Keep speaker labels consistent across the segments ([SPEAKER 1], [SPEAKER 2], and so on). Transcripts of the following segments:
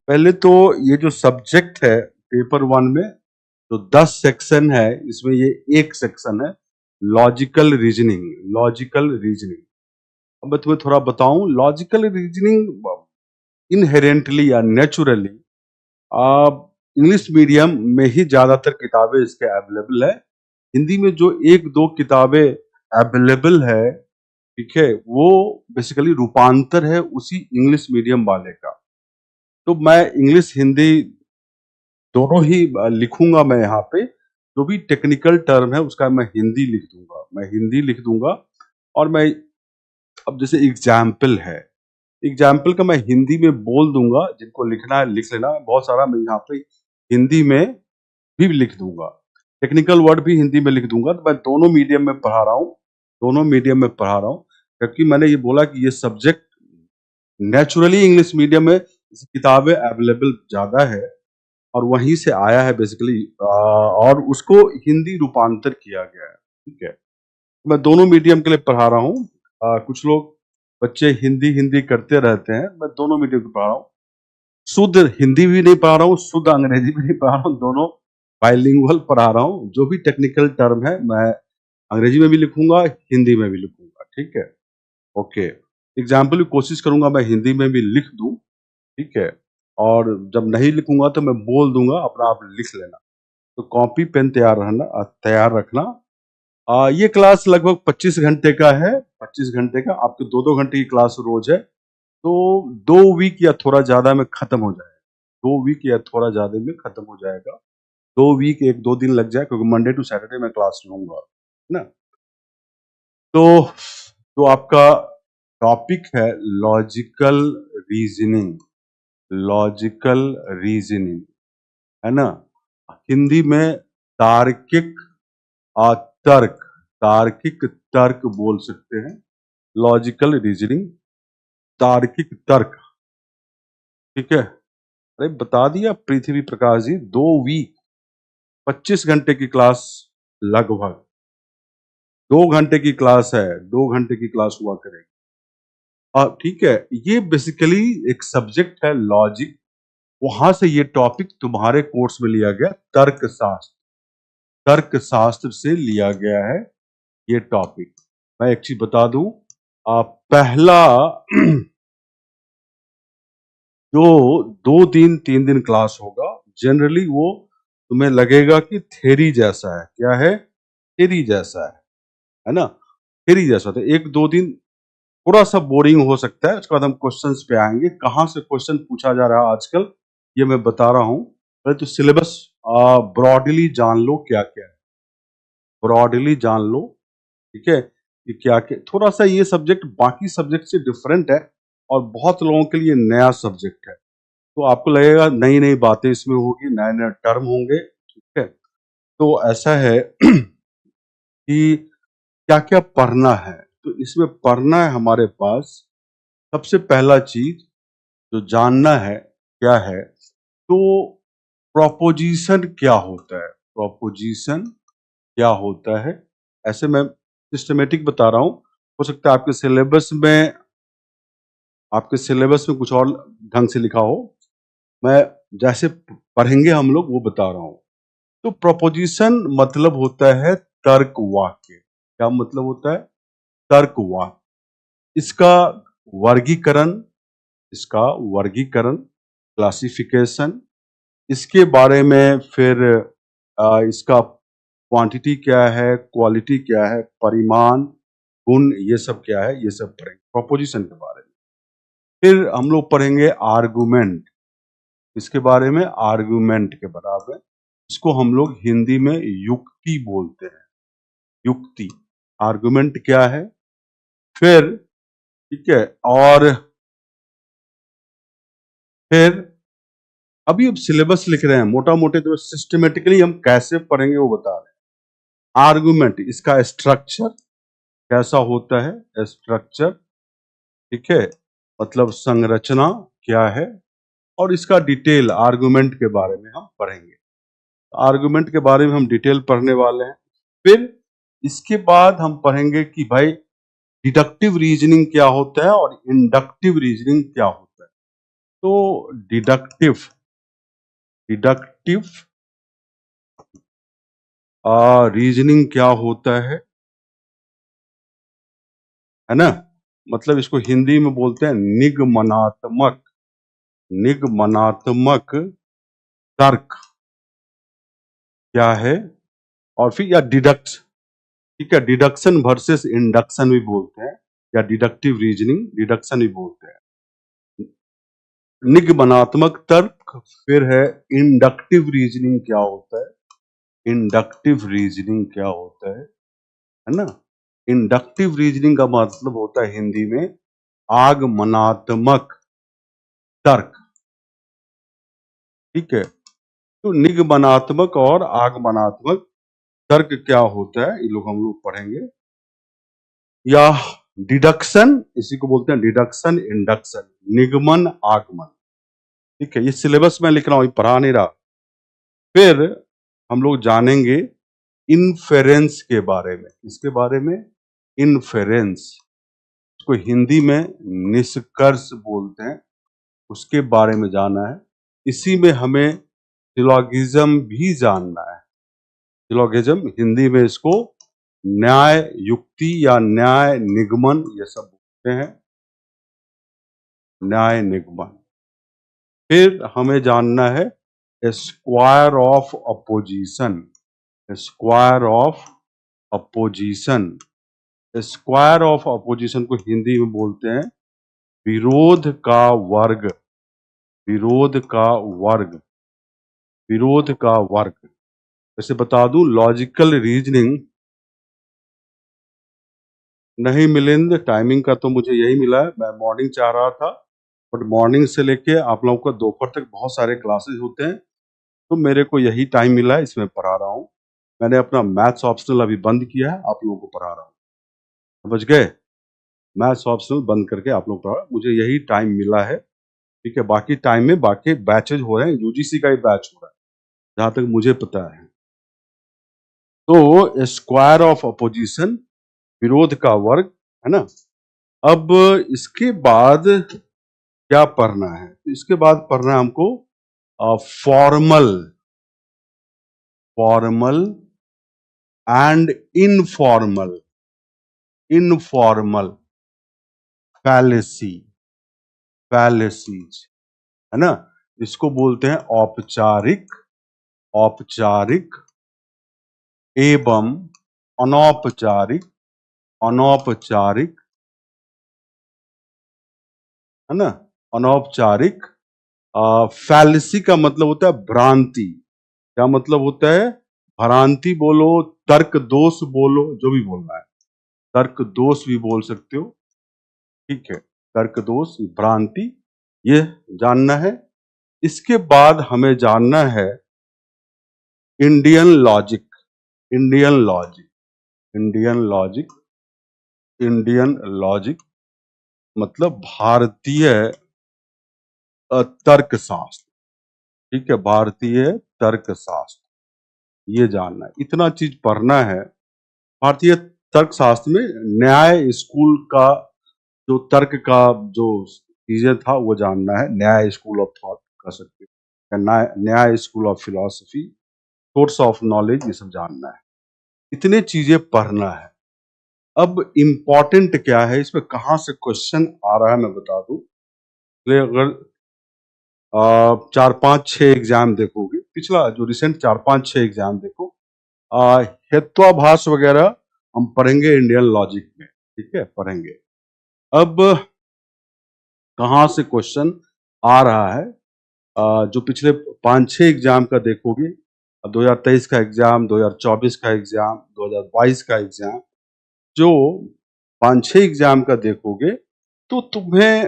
[SPEAKER 1] पहले तो ये जो सब्जेक्ट है पेपर वन में, तो 10 सेक्शन है, इसमें ये एक सेक्शन है लॉजिकल रीजनिंग। लॉजिकल रीजनिंग, अब मैं तुम्हें थोड़ा बताऊं। लॉजिकल रीजनिंग इनहेरेंटली या नेचुरली इंग्लिश मीडियम में ही ज्यादातर किताबें इसके अवेलेबल है। हिंदी में जो एक दो किताबें अवेलेबल है, ठीक है, वो बेसिकली रूपांतर है उसी इंग्लिश मीडियम वाले का। तो मैं इंग्लिश हिंदी दोनों ही लिखूंगा। मैं यहाँ पे जो भी टेक्निकल टर्म है उसका मैं हिंदी लिख दूंगा, मैं हिंदी लिख दूंगा। और मैं अब जैसे एग्जाम्पल है, एग्जाम्पल का मैं हिंदी में बोल दूंगा, जिनको लिखना है लिख लेना। बहुत सारा मैं यहाँ पे हिंदी में भी लिख दूंगा, टेक्निकल वर्ड भी हिंदी में लिख दूंगा। तो मैं दोनों मीडियम में पढ़ा रहा हूँ, दोनों मीडियम में पढ़ा रहा हूँ, क्योंकि मैंने ये बोला कि ये सब्जेक्ट नेचुरली इंग्लिश मीडियम में किताबें अवेलेबल ज्यादा है और वहीं से आया है बेसिकली, और उसको हिंदी रूपांतर किया गया है। ठीक है, मैं दोनों मीडियम के लिए पढ़ा रहा हूँ। कुछ लोग बच्चे हिंदी हिंदी करते रहते हैं, मैं दोनों मीडियम को पढ़ा रहा हूँ। शुद्ध हिंदी भी नहीं पढ़ा रहा हूँ, शुद्ध अंग्रेजी भी नहीं पढ़ा रहा हूँ, दोनों बाइलिंगुअल पढ़ा रहा हूँ। जो भी टेक्निकल टर्म है मैं अंग्रेजी में भी लिखूंगा, हिंदी में भी लिखूंगा। ठीक है, ओके। एग्जाम्पल की कोशिश करूंगा मैं हिंदी में भी लिख दूं, ठीक है। और जब नहीं लिखूंगा तो मैं बोल दूंगा, अपना आप लिख लेना। तो कॉपी पेन तैयार रखना। ये क्लास लगभग 25 घंटे का है, 25 घंटे का। आपके 2-2 घंटे की क्लास रोज है, तो 2 वीक या थोड़ा ज्यादा में खत्म हो जाएगा। 2 वीक या थोड़ा ज्यादा में खत्म हो जाएगा। 2 वीक, 1-2 दिन लग जाए, क्योंकि मंडे टू सैटरडे मैं क्लास लूंगा, है ना। तो आपका टॉपिक है लॉजिकल रीजनिंग। लॉजिकल रीजनिंग, है ना। हिंदी में तार्किक तर्क, तार्किक तर्क बोल सकते हैं। लॉजिकल रीजनिंग, तार्किक तर्क, ठीक है। अरे बता दिया पृथ्वी प्रकाश जी, 2 वीक, 25 घंटे की क्लास लगभग। 2 घंटे की क्लास है, 2 घंटे की क्लास हुआ करेगी। ठीक है, ये बेसिकली एक सब्जेक्ट है लॉजिक, वहां से ये टॉपिक तुम्हारे कोर्स में लिया गया। तर्कशास्त्र, तर्कशास्त्र से लिया गया है ये टॉपिक। मैं एक चीज बता दूं, पहला जो 2 दिन 3 दिन क्लास होगा, जनरली वो तुम्हें लगेगा कि थेरी जैसा है। क्या है? थेरी जैसा है ना। थेरी जैसा। तो 1-2 दिन थोड़ा सा बोरिंग हो सकता है, उसके बाद हम क्वेश्चंस पे आएंगे। कहाँ से क्वेश्चन पूछा जा रहा है आजकल, ये मैं बता रहा हूँ। पहले तो सिलेबस ब्रॉडली जान लो, क्या क्या है ब्रॉडली जान लो, ठीक है। कि क्या क्या, थोड़ा सा ये सब्जेक्ट बाकी सब्जेक्ट से डिफरेंट है और बहुत लोगों के लिए नया सब्जेक्ट है। तो आपको लगेगा नई नई बातें इसमें होगी, नए नए टर्म होंगे, ठीक है। तो ऐसा है कि क्या क्या पढ़ना है। तो इसमें पढ़ना है हमारे पास, सबसे पहला चीज जो जानना है क्या है, तो प्रोपोजिशन क्या होता है। प्रोपोजिशन क्या होता है, ऐसे मैं सिस्टमेटिक बता रहा हूं। हो सकता है आपके सिलेबस में कुछ और ढंग से लिखा हो। मैं जैसे पढ़ेंगे हम लोग वो बता रहा हूं। तो प्रोपोजिशन मतलब होता है तर्क वाक्य। क्या मतलब होता है? तर्क वाक्य। इसका वर्गीकरण, इसका वर्गीकरण, क्लासिफिकेशन, इसके बारे में फिर इसका क्वांटिटी क्या है, क्वालिटी क्या है, परिमाण, गुण, ये सब क्या है, ये सब पढ़ेंगे प्रोपोजिशन के बारे में। फिर हम लोग पढ़ेंगे आर्गुमेंट। इसके बारे में आर्गुमेंट के बराबर, इसको हम लोग हिंदी में युक्ति बोलते हैं। युक्ति, आर्गुमेंट क्या है। फिर ठीक है, और फिर अभी अब सिलेबस लिख रहे हैं मोटा मोटे, तो सिस्टमेटिकली हम कैसे पढ़ेंगे वो बता रहे हैं। आर्गुमेंट, इसका स्ट्रक्चर कैसा होता है, स्ट्रक्चर, ठीक है, मतलब संरचना क्या है। और इसका डिटेल आर्गुमेंट के बारे में हम पढ़ेंगे। आर्गुमेंट के बारे में हम डिटेल पढ़ने वाले हैं। फिर इसके बाद हम पढ़ेंगे कि भाई डिडक्टिव रीजनिंग क्या होता है और इंडक्टिव रीजनिंग क्या होता है। तो डिडक्टिव डिडक्टिव रीजनिंग क्या होता है ना? मतलब इसको हिंदी में बोलते हैं निगमनात्मक तर्क क्या है? और फिर या डिडक्ट, ठीक है, डिडक्शन वर्सेस इंडक्शन भी बोलते हैं, या डिडक्टिव रीजनिंग डिडक्शन भी बोलते हैं। निगमनात्मक तर्क, फिर है इंडक्टिव रीजनिंग क्या होता है? इंडक्टिव रीजनिंग क्या होता है ना? इंडक्टिव रीजनिंग का मतलब होता है हिंदी में आगमनात्मक तर्क, ठीक है। तो निगमनात्मक और आगमनात्मक तर्क क्या होता है, ये लोग हम लोग पढ़ेंगे। या डिडक्शन, इसी को बोलते हैं डिडक्शन इंडक्शन, निगमन आगमन, ठीक है। ये सिलेबस में लिख रहा हूं, ये पढ़ा नहीं रहा। फिर हम लोग जानेंगे इन्फेरेंस के बारे में। इसके बारे में इन्फेरेंस, इसको हिंदी में निष्कर्ष बोलते हैं, उसके बारे में जाना है। इसी में हमें सिलोगिज्म भी जानना है। सिलोगिज्म हिंदी में इसको न्याय युक्ति या न्याय निगमन ये सब बोलते हैं, न्याय निगमन। फिर हमें जानना है square of opposition, square of opposition. Square of opposition को हिंदी में बोलते हैं विरोध का वर्ग, विरोध का वर्ग, विरोध का वर्ग। वैसे बता दूं, लॉजिकल रीजनिंग नहीं मिलेंगे, टाइमिंग का तो मुझे यही मिला है। मैं मॉर्निंग चाह रहा था, बट मॉर्निंग से लेके आप लोगों का दोपहर तक बहुत सारे क्लासेस होते हैं, तो मेरे को यही टाइम मिला है, इसमें पढ़ा रहा हूँ। मैंने अपना मैथ्स ऑप्शनल अभी बंद किया है, आप लोगों को पढ़ा रहा हूँ, समझ गए? मैथ्स ऑप्शनल बंद करके आप लोग पढ़ा, मुझे यही टाइम मिला है, ठीक है। बाकी टाइम में बाकी बैचेज हो रहे हैं, यूजीसी का ही बैच हो रहा है जहां तक मुझे पता है। तो स्क्वायर ऑफ अपोजिशन, विरोध का वर्ग, है ना? अब इसके बाद क्या पढ़ना है? तो इसके बाद पढ़ना है हमको formal, formal and informal, informal fallacy, फैलेसीज, है ना? इसको बोलते हैं औपचारिक, औपचारिक एवं अनौपचारिक, अनौपचारिक, है ना? अनौपचारिक फैलेसी का मतलब होता है भ्रांति। क्या मतलब होता है? भ्रांति बोलो, तर्क दोष बोलो, जो भी बोलना है, तर्क दोष भी बोल सकते हो, ठीक है। तर्क दोष, भ्रांति, ये जानना है। इसके बाद हमें जानना है Indian logic, Indian logic, Indian logic, Indian logic मतलब भारतीय तर्कशास्त्र, ठीक है, भारतीय तर्कशास्त्र, ये जानना है। इतना चीज पढ़ना है। भारतीय तर्कशास्त्र में न्याय स्कूल का जो तर्क का जो चीजें था वो जानना है। न्याय स्कूल ऑफ थॉट कह सकते हैं, न्याय school of philosophy, source of knowledge, ये सब जानना है। इतने चीजें पढ़ना है। अब इम्पोर्टेंट क्या है इसमें, कहां से क्वेश्चन आ रहा है मैं बता दूं। अगर 4-5-6 एग्जाम देखोगे, पिछला जो रिसेंट 4-5-6 एग्जाम देखो, हेत्वाभास वगैरह हम पढ़ेंगे इंडियन लॉजिक में, ठीक है, पढ़ेंगे। अब कहां से क्वेश्चन आ रहा है, जो पिछले 5-6 एग्जाम का देखोगे, 2023 का एग्जाम, 2024 का एग्जाम, 2022 का एग्जाम, जो 5-6 एग्जाम का देखोगे तो तुम्हें,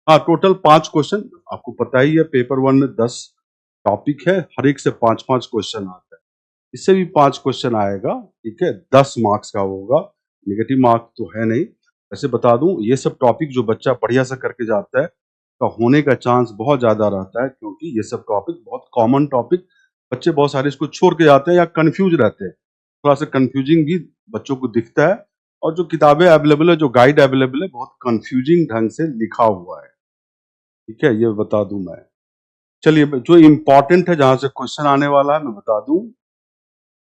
[SPEAKER 1] हाँ, टोटल 5 क्वेश्चन, आपको पता ही है पेपर 1 में 10 टॉपिक है, हर एक से 5-5 क्वेश्चन आता है। इससे भी 5 क्वेश्चन आएगा, ठीक है, 10 मार्क्स का होगा, नेगेटिव मार्क तो है नहीं। वैसे बता दूं, ये सब टॉपिक जो बच्चा बढ़िया से करके जाता है का होने का चांस बहुत ज्यादा रहता है, क्योंकि ये सब टॉपिक बहुत कॉमन टॉपिक, बच्चे बहुत सारे इसको छोड़ के जाते हैं या कंफ्यूज रहते हैं, थोड़ा सा कंफ्यूजिंग भी बच्चों को दिखता है। और जो किताबें अवेलेबल है, जो गाइड अवेलेबल है, बहुत कंफ्यूजिंग ढंग से लिखा हुआ है। ठीक है, ये बता दूं मैं। चलिए, जो इम्पोर्टेंट है जहां से क्वेश्चन आने वाला है मैं बता दूं।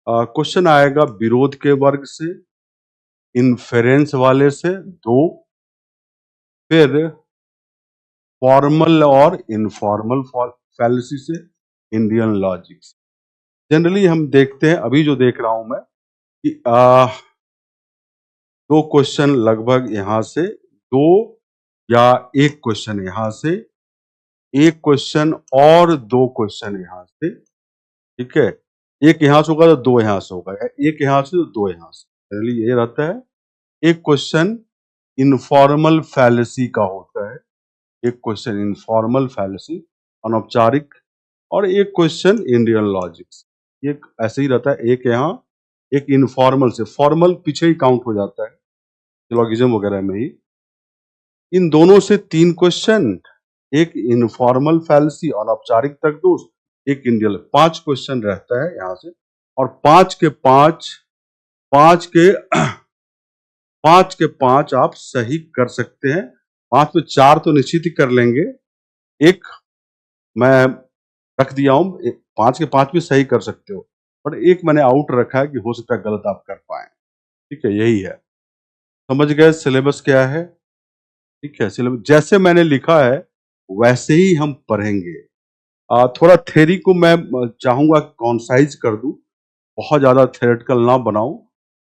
[SPEAKER 1] क्वेश्चन आएगा विरोध के वर्ग से, इन्फेरेंस वाले से 2, फिर फॉर्मल और इनफॉर्मल फैलेसी से, इंडियन लॉजिक से। जनरली हम देखते हैं, अभी जो देख रहा हूं मैं कि 2 क्वेश्चन लगभग यहां से, 2 या 1 क्वेश्चन यहां से, 1 क्वेश्चन और 2 क्वेश्चन यहां से, ठीक है। 1 यहां से होगा तो 2 यहां से होगा, 1 यहां से तो 2 यहां से। जनरली ये रहता है। एक क्वेश्चन इनफॉर्मल फैलेसी का होता है, एक क्वेश्चन इनफॉर्मल फैलेसी अनौपचारिक, और एक क्वेश्चन इंडियन लॉजिक्स। ये ऐसे ही रहता है, एक यहाँ, एक इनफॉर्मल से, फॉर्मल पीछे ही काउंट हो जाता है सिलोगिज्म वगैरह में ही। इन दोनों से 3 क्वेश्चन, एक इनफॉर्मल फैलेसी अनौपचारिक तर्क दोष, एक इंडियन, 5 क्वेश्चन रहता है यहाँ से। और 5 के 5 5 के 5 आप सही कर सकते हैं। 5 में 4 तो निश्चित ही कर लेंगे, एक मैं रख दिया हूं, 5 के 5 भी सही कर सकते हो, पर एक मैंने आउट रखा है कि हो सकता है गलत आप कर पाए। ठीक है, यही है। समझ गए सिलेबस क्या है? ठीक है, सिलेबस जैसे मैंने लिखा है वैसे ही हम पढ़ेंगे। थोड़ा थ्योरी को मैं चाहूंगा कॉन्साइज कर दूं, बहुत ज्यादा थ्योरेटिकल ना बनाऊं।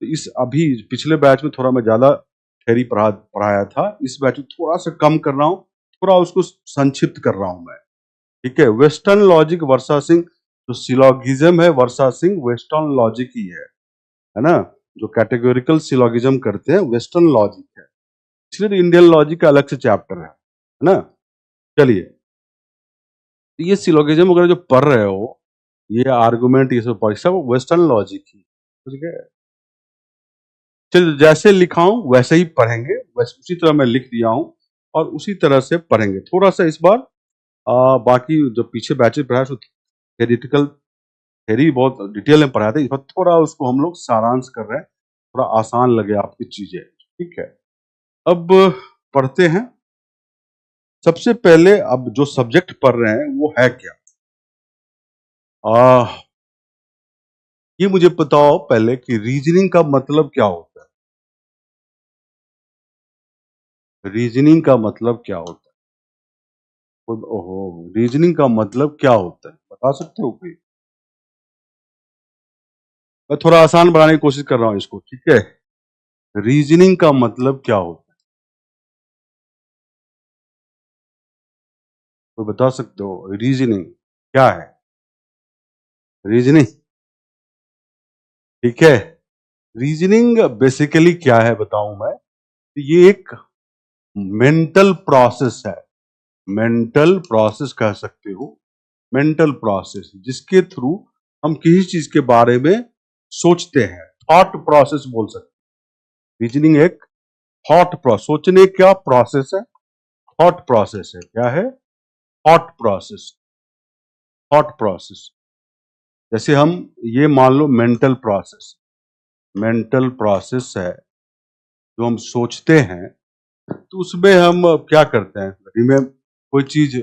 [SPEAKER 1] तो इस अभी पिछले बैच में थोड़ा मैं ज्यादा थ्योरी पढ़ाया था, इस बैच में थोड़ा सा कम कर रहा हूं, थोड़ा उसको संक्षिप्त कर रहा हूं मैं। ठीक है, वेस्टर्न लॉजिक वर्षा सिंह, जो सिलोगिज्म है वर्षा सिंह वेस्टर्न लॉजिक ही है ना। जो कैटेगोरिकल सिलोगिज्म करते हैं वेस्टर्न लॉजिक है, इसलिए इंडियन लॉजिक का अलग से चैप्टर है ना। चलिए, तो ये सिलोगिज्म वगैरह जो पढ़ रहे हो, ये आर्गुमेंट, ये सब सब वेस्टर्न लॉजिक ही, ठीक है। चलिए, जैसे लिखा हूं वैसे ही पढ़ेंगे, वैसे उसी तरह मैं लिख दिया हूं और उसी तरह से पढ़ेंगे। थोड़ा सा इस बार बाकी जो पीछे बैचेस पढ़ा है थेरिटिकल, थेरी बहुत डिटेल में पढ़ाया था, इस बार थोड़ा उसको हम लोग सारांश कर रहे हैं, थोड़ा आसान लगे आपकी चीजें। ठीक है, अब पढ़ते हैं। सबसे पहले अब जो सब्जेक्ट पढ़ रहे हैं वो है क्या? ये मुझे बताओ पहले कि रीजनिंग का मतलब क्या होता है? रीजनिंग का मतलब क्या होता है? ओहो, रीजनिंग का मतलब क्या होता है, बता सकते हो कोई? मैं थोड़ा आसान बनाने की कोशिश कर रहा हूं इसको, ठीक है। रीजनिंग का मतलब क्या होता है, तो बता सकते हो? रीजनिंग क्या है? रीजनिंग, ठीक है। रीजनिंग बेसिकली क्या है बताऊं मैं? ये एक मेंटल प्रोसेस है, मेंटल प्रोसेस कह सकते हो, मेंटल प्रोसेस जिसके थ्रू हम किसी चीज के बारे में सोचते हैं, थॉट प्रोसेस बोल सकते हैं। रीजनिंग एक थॉट प्रोसेस, सोचने का प्रोसेस है, थॉट प्रोसेस है। क्या है? Thought process, thought process. जैसे हम ये मान लो मेंटल प्रोसेस, मेंटल प्रोसेस है जो हम सोचते हैं, तो उसमें हम क्या करते हैं? कोई चीज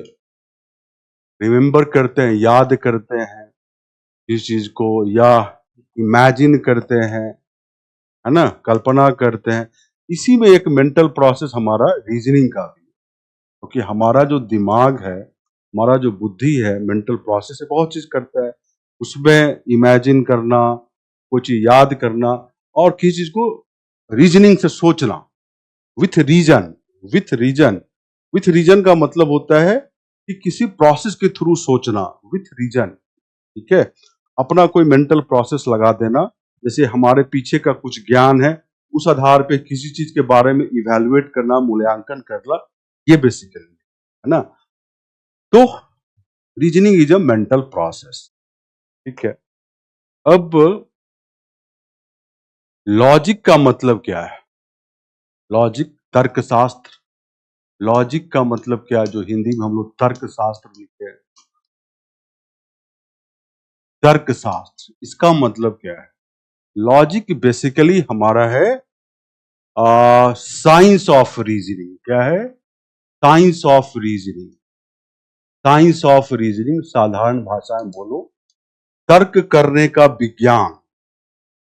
[SPEAKER 1] रिमेम्बर करते हैं, याद करते हैं इस चीज को, या इमेजिन करते हैं, है ना, कल्पना करते हैं। इसी में एक मेंटल प्रोसेस हमारा रीजनिंग का भी है, क्योंकि हमारा जो दिमाग है, हमारा जो बुद्धि है, मेंटल प्रोसेस है, बहुत चीज करता है। उसमें इमेजिन करना, कोई चीज याद करना, और किसी चीज को रीजनिंग से सोचना, with reason, with reason. With reason का मतलब होता है कि किसी प्रोसेस के थ्रू सोचना, विथ रीजन। ठीक है, अपना कोई मेंटल प्रोसेस लगा देना, जैसे हमारे पीछे का कुछ ज्ञान है, उस आधार पे किसी चीज के बारे में इवेल्युएट करना, मूल्यांकन करना, ये बेसिकली है ना। तो reasoning is a mental process. ठीक है, अब लॉजिक का मतलब क्या है? लॉजिक तर्कशास्त्र, लॉजिक का मतलब क्या है, जो हिंदी में हम लोग तर्कशास्त्र लिखते हैं, तर्कशास्त्र, इसका मतलब क्या है? लॉजिक बेसिकली हमारा है साइंस ऑफ रीजनिंग। क्या है? Science of reasoning. Science of reasoning, साधारण भाषा में बोलो तर्क करने का विज्ञान।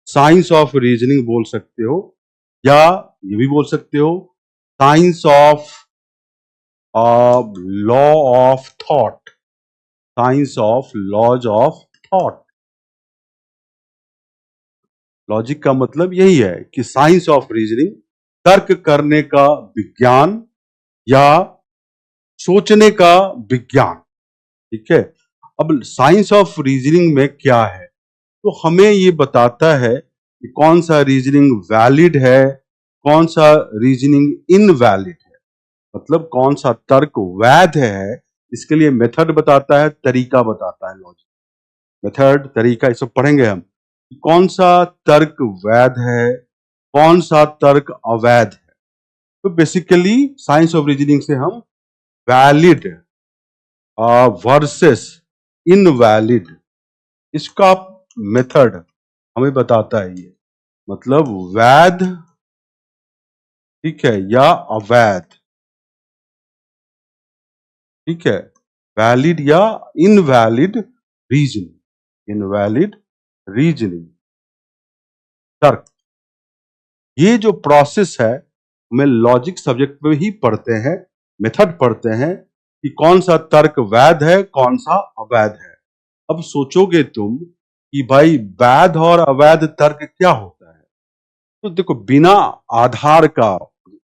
[SPEAKER 1] साइंस ऑफ रीजनिंग बोल सकते हो, या ये भी बोल सकते हो science of law of thought, science of laws of thought. Logic का मतलब यही है कि साइंस ऑफ रीजनिंग तर्क करने का विज्ञान या सोचने का विज्ञान। ठीक है, अब साइंस ऑफ रीजनिंग में क्या है, तो हमें ये बताता है कि कौन सा रीजनिंग वैलिड है, कौन सा रीजनिंग इनवैलिड है, मतलब कौन सा तर्क वैध है। इसके लिए मेथड बताता है, तरीका बताता है। लॉजिक, मेथड, तरीका, ये सब पढ़ेंगे हम। कौन सा तर्क वैध है, कौन सा तर्क अवैध है। तो बेसिकली साइंस ऑफ रीजनिंग से हम वैलिड वर्सेस इनवैलिड, इसका मेथड हमें बताता है ये, मतलब वैध, ठीक है, या अवैध। ठीक है, वैलिड या इनवैलिड रीजनिंग, इनवैलिड रीजनिंग, तर्क। ये जो प्रोसेस है हमें लॉजिक सब्जेक्ट में ही पढ़ते हैं, मेथड पढ़ते हैं कि कौन सा तर्क वैध है, कौन सा अवैध है। अब सोचोगे तुम कि भाई वैध और अवैध तर्क क्या होता है, तो देखो बिना आधार का,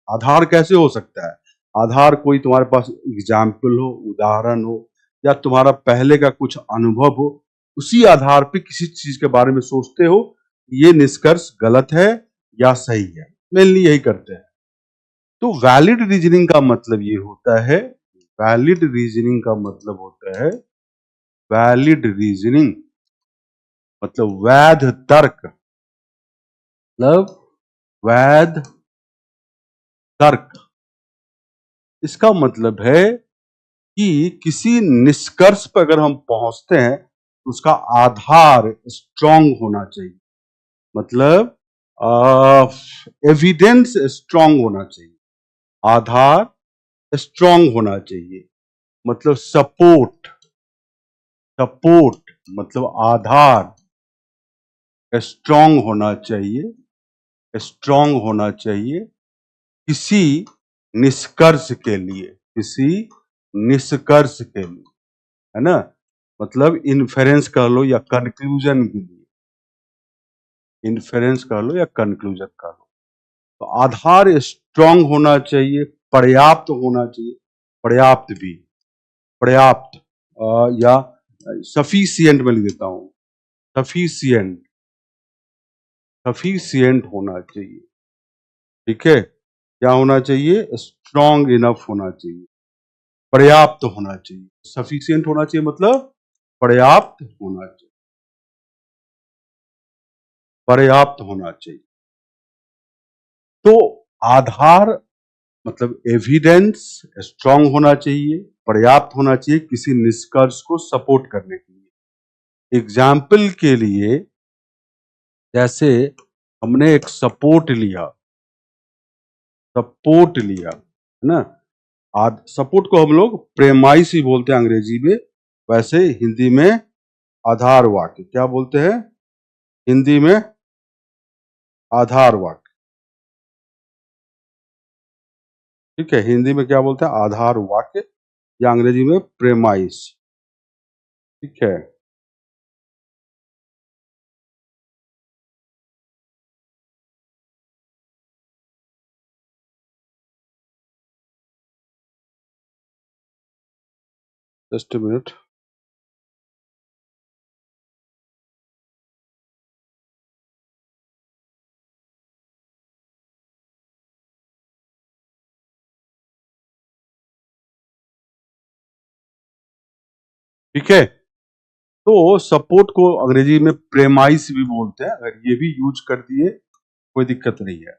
[SPEAKER 1] आधार कैसे हो सकता है, आधार कोई तुम्हारे पास एग्जाम्पल हो, उदाहरण हो, या तुम्हारा पहले का कुछ अनुभव हो, उसी आधार पे किसी चीज के बारे में सोचते हो, ये निष्कर्ष गलत है या सही है, मेनली यही करते हैं। तो वैलिड रीजनिंग का मतलब ये होता है, वैलिड रीजनिंग का मतलब होता है, वैलिड रीजनिंग मतलब वैध तर्क, मतलब वैध तर्क। इसका मतलब है कि किसी निष्कर्ष पर अगर हम पहुंचते हैं तो उसका आधार स्ट्रांग होना चाहिए, मतलब एविडेंस स्ट्रांग होना चाहिए, आधार स्ट्रांग होना चाहिए, मतलब सपोर्ट, सपोर्ट मतलब आधार स्ट्रांग होना चाहिए, स्ट्रांग होना चाहिए किसी निष्कर्ष के लिए, किसी निष्कर्ष के लिए, है ना, मतलब इन्फेरेंस कर लो या कंक्लूजन के लिए, इन्फेरेंस कर लो या कंक्लूजन कर लो। तो आधार स्ट्रांग होना चाहिए, पर्याप्त होना चाहिए, पर्याप्त भी, पर्याप्त या सफिशिएंट में लिख देता हूं, सफिशिएंट, सफिशिएंट होना चाहिए। ठीक है, क्या होना चाहिए, स्ट्रांग इनफ होना चाहिए, पर्याप्त होना चाहिए। सफिशिएंट होना चाहिए मतलब पर्याप्त होना चाहिए, पर्याप्त होना चाहिए। तो आधार मतलब एविडेंस स्ट्रांग होना चाहिए, पर्याप्त होना चाहिए किसी निष्कर्ष को सपोर्ट करने के लिए। एग्जाम्पल के लिए, जैसे हमने एक सपोर्ट लिया, सपोर्ट लिया, है ना, सपोर्ट को हम लोग प्रेमाइस ही बोलते हैं अंग्रेजी में, वैसे हिंदी में आधार वाक्य क्या बोलते हैं, हिंदी में आधार वाक्य। ठीक है, हिंदी में क्या बोलते हैं, आधार वाक्य, या अंग्रेजी में प्रेमाइस। ठीक है, जस्ट अ मिनट। ठीक है, तो सपोर्ट को अंग्रेजी में प्रेमाइस भी बोलते हैं, अगर ये भी यूज कर दिए कोई दिक्कत नहीं है।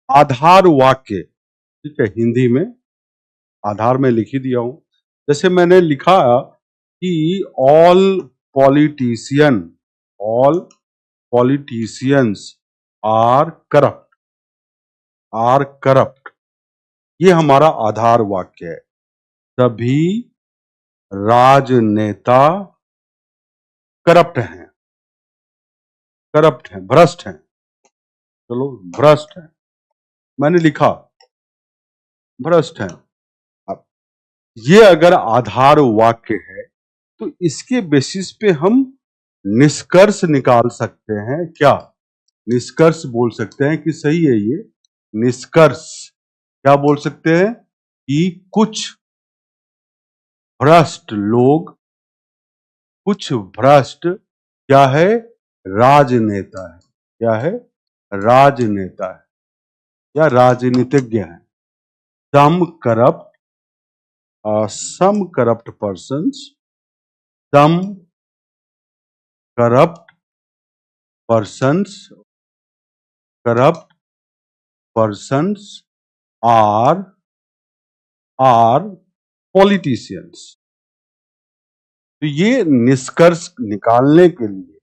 [SPEAKER 1] आधार वाक्य, ठीक है, हिंदी में आधार में लिख ही दिया हूं। जैसे मैंने लिखा कि all politician, all politicians are corrupt, are corrupt, ये हमारा आधार वाक्य है। सभी राजनेता करप्ट हैं, भ्रष्ट हैं, चलो भ्रष्ट हैं, मैंने लिखा भ्रष्ट हैं। अब ये अगर आधार वाक्य है तो इसके बेसिस पे हम निष्कर्ष निकाल सकते हैं। क्या निष्कर्ष बोल सकते हैं कि सही है ये निष्कर्ष? क्या बोल सकते हैं कि कुछ भ्रष्ट लोग, कुछ भ्रष्ट क्या है, राजनेता है। क्या है? राजनेता है या राजनीतिज्ञ है। Some corrupt persons, some corrupt persons are politicians. तो ये निष्कर्ष निकालने के लिए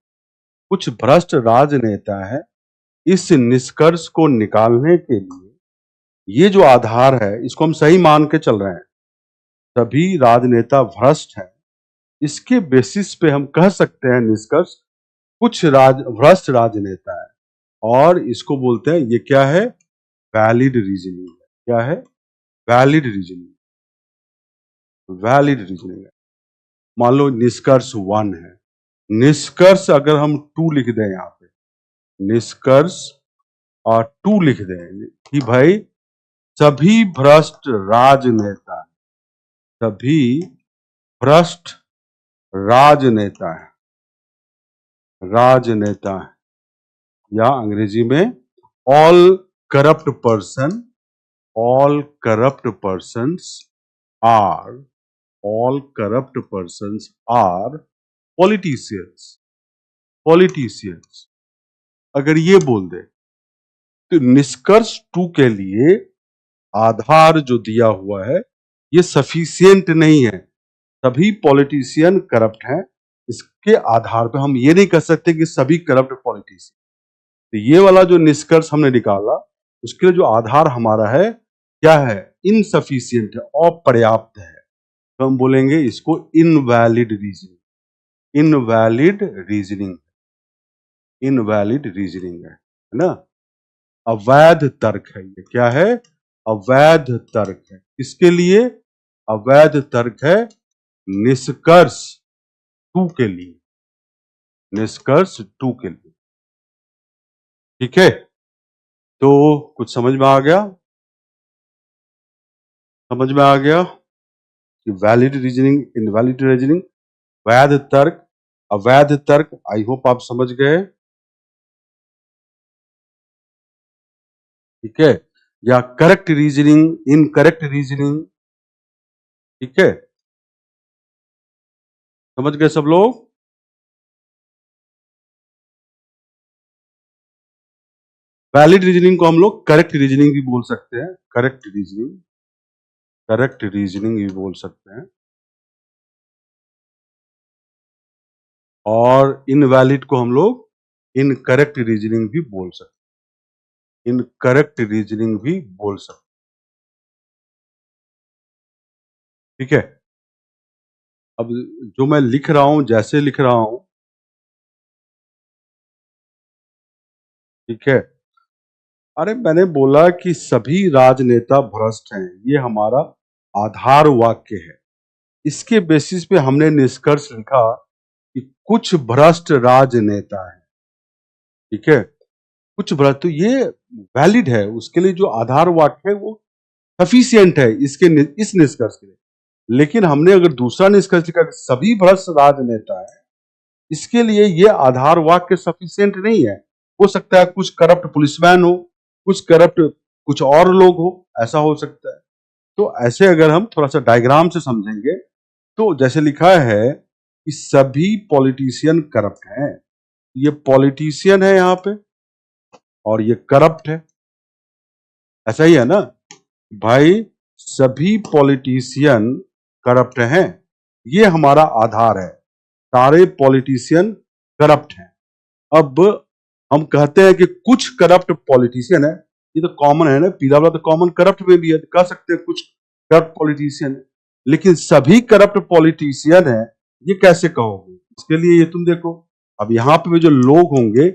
[SPEAKER 1] कुछ भ्रष्ट राजनेता है। इस निष्कर्ष को निकालने के लिए ये जो आधार है इसको हम सही मान के चल रहे हैं, सभी राजनेता भ्रष्ट हैं। इसके बेसिस पे हम कह सकते हैं निष्कर्ष कुछ भ्रष्ट राजनेता है, और इसको बोलते हैं, ये क्या है, वैलिड रीजनिंग। क्या है? Valid reasoning. वैलिड रीजनिंग है। मान लो निष्कर्ष 1 है, निष्कर्ष अगर हम 2 लिख दें यहाँ पे, निष्कर्ष और 2 लिख दें कि भाई सभी भ्रष्ट राजनेता, सभी भ्रष्ट राजनेता या अंग्रेजी में all corrupt persons are politicians. अगर ये बोल दे तो निष्कर्ष 2 के लिए आधार जो दिया हुआ है ये सफिशिएंट नहीं है, सभी पॉलिटिशियन करप्ट हैं। इसके आधार पर हम ये नहीं कह सकते कि सभी करप्ट पॉलिटिशियन। तो ये वाला जो निष्कर्ष हमने निकाला उसके लिए जो आधार हमारा है क्या है, इनसफिशिएंट है, अपर्याप्त है। तो हम बोलेंगे इसको इनवैलिड रीजनिंग है ना। अवैध तर्क है ये। क्या है? अवैध तर्क है। किसके लिए अवैध तर्क है? निष्कर्ष 2 के लिए। निष्कर्ष 2 के लिए। ठीक है, तो कुछ समझ में आ गया? समझ में आ गया कि वैलिड रीजनिंग, इनवैलिड रीजनिंग, वैध तर्क, अवैध तर्क। आई होप आप समझ गए। ठीक है, या करेक्ट रीजनिंग, इनकरेक्ट रीजनिंग। ठीक है, समझ गए सब लोग? वैलिड रीजनिंग को हम लोग करेक्ट रीजनिंग भी बोल सकते हैं। करेक्ट रीजनिंग भी बोल सकते हैं। और इनवैलिड को हम लोग इनकरेक्ट रीजनिंग भी बोल सकते हैं। इनकरेक्ट रीजनिंग भी बोल सकते हैं। ठीक है, अब जो मैं लिख रहा हूं, जैसे लिख रहा हूं, ठीक है। अरे मैंने बोला कि सभी राजनेता भ्रष्ट हैं, ये हमारा आधार वाक्य है। इसके बेसिस पे हमने निष्कर्ष लिखा कि कुछ भ्रष्ट राजनेता हैं। ठीक है, कुछ भ्रष्ट, तो ये वैलिड है। उसके लिए जो आधार वाक्य है वो सफिशिएंट है इस निष्कर्ष के लिए। लेकिन हमने अगर दूसरा निष्कर्ष लिखा कि सभी भ्रष्ट राजनेता है, इसके लिए ये आधार वाक्य सफिशिएंट नहीं है। हो सकता है कुछ करप्ट पुलिसमैन हो, कुछ करप्ट कुछ और लोग हो, ऐसा हो सकता है। तो ऐसे अगर हम थोड़ा सा डायग्राम से समझेंगे तो जैसे लिखा है कि सभी पॉलिटिशियन करप्ट हैं, ये पॉलिटिशियन है यहाँ पे और ये करप्ट है। ऐसा ही है ना भाई, सभी पॉलिटिशियन करप्ट हैं, ये हमारा आधार है। सारे पॉलिटिशियन करप्ट हैं। अब हम कहते हैं कि कुछ करप्ट पॉलिटिशियन है, ये तो कॉमन है ना, पीला वाला तो कॉमन करप्ट में भी है, कह सकते हैं कुछ करप्ट पॉलिटिशियन है। लेकिन सभी करप्ट पॉलिटिशियन है, ये कैसे कहोगे? इसके लिए ये तुम देखो, अब यहाँ पे जो लोग होंगे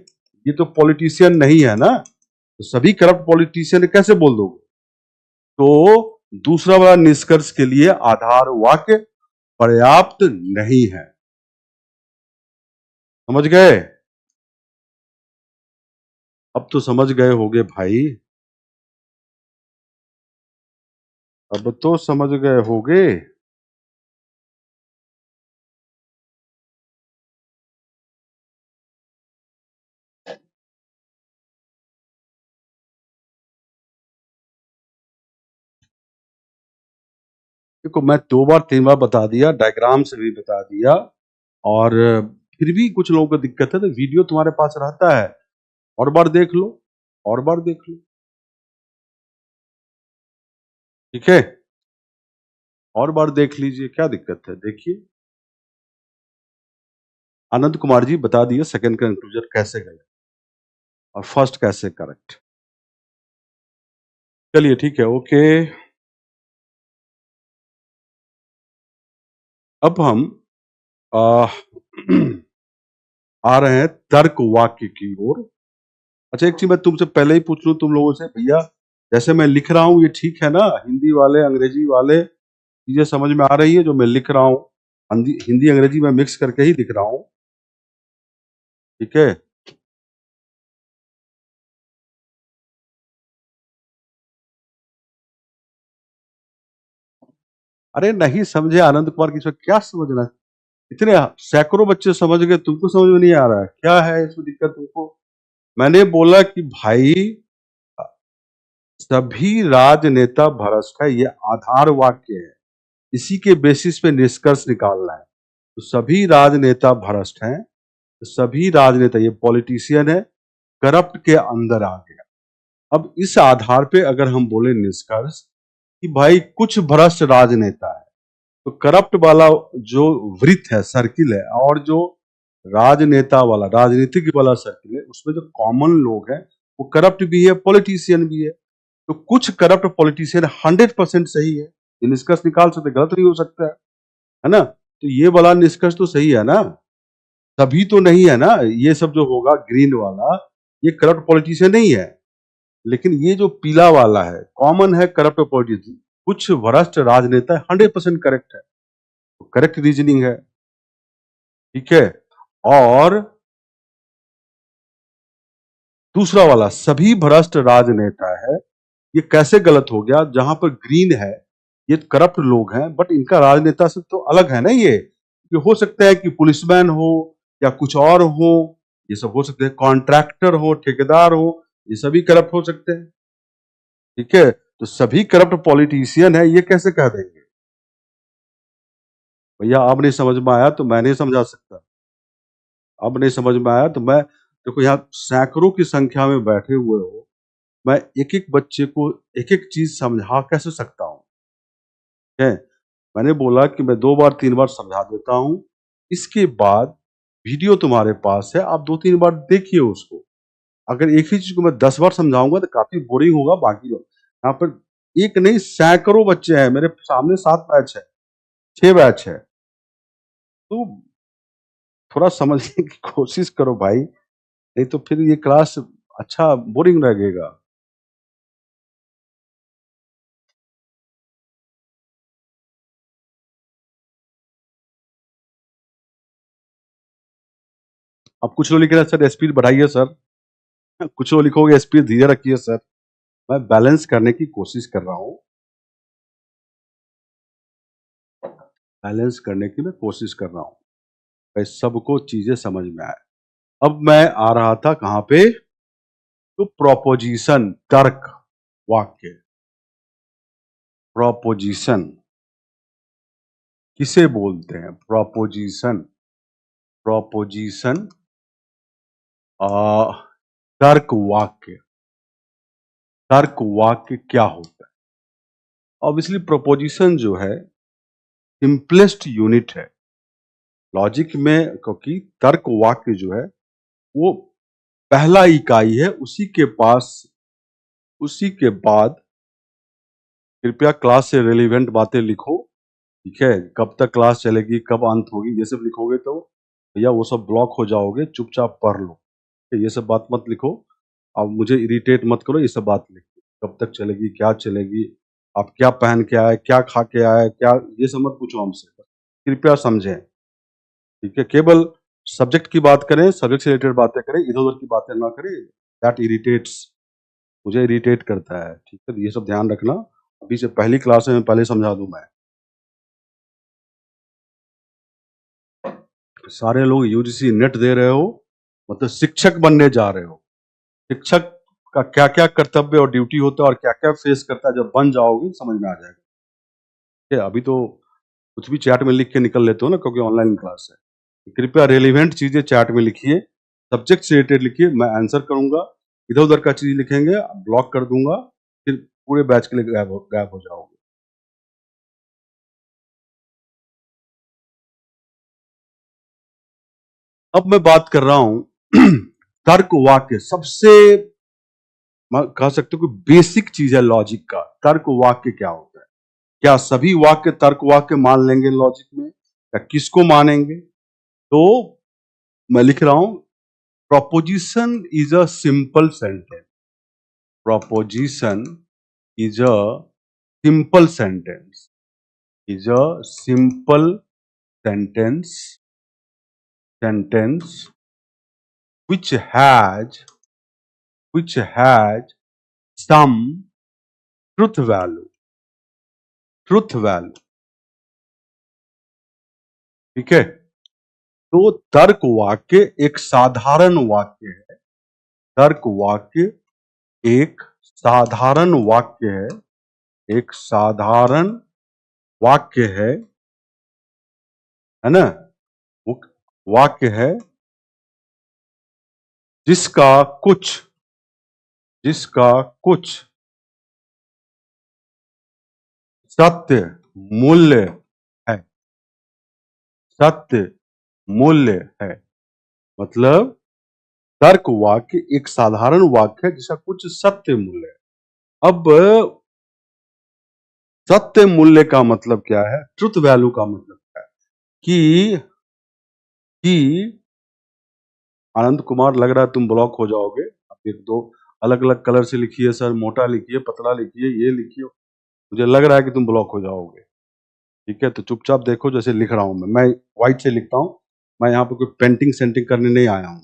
[SPEAKER 1] ये तो पॉलिटिशियन नहीं है ना, तो सभी करप्ट पॉलिटिशियन कैसे बोल दोगे? तो दूसरा वाला निष्कर्ष के लिए आधार वाक्य पर्याप्त नहीं है। समझ गए? अब तो समझ गए होगे भाई, अब तो समझ गए होगे। देखो मैं 2 बार 3 बार बता दिया, डायग्राम से भी बता दिया, और फिर भी कुछ लोगों को दिक्कत है, तो वीडियो तुम्हारे पास रहता है, और बार देख लो, और बार देख लो, ठीक है? और बार देख लीजिए, क्या दिक्कत है? देखिए, आनंद कुमार जी बता दिए सेकंड कंक्लूजन कैसे गए और फर्स्ट कैसे करेक्ट। चलिए ठीक है, ओके। अब हम आ, आ रहे हैं तर्क वाक्य की ओर। अच्छा एक चीज मैं तुमसे पहले ही पूछ लूं तुम लोगों से, भैया जैसे मैं लिख रहा हूँ ये ठीक है ना? हिंदी वाले अंग्रेजी वाले चीजें समझ में आ रही है जो मैं लिख रहा हूँ? हिंदी हिंदी अंग्रेजी में मिक्स करके ही लिख रहा हूँ, ठीक है? अरे नहीं समझे आनंद कुमार की, इसमें क्या समझना है? इतने सैकड़ों बच्चे समझ गए, तुमको समझ में नहीं आ रहा है? क्या है इसमें दिक्कत तुमको? मैंने बोला कि भाई सभी राजनेता भ्रष्ट है, ये आधार वाक्य है, इसी के बेसिस पे निष्कर्ष निकालना है। तो सभी राजनेता भ्रष्ट हैं, तो सभी राजनेता, ये पॉलिटिशियन है, करप्ट के अंदर आ गया। अब इस आधार पे अगर हम बोले निष्कर्ष कि भाई कुछ भ्रष्ट राजनेता है, तो करप्ट वाला जो वृत्त है, सर्किल है, और जो राजनेता वाला राजनीतिक वाला सर्किल है, उसमें जो कॉमन लोग हैं वो करप्ट भी है, पॉलिटिशियन भी है। तो कुछ करप्ट पॉलिटिशियन 100% सही है, ये निष्कर्ष निकाल सकते, गलत नहीं हो सकता है ना? तो ये वाला निष्कर्ष तो सही है ना? तभी तो नहीं है ना ये सब जो होगा ग्रीन वाला, ये करप्ट पॉलिटिशियन नहीं है। लेकिन ये जो पीला वाला है कॉमन है, करप्ट पॉलिटिशियन, कुछ भ्रष्ट राजनेता 100% करेक्ट है, करेक्ट रीजनिंग है, ठीक है? और दूसरा वाला सभी भ्रष्ट राजनेता है, ये कैसे गलत हो गया? जहां पर ग्रीन है ये करप्ट लोग हैं, बट इनका राजनेता से तो अलग है ना ये हो सकता है कि पुलिसमैन हो या कुछ और हो, ये सब हो सकते हैं, कॉन्ट्रैक्टर हो, ठेकेदार हो, ये सभी करप्ट हो सकते हैं, ठीक है? तो सभी करप्ट पॉलिटिशियन है, ये कैसे कह देंगे? भैया अब नहीं समझ में आया तो मैं नहीं समझा सकता, अब नहीं समझ में आया तो मैं, देखो यहाँ सैकड़ों की संख्या में बैठे हुए हो, मैं एक एक बच्चे को एक एक चीज समझा कैसे सकता हूँ? है, मैंने बोला कि मैं 2 बार 3 बार समझा देता हूँ, इसके बाद वीडियो तुम्हारे पास है, आप 2-3 बार देखिए उसको। अगर एक ही चीज को मैं 10 बार समझाऊंगा तो काफी बोरिंग होगा, बाकी लोग यहाँ पर एक नहीं सैकड़ों बच्चे हैं, मेरे सामने 7 बैच है, 6 बैच है, तो थोड़ा समझने की कोशिश करो भाई, नहीं तो फिर ये क्लास अच्छा बोरिंग लगेगा। अब कुछ लोग लिख रहे हैं सर स्पीड बढ़ाइए सर, कुछ लोग लिखोगे स्पीड धीरे रखिए सर। मैं बैलेंस करने की कोशिश कर रहा हूँ, बैलेंस करने की मैं कोशिश कर रहा हूँ, भाई सबको चीजें समझ में आए। अब मैं आ रहा था कहाँ पे? तो प्रोपोजिशन, तर्क वाक्य। प्रोपोजिशन किसे बोलते हैं? प्रोपोजिशन, प्रोपोजिशन तर्क वाक्य। तर्क वाक्य क्या होता है? ऑब्वियसली प्रोपोजिशन जो है सिंपलेस्ट यूनिट है लॉजिक में, क्योंकि तर्क वाक्य जो है वो पहला इकाई है, उसी के पास, उसी के बाद कृपया क्लास से रिलेवेंट बातें लिखो, ठीक है, कब तक क्लास चलेगी, कब अंत होगी, ये सब लिखोगे तो भैया वो सब ब्लॉक हो जाओगे, चुपचाप पढ़ लो। ये सब बात मत लिखो, अब मुझे इरिटेट मत करो, ये सब बात लिखो। कब तक चलेगी, क्या चलेगी, आप क्या पहन के आए, क्या खा के आए, क्या, ये सब मत पूछो हमसे, कृपया समझें। ठीक है, केवल सब्जेक्ट की बात करें, सब्जेक्ट से रिलेटेड बातें करें, इधर-उधर की बातें ना करें, दैट इरिटेट्स, मुझे इरिटेट करता है। ठीक है, तो ये सब ध्यान रखना, अभी से पहली क्लास में पहले समझा दूँ मैं। सारे लोग यूजीसी नेट दे रहे हो, मतलब शिक्षक बनने जा रहे हो। शिक्षक का क्या-क्या कर्तव्य और ड्यूटी होता है और क्या-क्या फेस करता है, जब बन जाओगे समझ में आ जाएगा। ठीक है, अभी तो कुछ भी चैट में लिख के निकल लेते हो ना, क्योंकि ऑनलाइन क्लास है। कृपया रेलेवेंट चीजें चैट में लिखिए, सब्जेक्ट से रिलेटेड लिखिए, मैं आंसर करूंगा। इधर-उधर का चीज लिखेंगे, ब्लॉक कर दूंगा, फिर पूरे बैच के लिए गायब हो जाओगे। अब मैं बात कर रहा हूं तर्क वाक्य, सबसे कह सकते हो कि बेसिक चीज है लॉजिक का। तर्क वाक्य क्या होता है? क्या सभी वाक्य तर्क वाक्य मान लेंगे लॉजिक में, या किसको मानेंगे? तो मैं लिख रहा हूं, proposition is a simple sentence. Proposition is a simple sentence, is a simple sentence which has some truth value। ठीक है, तो तर्क वाक्य एक साधारण वाक्य है। तर्क वाक्य एक साधारण वाक्य है, एक साधारण वाक्य है ना, वो वाक्य है जिसका कुछ जिसका कुछ सत्य मूल्य है। सत्य मूल्य है, मतलब तर्क वाक्य एक साधारण वाक्य है जिसका कुछ सत्य मूल्य है। अब सत्य मूल्य का मतलब क्या है, ट्रुथ वैल्यू का मतलब क्या है, कि आनंद कुमार, लग रहा है तुम ब्लॉक हो जाओगे। आप एक दो अलग अलग कलर से लिखिए सर, मोटा लिखिए, पतला लिखिए, ये लिखिए, मुझे लग रहा है कि तुम ब्लॉक हो जाओगे। ठीक है, तो चुपचाप देखो, जैसे लिख रहा हूं मैं व्हाइट से लिखता हूं, मैं यहाँ पे कोई पेंटिंग सेंटिंग करने नहीं आया हूं।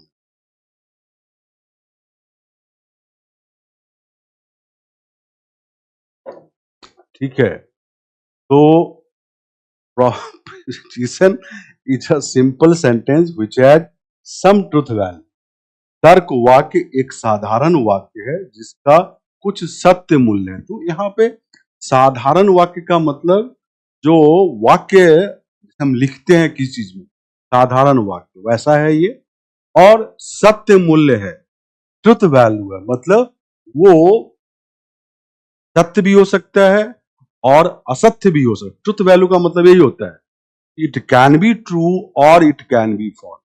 [SPEAKER 1] ठीक है, तो proposition is a simple sentence which had some truth value। तर्क वाक्य एक साधारण वाक्य है जिसका कुछ सत्य मूल्य है। तो यहाँ पे साधारण वाक्य का मतलब, जो वाक्य हम लिखते हैं किसी चीज में, साधारण वाक्य वैसा है ये, और सत्य मूल्य है, ट्रुथ वैल्यू है, मतलब वो सत्य भी हो सकता है और असत्य भी हो सकता है। ट्रुथ वैल्यू का मतलब यही होता है, इट कैन बी ट्रू और इट कैन बी फॉल्स।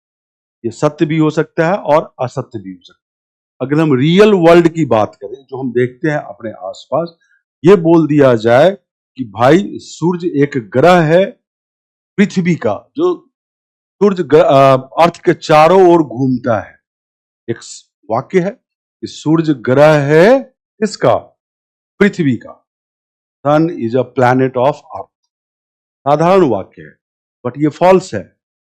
[SPEAKER 1] ये सत्य भी हो सकता है और असत्य भी हो सकता है। अगर हम रियल वर्ल्ड की बात करें, जो हम देखते हैं अपने आसपास, ये बोल दिया जाए कि भाई सूर्य एक ग्रह है पृथ्वी का, जो अर्थ के चारों ओर घूमता है। एक वाक्य है कि सूर्य ग्रह है इसका, पृथ्वी का, sun is a planet of earth. साधारण वाक्य है, बट ये फॉल्स है।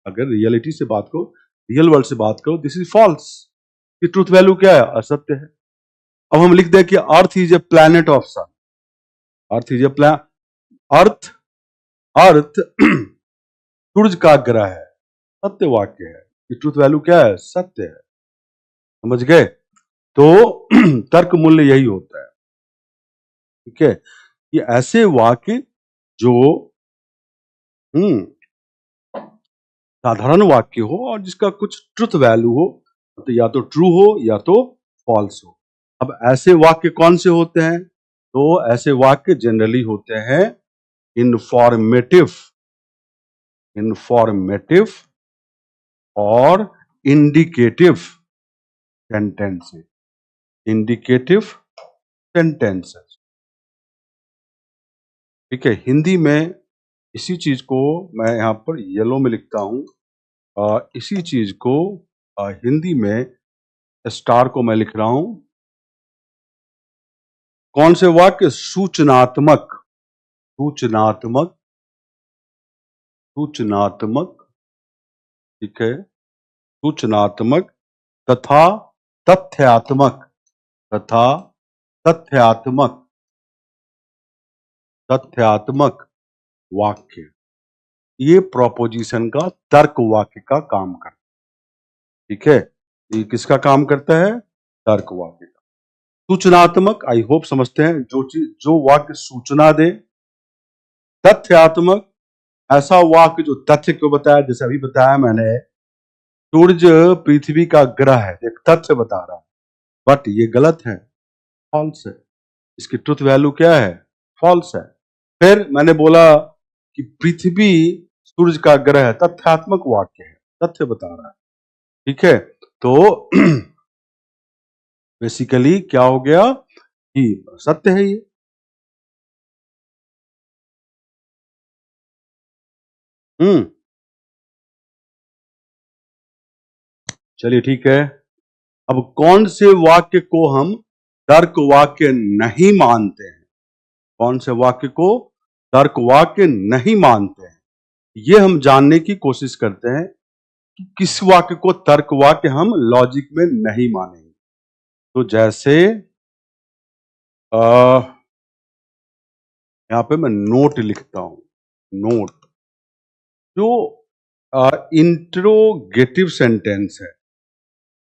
[SPEAKER 1] अगर रियलिटी से बात करो, रियल वर्ल्ड से बात करो, दिस इज फॉल्स। कि ट्रूथ वैल्यू क्या है, असत्य है। अब हम लिख दें कि earth is a planet of sun. Earth is a earth earth सूर्य का ग्रह है, सत्य वाक्य है। कि ट्रूथ वैल्यू क्या है, सत्य है। समझ गए? तो तर्क मूल्य यही होता है। ठीक है, कि ऐसे वाक्य जो साधारण वाक्य हो और जिसका कुछ ट्रुथ वैल्यू हो, तो या तो ट्रू हो या तो फॉल्स हो। अब ऐसे वाक्य कौन से होते हैं? तो ऐसे वाक्य जनरली होते हैं इंफॉर्मेटिव इंफॉर्मेटिव और इंडिकेटिव सेंटेंसेस। Indicative sentences. ठीक है, हिंदी में इसी चीज को मैं यहाँ पर येलो में लिखता हूं, इसी चीज को हिंदी में स्टार को मैं लिख रहा हूं। कौन से वाक्य? सूचनात्मक, सूचनात्मक, सूचनात्मक, ठीक है, सूचनात्मक तथा तथ्यात्मक, तथा तथ्यात्मक, तथ्यात्मक वाक्य, ये प्रोपोजिशन का तर्क वाक्य का काम करता है। ठीक है, ये किसका काम करता है? तर्क वाक्य का। सूचनात्मक, आई होप समझते हैं, जो चीज, जो वाक्य सूचना दे। तथ्यात्मक, ऐसा वाक्य जो तथ्य को बताया, जैसे अभी बताया मैंने, सूर्य पृथ्वी का ग्रह है, एक तथ्य बता रहा है, बट ये गलत है, फॉल्स है, इसकी ट्रुथ वैल्यू क्या है? फॉल्स है। फिर मैंने बोला कि पृथ्वी सूर्य का ग्रह है, तथ्यात्मक वाक्य है, तथ्य बता रहा है। ठीक है, तो बेसिकली क्या हो गया कि सत्य है ये। चलिए ठीक है। अब कौन से वाक्य को हम तर्क वाक्य नहीं मानते हैं? कौन से वाक्य को तर्क वाक्य नहीं मानते हैं, ये हम जानने की कोशिश करते हैं कि किस वाक्य को तर्क वाक्य हम लॉजिक में नहीं मानेंगे। तो जैसे यहां पे मैं नोट लिखता हूं, नोट, जो इंट्रोगेटिव सेंटेंस है,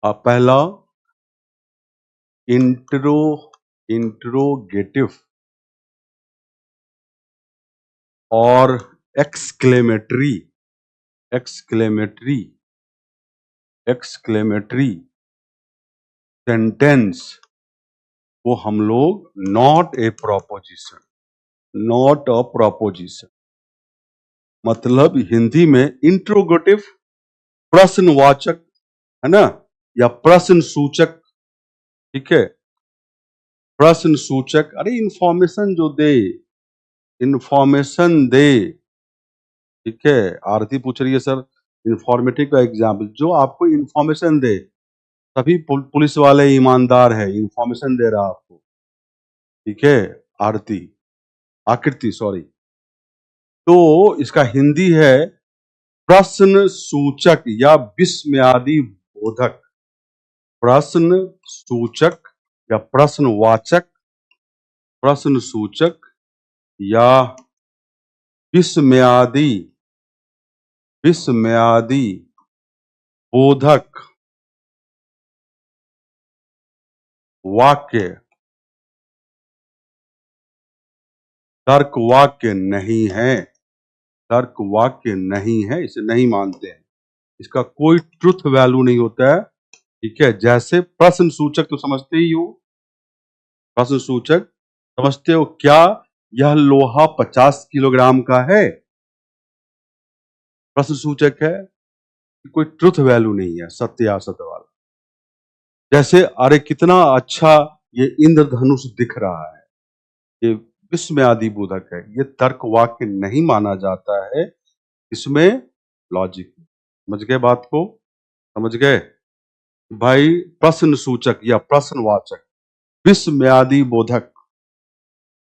[SPEAKER 1] पहला इंट्रोगेटिव और एक्सक्लेमेटरी, एक्सक्लेमेटरी, एक्सक्लेमेटरी सेंटेंस को हम लोग not a proposition, not a proposition, मतलब हिंदी में इंट्रोगेटिव प्रश्नवाचक, है ना, या प्रश्न सूचक। ठीक है, प्रश्न सूचक, अरे इंफॉर्मेशन जो दे, इंफॉर्मेशन दे। ठीक है, आरती पूछ रही है सर इंफॉर्मेटिव का एग्जाम्पल, जो आपको इंफॉर्मेशन दे, तभी पुलिस वाले ईमानदार है, इंफॉर्मेशन दे रहा आपको। ठीक है, आरती, आकृति, सॉरी। तो इसका हिंदी है प्रश्न सूचक या विस्मयादि बोधक, प्रश्न सूचक या प्रश्नवाचक, प्रश्न सूचक या विस्मयादि, विस्मयादि बोधक वाक्य तर्क वाक्य नहीं है, तर्क वाक्य नहीं है, इसे नहीं मानते हैं, इसका कोई ट्रुथ वैल्यू नहीं होता है। ठीक है, जैसे प्रश्न सूचक तो समझते ही हो, प्रश्न सूचक समझते हो, क्या यह लोहा 50 किलोग्राम का है? प्रश्न सूचक है, कोई ट्रुथ वैल्यू नहीं है, सत्य या असत्य वाला। जैसे अरे कितना अच्छा ये इंद्रधनुष दिख रहा है, ये विस्मयादि बोधक है, ये तर्क वाक्य नहीं माना जाता है, इसमें लॉजिक। समझ गए बात को? समझ गए भाई? प्रश्न सूचक या प्रश्नवाचक विस्मयादि बोधक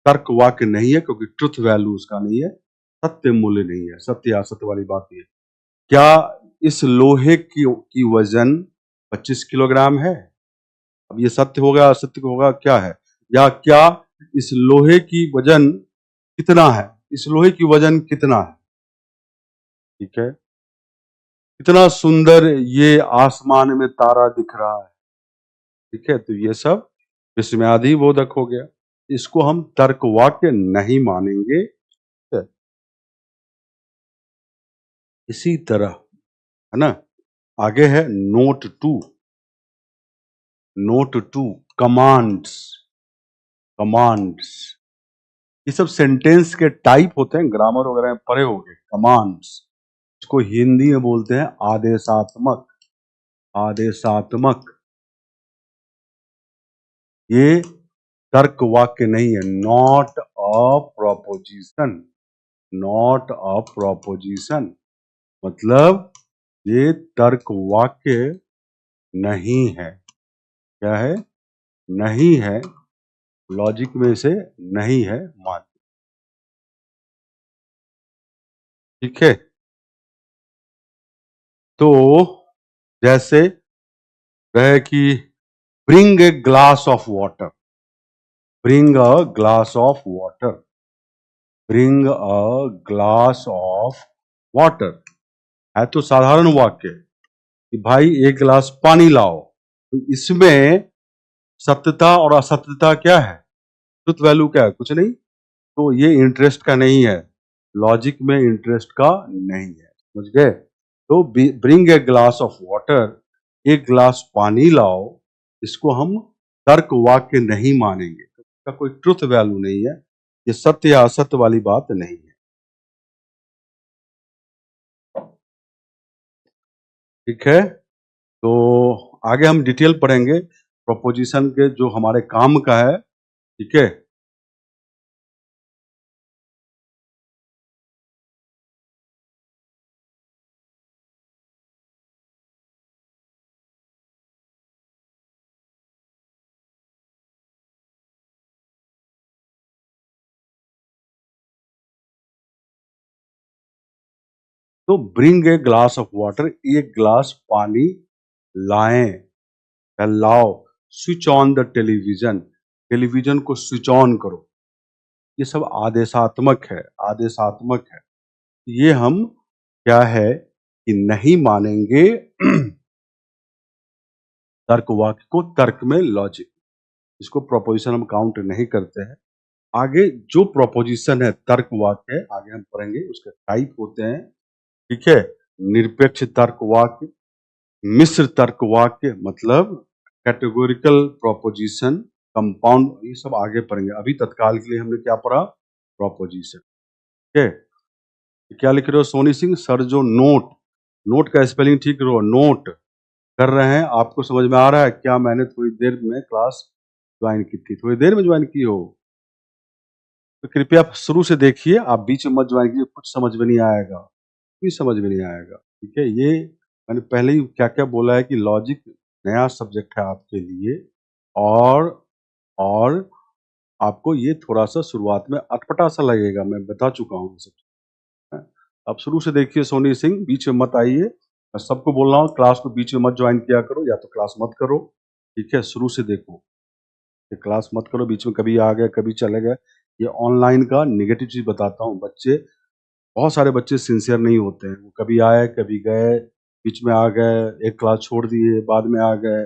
[SPEAKER 1] तर्क वाक्य नहीं है, क्योंकि ट्रुथ वैल्यू उसका नहीं है, सत्य मूल्य नहीं है, सत्य असत्य वाली बात है। क्या इस लोहे की वजन 25 किलोग्राम है? अब ये सत्य होगा असत्य होगा, क्या है? या क्या इस लोहे की वजन कितना है, इस लोहे की वजन कितना है? ठीक है, कितना सुंदर ये आसमान में तारा दिख रहा है। ठीक है, तो ये सब विस्मयादि बोधक हो गया, इसको हम तर्क वाक्य नहीं मानेंगे। इसी तरह, है ना, आगे है note to, note to commands, commands, ये सब सेंटेंस के टाइप होते हैं, ग्रामर वगैरह में पढ़े होंगे। कमांड्स, इसको हिंदी में बोलते हैं आदेशात्मक, आदेशात्मक। ये तर्क वाक्य नहीं है, not a proposition, not a proposition, मतलब ये तर्क वाक्य नहीं है। क्या है? नहीं है, लॉजिक में से नहीं है मान। ठीक है, तो जैसे कहे कि bring a glass of water, bring a glass of water, bring a glass of water, है तो साधारण वाक्य कि भाई एक गिलास पानी लाओ। तो इसमें सत्यता और असत्यता क्या है? ट्रुथ वैल्यू क्या है? कुछ नहीं। तो ये इंटरेस्ट का नहीं है, लॉजिक में इंटरेस्ट का नहीं है, समझ गए? तो bring a glass of water, एक ग्लास पानी लाओ, इसको हम तर्क वाक्य नहीं मानेंगे, इसका कोई ट्रुथ वैल्यू नहीं है, ये सत्य या असत्य वाली बात नहीं है। ठीक है, तो आगे हम डिटेल पढ़ेंगे प्रोपोजिशन के जो हमारे काम का है। ठीक है, तो bring a glass of water, एक ग्लास पानी लाएं या लाओ। Switch on the television, television को स्विच ऑन करो। ये सब आदेशात्मक है, आदेशात्मक है। ये हम क्या है कि नहीं मानेंगे तर्क वाक्य को, तर्क में लॉजिक, इसको प्रोपोजिशन हम काउंट नहीं करते हैं। आगे जो प्रोपोजिशन है, तर्क वाक्य है, आगे हम पढ़ेंगे उसके टाइप होते हैं। ठीक है, निरपेक्ष तर्क वाक्य, मिश्र तर्क वाक्य, मतलब कैटेगोरिकल प्रोपोजिशन, कंपाउंड, ये सब आगे पढ़ेंगे। अभी तत्काल के लिए हमने क्या पढ़ा? प्रोपोजिशन। ठीक है, क्या लिख रहे हो सोनी सिंह? सर जो नोट, नोट का स्पेलिंग ठीक करो, नोट कर रहे हैं, आपको समझ में आ रहा है क्या? मैंने थोड़ी देर में क्लास ज्वाइन की थी, थोड़ी देर में ज्वाइन की हो तो कृपया आप शुरू से देखिए, आप बीच में मत ज्वाइन कीजिए, कुछ समझ में नहीं आएगा, कुछ समझ में नहीं आएगा। ठीक है, ये मैंने पहले ही क्या क्या बोला है कि लॉजिक नया सब्जेक्ट है आपके लिए, और और आपको ये थोड़ा सा शुरुआत में अटपटा सा लगेगा, मैं बता चुका हूँ सब। है। आप शुरू से देखिए सोनी सिंह, बीच में मत आइए। मैं सबको बोल रहा हूँ क्लास को बीच में मत ज्वाइन किया करो, या तो क्लास मत करो। ठीक है, शुरू से देखो, ये क्लास मत करो, बीच में कभी आ गए कभी चले गए। ये ऑनलाइन का निगेटिव चीज बताता हूँ, बच्चे, बहुत सारे बच्चे सिंसियर नहीं होते हैं, वो कभी आए कभी गए, बीच में आ गए, एक क्लास छोड़ दिए, बाद में आ गए।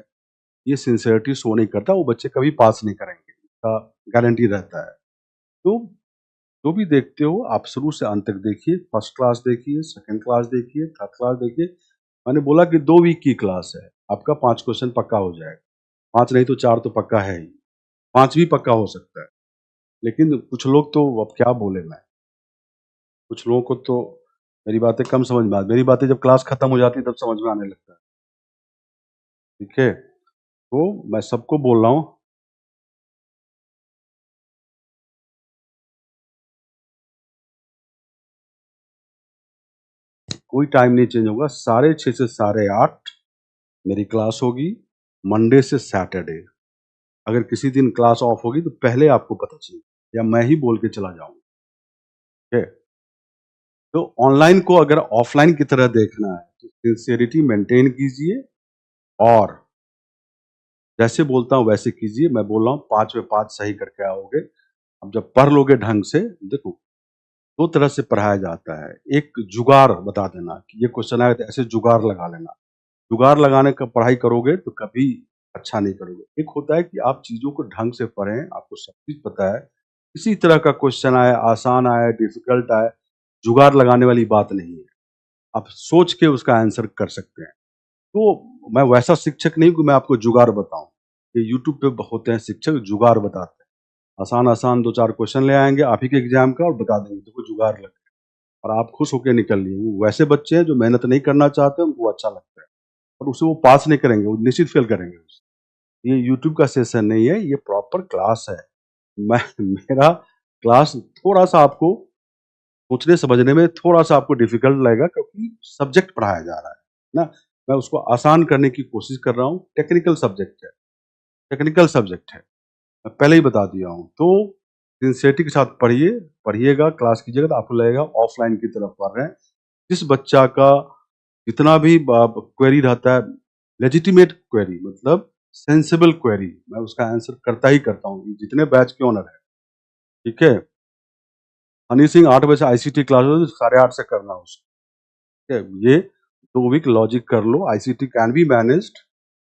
[SPEAKER 1] ये सिंसियरिटी शो नहीं करता, वो बच्चे कभी पास नहीं करेंगे, इसका गारंटी रहता है। तो जो भी देखते हो आप शुरू से अंत तक देखिए, फर्स्ट क्लास देखिए, सेकंड क्लास देखिए, थर्ड क्लास देखिए। मैंने बोला कि 2 वीक की क्लास है, आपका 5 क्वेश्चन पक्का हो जाएगा, 5 नहीं तो 4 तो पक्का है ही, 5 भी पक्का हो सकता है। लेकिन कुछ लोग तो, अब क्या बोले मैं, कुछ लोगों को तो मेरी बातें कम समझ में आती, मेरी बातें जब क्लास खत्म हो जाती है तब समझ में आने लगता है। ठीक है, तो मैं सबको बोल रहा हूँ, कोई टाइम नहीं चेंज होगा, 6:30 से 8:30 मेरी क्लास होगी, मंडे से सैटरडे। अगर किसी दिन क्लास ऑफ होगी तो पहले आपको पता चले, या मैं ही बोल के चला जाऊंगा। ठीक है, तो ऑनलाइन को अगर ऑफलाइन की तरह देखना है तो सिंसियरिटी मेंटेन कीजिए, और जैसे बोलता हूँ वैसे कीजिए। मैं बोल रहा हूँ 5 में 5 सही करके आओगे। अब जब पढ़ लोगे ढंग से, देखो 2 तरह से पढ़ाया जाता है। एक जुगाड़ बता देना कि ये क्वेश्चन आया तो ऐसे जुगाड़ लगा लेना। जुगाड़ लगाने का पढ़ाई करोगे तो कभी अच्छा नहीं करोगे। एक होता है कि आप चीज़ों को ढंग से पढ़ें, आपको सब चीज़ पता है, किसी तरह का क्वेश्चन आए, आसान आए, डिफ़िकल्ट आए, जुगाड़ लगाने वाली बात नहीं है। आप सोच के उसका आंसर कर सकते हैं। तो मैं वैसा शिक्षक नहीं हूँ कि मैं आपको जुगाड़ बताऊँ। ये यूट्यूब पे होते हैं शिक्षक, जुगाड़ बताते हैं। आसान-आसान 2-4 क्वेश्चन ले आएँगे आप ही के एग्ज़ाम का और बता देंगे, देखो जुगाड़ लग गया, और आप खुश होके निकल लिए। वो वैसे बच्चे हैं जो मेहनत नहीं करना चाहते, उनको अच्छा लगता है, और उसे वो पास नहीं करेंगे, वो निश्चित फेल करेंगे उसे। ये यूट्यूब का सेशन नहीं है, ये प्रॉपर क्लास है। मैं मेरा क्लास थोड़ा-सा आपको सोचने समझने में थोड़ा-सा आपको डिफ़िकल्ट लगेगा क्योंकि सब्जेक्ट पढ़ाया जा रहा है ना? मैं उसको आसान करने की कोशिश कर रहा हूँ, टेक्निकल सब्जेक्ट है, मैं पहले ही बता दिया हूँ। तो सिंसियरिटी के साथ पढ़िए, पढ़िएगा, क्लास कीजिएगा तो आपको लगेगा ऑफ़लाइन की तरफ पढ़ रहे हैं। जिस बच्चा का जितना भी क्वेरी रहता है, लेजिटिमेट क्वेरी मतलब सेंसिबल क्वेरी, मैं उसका आंसर करता ही करता हूँ, जितने बैच के ओनर हैं, ठीक है? हनी सिंह 8 बजे से आईसीटी क्लास होती है, 8:30 से करना उसको, ठीक है? ये 2 वीक लॉजिक कर लो, ICT can be managed,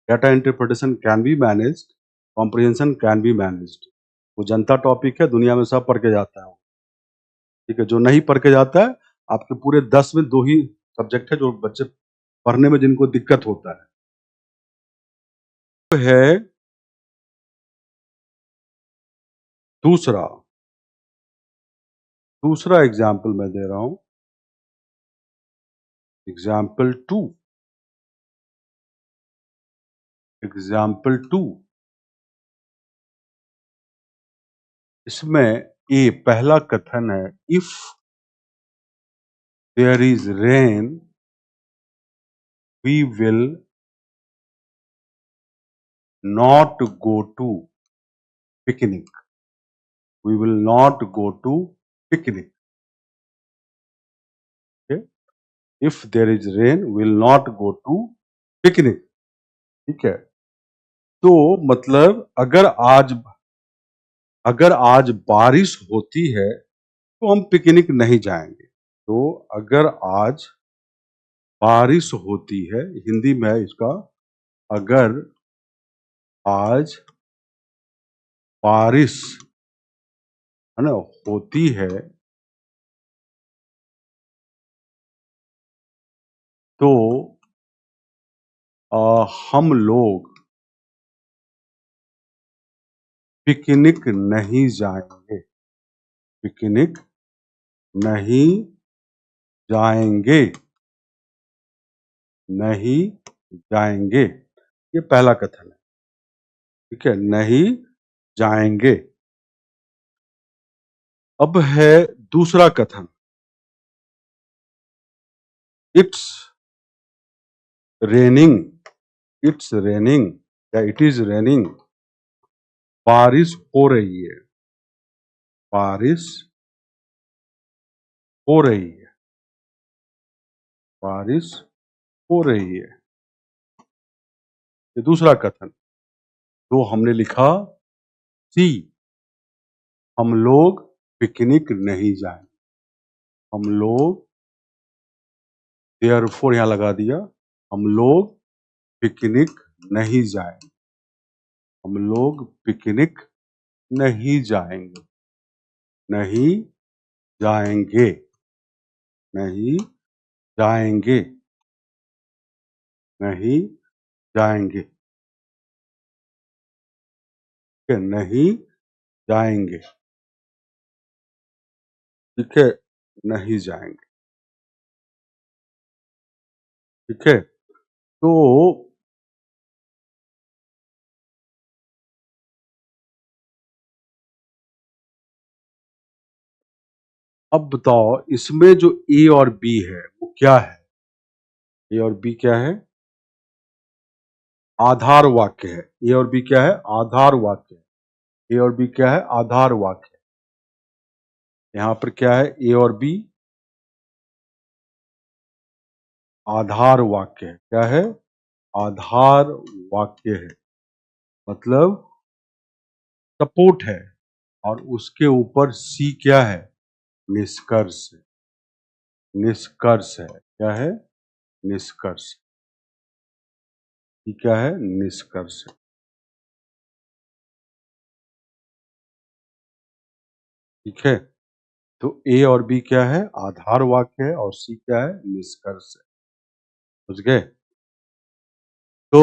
[SPEAKER 1] data interpretation can be managed, comprehension can be managed. वो जनता टॉपिक है, दुनिया में सब पढ़ के जाता है वो, ठीक है? जो नहीं पढ़ के जाता है, आपके पूरे 10 में 2 ही सब्जेक्ट है जो बच्चे पढ़ने में जिनको दिक्कत होता है। तो है दूसरा, दूसरा एग्ज़ाम्पल मैं दे रहा हूँ, एग्ज़ाम्पल 2 एग्ज़ाम्पल 2 इसमें पहला कथन है, if there is rain we will not go to picnic, we will not go to picnic, okay? If there is rain we will not go to picnic, ठीक है? तो मतलब अगर आज बारिश होती है, तो हम पिकनिक नहीं जाएँगे। तो अगर आज बारिश होती है, हिंदी में है इसका, अगर आज बारिश, है ना, होती है, तो हम लोग पिकनिक नहीं जाएँगे, पिकनिक नहीं जाएँगे, नहीं जाएँगे। ये पहला कथन है, ठीक है? नहीं जाएँगे। अब है दूसरा कथन, इट्स रेनिंग, इट्स रेनिंग या इट इज़ रेनिंग, बारिश हो रही है, बारिश हो रही है, बारिश हो रही है। ये दूसरा कथन, तो हमने लिखा सी, हम लोग पिकनिक नहीं जाएंगे, हम लोग, देयरफॉर यहाँ लगा दिया, हम लोग पिकनिक नहीं जाएंगे, हम लोग पिकनिक नहीं जाएंगे, नहीं जाएंगे, नहीं जाएंगे, नहीं जाएंगे, ठीक है? नहीं जाएंगे, ठीक है? नहीं जाएंगे, ठीक है? तो अब बताओ इसमें जो ए और बी है वो क्या है? ए और बी क्या है? आधार वाक्य है। ए और बी क्या है? आधार वाक्य है। ए और बी क्या है? आधार वाक्य है। यहाँ पर क्या है? ए और बी आधार वाक्य है। क्या है? आधार वाक्य है। मतलब सपोर्ट है और उसके ऊपर सी क्या है? निष्कर्ष है। निष्कर्ष है। क्या है? निष्कर्ष। ये क्या है? निष्कर्ष है। ठीक है? तो ए और बी क्या है? आधार वाक्य है और सी क्या है? निष्कर्ष है। समझ गए? तो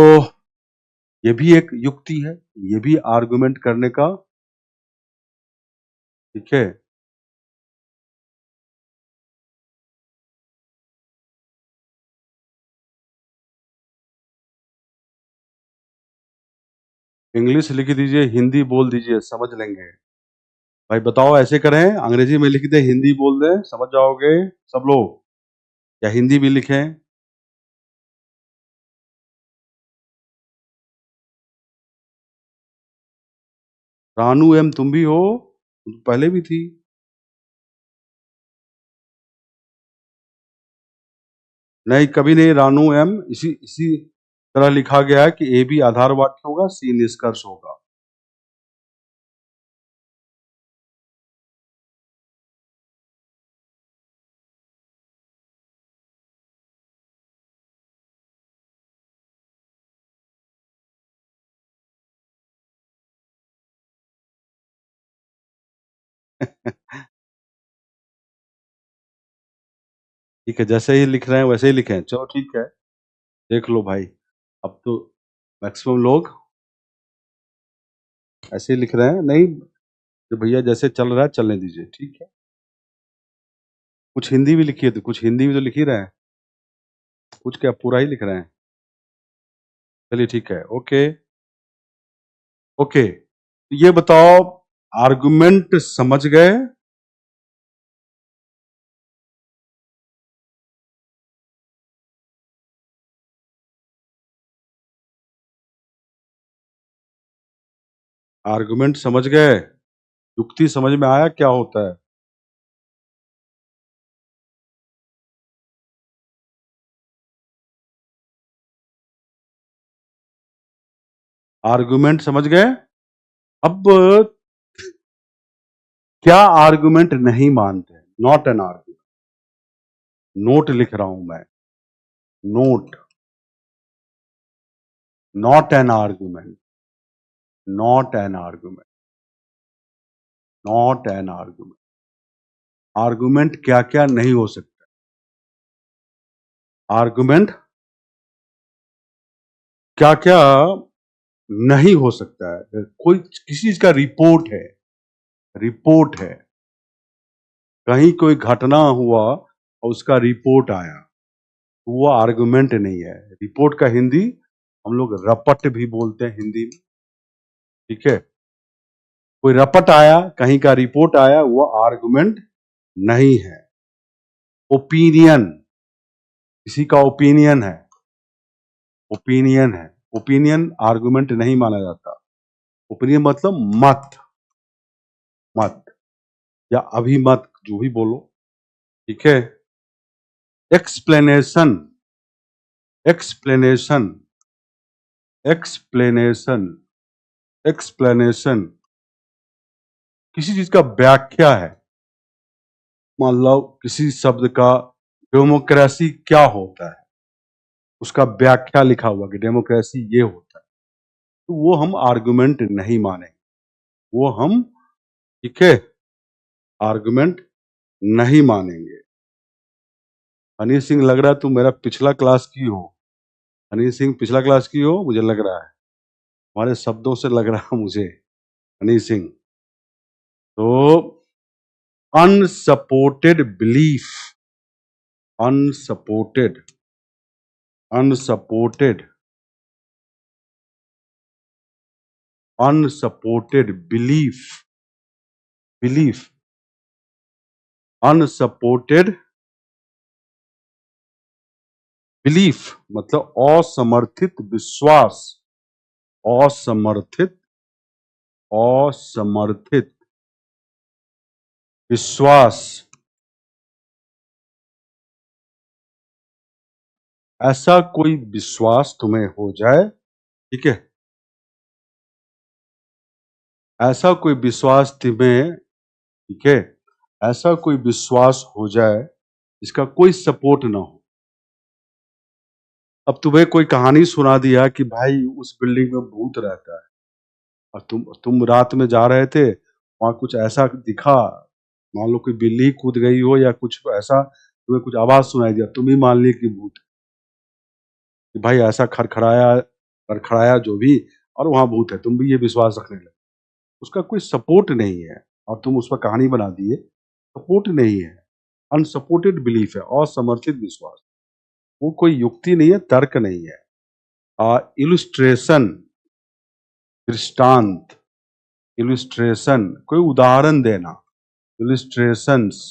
[SPEAKER 1] ये भी एक युक्ति है, ये भी आर्गुमेंट करने का, ठीक है? इंग्लिश लिख दीजिए, हिंदी बोल दीजिए, समझ लेंगे। भाई बताओ, ऐसे करें अंग्रेजी में लिख दे, हिंदी बोल दे, समझ जाओगे सब लोग, या हिंदी भी लिखें? रानू एम तुम भी हो, तुम पहले भी थी। नहीं, कभी नहीं। रानू एम इसी इसी तरह लिखा गया है कि ए बी आधार वाक्य होगा, सी निष्कर्ष होगा। ठीक है, जैसे ही लिख रहे हैं वैसे ही लिखें। चलो ठीक है, देख लो भाई, अब तो मैक्सिमम लोग ऐसे ही लिख रहे हैं। नहीं तो भैया जैसे चल रहा है चलने दीजिए, ठीक है। कुछ हिंदी भी लिखिए, तो कुछ हिंदी भी तो लिख ही रहे हैं, कुछ क्या पूरा ही लिख रहे हैं। चलिए ठीक है, ओके ओके। ये बताओ, आर्गुमेंट समझ गए? आर्गुमेंट समझ गए? युक्ति समझ में आया क्या होता है? आर्गुमेंट समझ गए? अब क्या आर्गुमेंट नहीं मानते? Not an argument. नोट लिख रहा हूं मैं, note, not an argument, not an argument, not an argument. Argument क्या क्या नहीं हो सकता? आर्गुमेंट क्या क्या नहीं हो सकता है? कोई किसी चीज का रिपोर्ट है, रिपोर्ट है, कहीं कोई घटना हुआ और उसका रिपोर्ट आया, तो वो आर्गुमेंट नहीं है। रिपोर्ट का हिंदी हम लोग रपट भी बोलते हैं हिंदी में, ठीक है। कोई रपट आया, कहीं का रिपोर्ट आया, वो आर्गुमेंट नहीं है। ओपिनियन, किसी का ओपिनियन है, ओपिनियन है, ओपिनियन आर्गुमेंट नहीं माना जाता। ओपिनियन मतलब मत, मत या अभिमत, जो भी बोलो, ठीक है। एक्सप्लेनेशन, एक्सप्लेनेशन, एक्सप्लेनेशन, एक्सप्लेनेशन किसी चीज का व्याख्या है। मान लो किसी शब्द का डेमोक्रेसी क्या होता है, उसका व्याख्या लिखा हुआ कि डेमोक्रेसी ये होता है, तो वो हम आर्गुमेंट नहीं मानेंगे, वो हम, ठीक है, आर्गुमेंट नहीं मानेंगे। हनी सिंह, लग रहा है तुम मेरा पिछला क्लास की हो। हनी सिंह पिछला क्लास की हो, मुझे लग रहा है, हमारे शब्दों से लग रहा है मुझे, हनी सिंह। तो unsupported belief, unsupported, unsupported, unsupported belief, belief, unsupported belief मतलब असमर्थित विश्वास, असमर्थित, असमर्थित विश्वास। ऐसा कोई विश्वास तुम्हें हो जाए, ठीक है, ऐसा कोई विश्वास तुम्हें, ठीक है, ऐसा कोई विश्वास हो जाए जिसका कोई सपोर्ट ना हो। अब तुम्हें कोई कहानी सुना दिया कि भाई उस बिल्डिंग में भूत रहता है, और तुम रात में जा रहे थे, वहां कुछ ऐसा दिखा, मान लो कोई बिल्ली कूद गई हो या कुछ ऐसा, तुम्हें कुछ आवाज सुनाई दिया, तुम ही मान ली कि भूत, कि भाई ऐसा खड़खड़ाया, खड़खड़ाया जो भी, और वहां भूत है, तुम भी ये विश्वास रखने लगे। उसका कोई सपोर्ट नहीं है और तुम उस पर कहानी बना दिए, सपोर्ट नहीं है, अनसपोर्टेड बिलीफ है, असमर्थित विश्वास। वो कोई युक्ति नहीं है, तर्क नहीं है। इलुस्ट्रेशन, दृष्टांत, इलस्ट्रेशन, कोई उदाहरण देना, इलस्ट्रेशंस,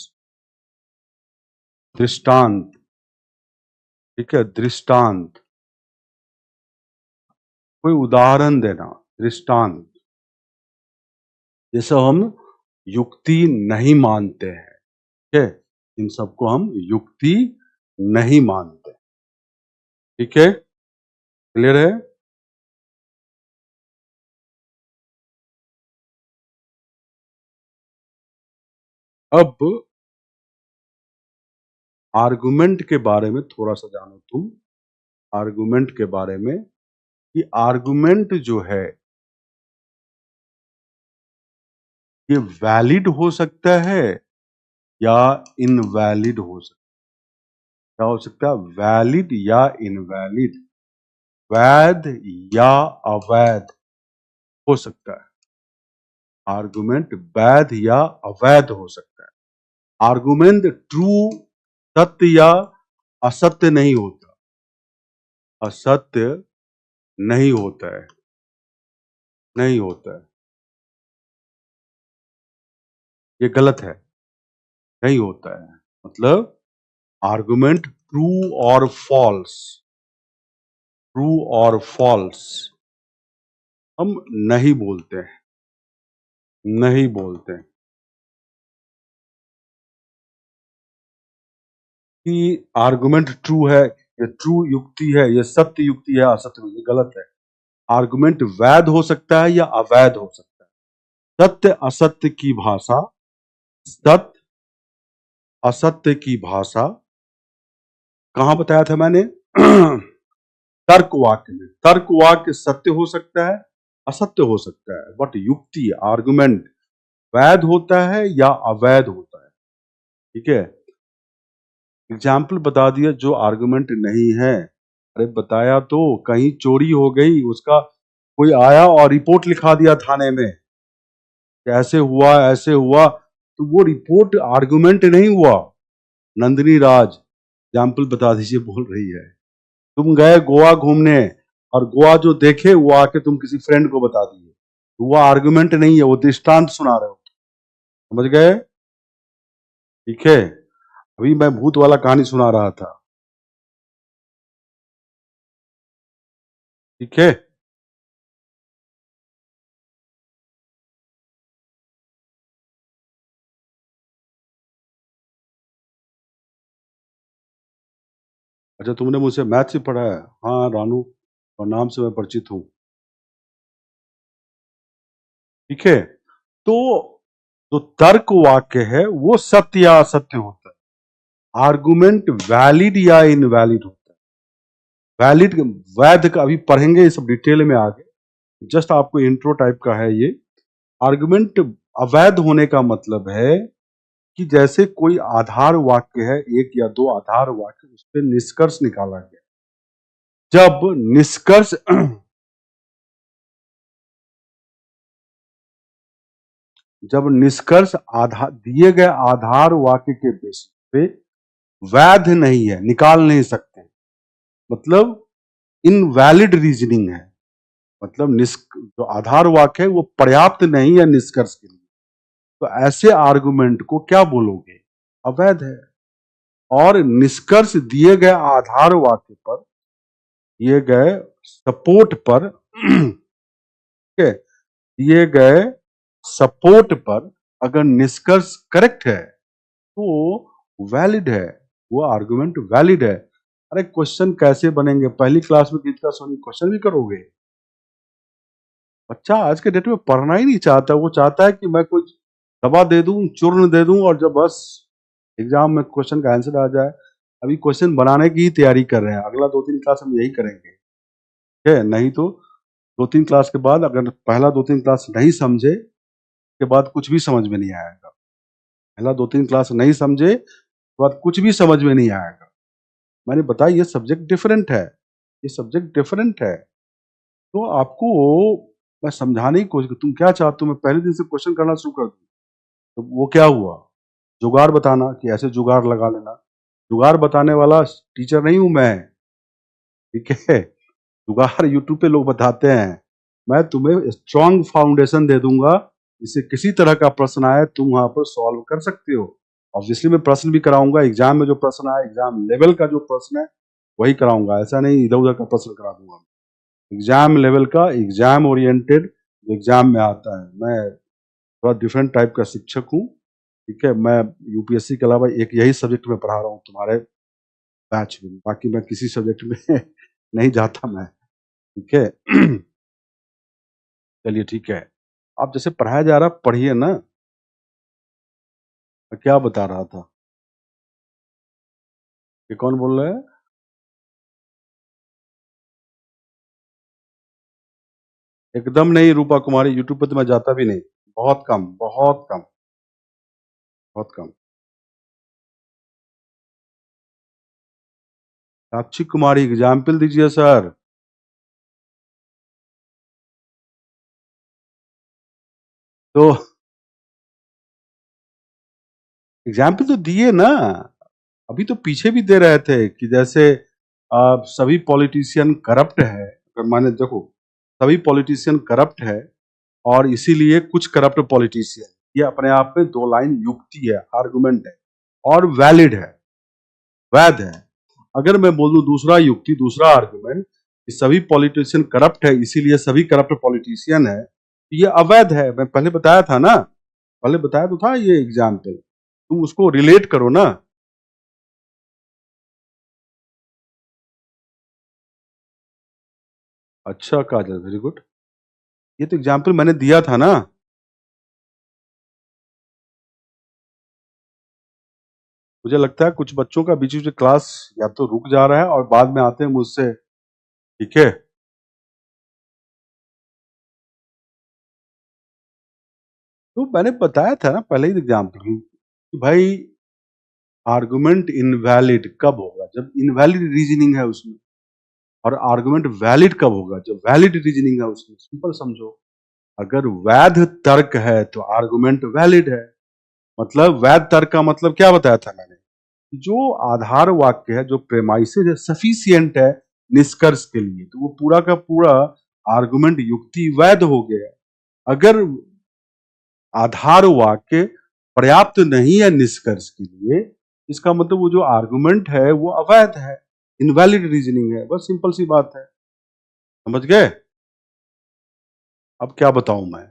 [SPEAKER 1] दृष्टांत, ठीक है, दृष्टांत, कोई उदाहरण देना, दृष्टांत। ये सब हम युक्ति नहीं मानते हैं, ठीक है, इन सबको हम युक्ति नहीं मानते, ठीक है, क्लियर है। अब आर्गुमेंट के बारे में थोड़ा सा जानो तुम, आर्गुमेंट के बारे में, कि आर्गुमेंट जो है ये वैलिड हो सकता है या इनवैलिड हो सकता है। क्या हो सकता है? वैलिड या इनवैलिड, वैध या अवैध हो सकता है। आर्गुमेंट वैध या अवैध हो सकता है। आर्गुमेंट ट्रू, सत्य या असत्य नहीं होता, असत्य नहीं होता है, नहीं होता है, ये गलत है, नहीं होता है। मतलब आर्गुमेंट ट्रू और फॉल्स, ट्रू और फॉल्स हम नहीं बोलते हैं, नहीं बोलते हैं कि आर्गुमेंट ट्रू है, ये ट्रू युक्ति है, ये सत्य युक्ति है, असत्य, ये गलत है। आर्गुमेंट वैध हो सकता है या अवैध हो सकता है। सत्य असत्य की भाषा, सत्य असत्य की भाषा कहां बताया था मैंने? तर्क वाक्य में। तर्क वाक्य सत्य हो सकता है, असत्य हो सकता है, बट युक्ति, आर्गुमेंट वैध होता है या अवैध होता है, ठीक है। एग्जाम्पल बता दिया जो आर्गुमेंट नहीं है। अरे बताया तो, कहीं चोरी हो गई, उसका कोई आया और रिपोर्ट लिखा दिया थाने में, ऐसे हुआ ऐसे हुआ, तो वो रिपोर्ट आर्गुमेंट नहीं हुआ। नंदिनी राज एग्जाम्पल बता दीजिए, बोल रही है। तुम गए गोवा घूमने और गोवा जो देखे वो आके तुम किसी फ्रेंड को बता दिए, तो वो आर्गुमेंट नहीं है, वो दृष्टांत सुना रहे हो, समझ गए? ठीक है, अभी मैं भूत वाला कहानी सुना रहा था, ठीक है। अच्छा, तुमने मुझसे मैथ से पढ़ा है? हाँ रानू, और नाम से मैं परिचित हूँ, ठीक है। तो जो तर्क वाक्य है वो सत्य या असत्य होता है, आर्गुमेंट वैलिड या इनवैलिड होता है। वैलिड, वैध का अभी पढ़ेंगे, ये सब डिटेल में आगे, जस्ट आपको इंट्रो टाइप का है ये। आर्गुमेंट अवैध होने का मतलब है कि जैसे कोई आधार वाक्य है, एक या दो आधार वाक्य, उस पर निष्कर्ष निकाला गया, जब निष्कर्ष जब निष्कर्ष आधार दिए गए आधार वाक्य के बेसिस पे वैध नहीं है, निकाल नहीं सकते, मतलब इनवैलिड रीजनिंग है, मतलब जो आधार वाक्य है वो पर्याप्त नहीं है निष्कर्ष के लिए, तो ऐसे आर्गुमेंट को क्या बोलोगे? अवैध है। और निष्कर्ष दिए गए आधार वाक्य पर, दिए गए सपोर्ट पर ठीक है, दिए गए सपोर्ट पर अगर निष्कर्ष करेक्ट है तो वैलिड है, वो आर्गुमेंट वैलिड है। अरे क्वेश्चन कैसे बनेंगे? पहली क्लास में कितना सोनी क्वेश्चन भी करोगे? बच्चा आज के डेट में पढ़ना ही नहीं चाहता, वो चाहता है कि मैं कुछ दवा दे दूं, चूर्ण दे दूं और जब बस एग्जाम में क्वेश्चन का आंसर आ जाए। अभी क्वेश्चन बनाने की ही तैयारी कर रहे हैं, अगला 2-3 क्लास हम यही करेंगे, ठीक है। नहीं तो 2-3 क्लास के बाद अगर पहला 2-3 क्लास नहीं समझे के बाद कुछ भी समझ में नहीं आएगा, पहला 2-3 क्लास नहीं समझे के बाद कुछ भी समझ में नहीं आएगा। मैंने बताया ये सब्जेक्ट डिफरेंट है, ये सब्जेक्ट डिफरेंट है, तो आपको मैं समझाने की कोशिश, तुम क्या चाहते हो मैं पहले दिन से क्वेश्चन करना शुरू कर दूं? तो वो क्या हुआ? जुगाड़ बताना कि ऐसे जुगाड़ लगा लेना, जुगाड़ बताने वाला टीचर नहीं हूं मैं, ठीक है। जुगाड़ यूट्यूब पे लोग बताते हैं, मैं तुम्हें स्ट्रॉन्ग फाउंडेशन दे दूंगा, इससे किसी तरह का प्रश्न आए तुम वहां पर सॉल्व कर सकते हो। ऑब्वियसली मैं प्रश्न भी कराऊंगा, एग्जाम में जो प्रश्न आए एग्जाम लेवल का जो प्रश्न है वही कराऊंगा, ऐसा नहीं इधर उधर का प्रश्न करा दूंगा। एग्जाम लेवल का, एग्जाम ओरिएंटेड जो एग्जाम में आता है। मैं थोड़ा डिफरेंट टाइप का शिक्षक हूँ, ठीक है। मैं यूपीएससी के अलावा एक यही सब्जेक्ट में पढ़ा रहा हूँ तुम्हारे बैच में, बाकी मैं किसी सब्जेक्ट में नहीं जाता मैं, ठीक है। चलिए ठीक है, आप जैसे पढ़ाया जा रहा पढ़िए ना। मैं क्या बता रहा था, ये कौन बोल रहा है? एकदम नहीं रूपा कुमारी, यूट्यूब पे तो मैं जाता भी नहीं, बहुत कम बहुत कम बहुत कम। साक्षी कुमारी एग्जाम्पल दीजिए सर। तो एग्जाम्पल तो दिए ना, अभी तो पीछे भी दे रहे थे कि जैसे सभी पॉलिटिशियन करप्ट है, अगर माने देखो सभी पॉलिटिशियन करप्ट है और इसीलिए कुछ करप्ट पॉलिटिशियन, ये अपने आप में दो लाइन युक्ति है, आर्गुमेंट है और वैलिड है, वैध है। अगर मैं बोल दूं दूसरा युक्ति, दूसरा आर्गुमेंट कि सभी पॉलिटिशियन करप्ट है इसीलिए सभी करप्ट पॉलिटिशियन है, ये अवैध है। मैं पहले बताया था ना, पहले बताया तो था ये एग्जाम्पल, तुम उसको रिलेट करो ना। अच्छा काजल, वेरी गुड। ये तो एग्जाम्पल मैंने दिया था ना। मुझे लगता है कुछ बच्चों का बीच बीच में क्लास या तो रुक जा रहा है और बाद में आते हैं मुझसे, ठीक है। तो मैंने बताया था ना पहले ही एग्जाम्पल कि भाई आर्गुमेंट इनवैलिड कब होगा, जब इनवैलिड रीजनिंग है उसमें, और आर्गुमेंट वैलिड कब होगा, जब वैलिड रीजनिंग है उसमें। सिंपल समझो, अगर वैध तर्क है तो आर्गुमेंट वैलिड है। मतलब वैध तर्क का मतलब क्या बताया था मैंने, जो आधार वाक्य है, जो प्रेमाइसेस है, सफिशियंट है निष्कर्ष के लिए, तो वो पूरा का पूरा आर्गुमेंट युक्ति वैध हो गया। अगर आधार वाक्य पर्याप्त नहीं है निष्कर्ष के लिए, इसका मतलब वो जो आर्गुमेंट है वो अवैध है, इनवैलिड रीजनिंग है। बस सिंपल सी बात है, समझ गए? अब क्या बताऊं मैं,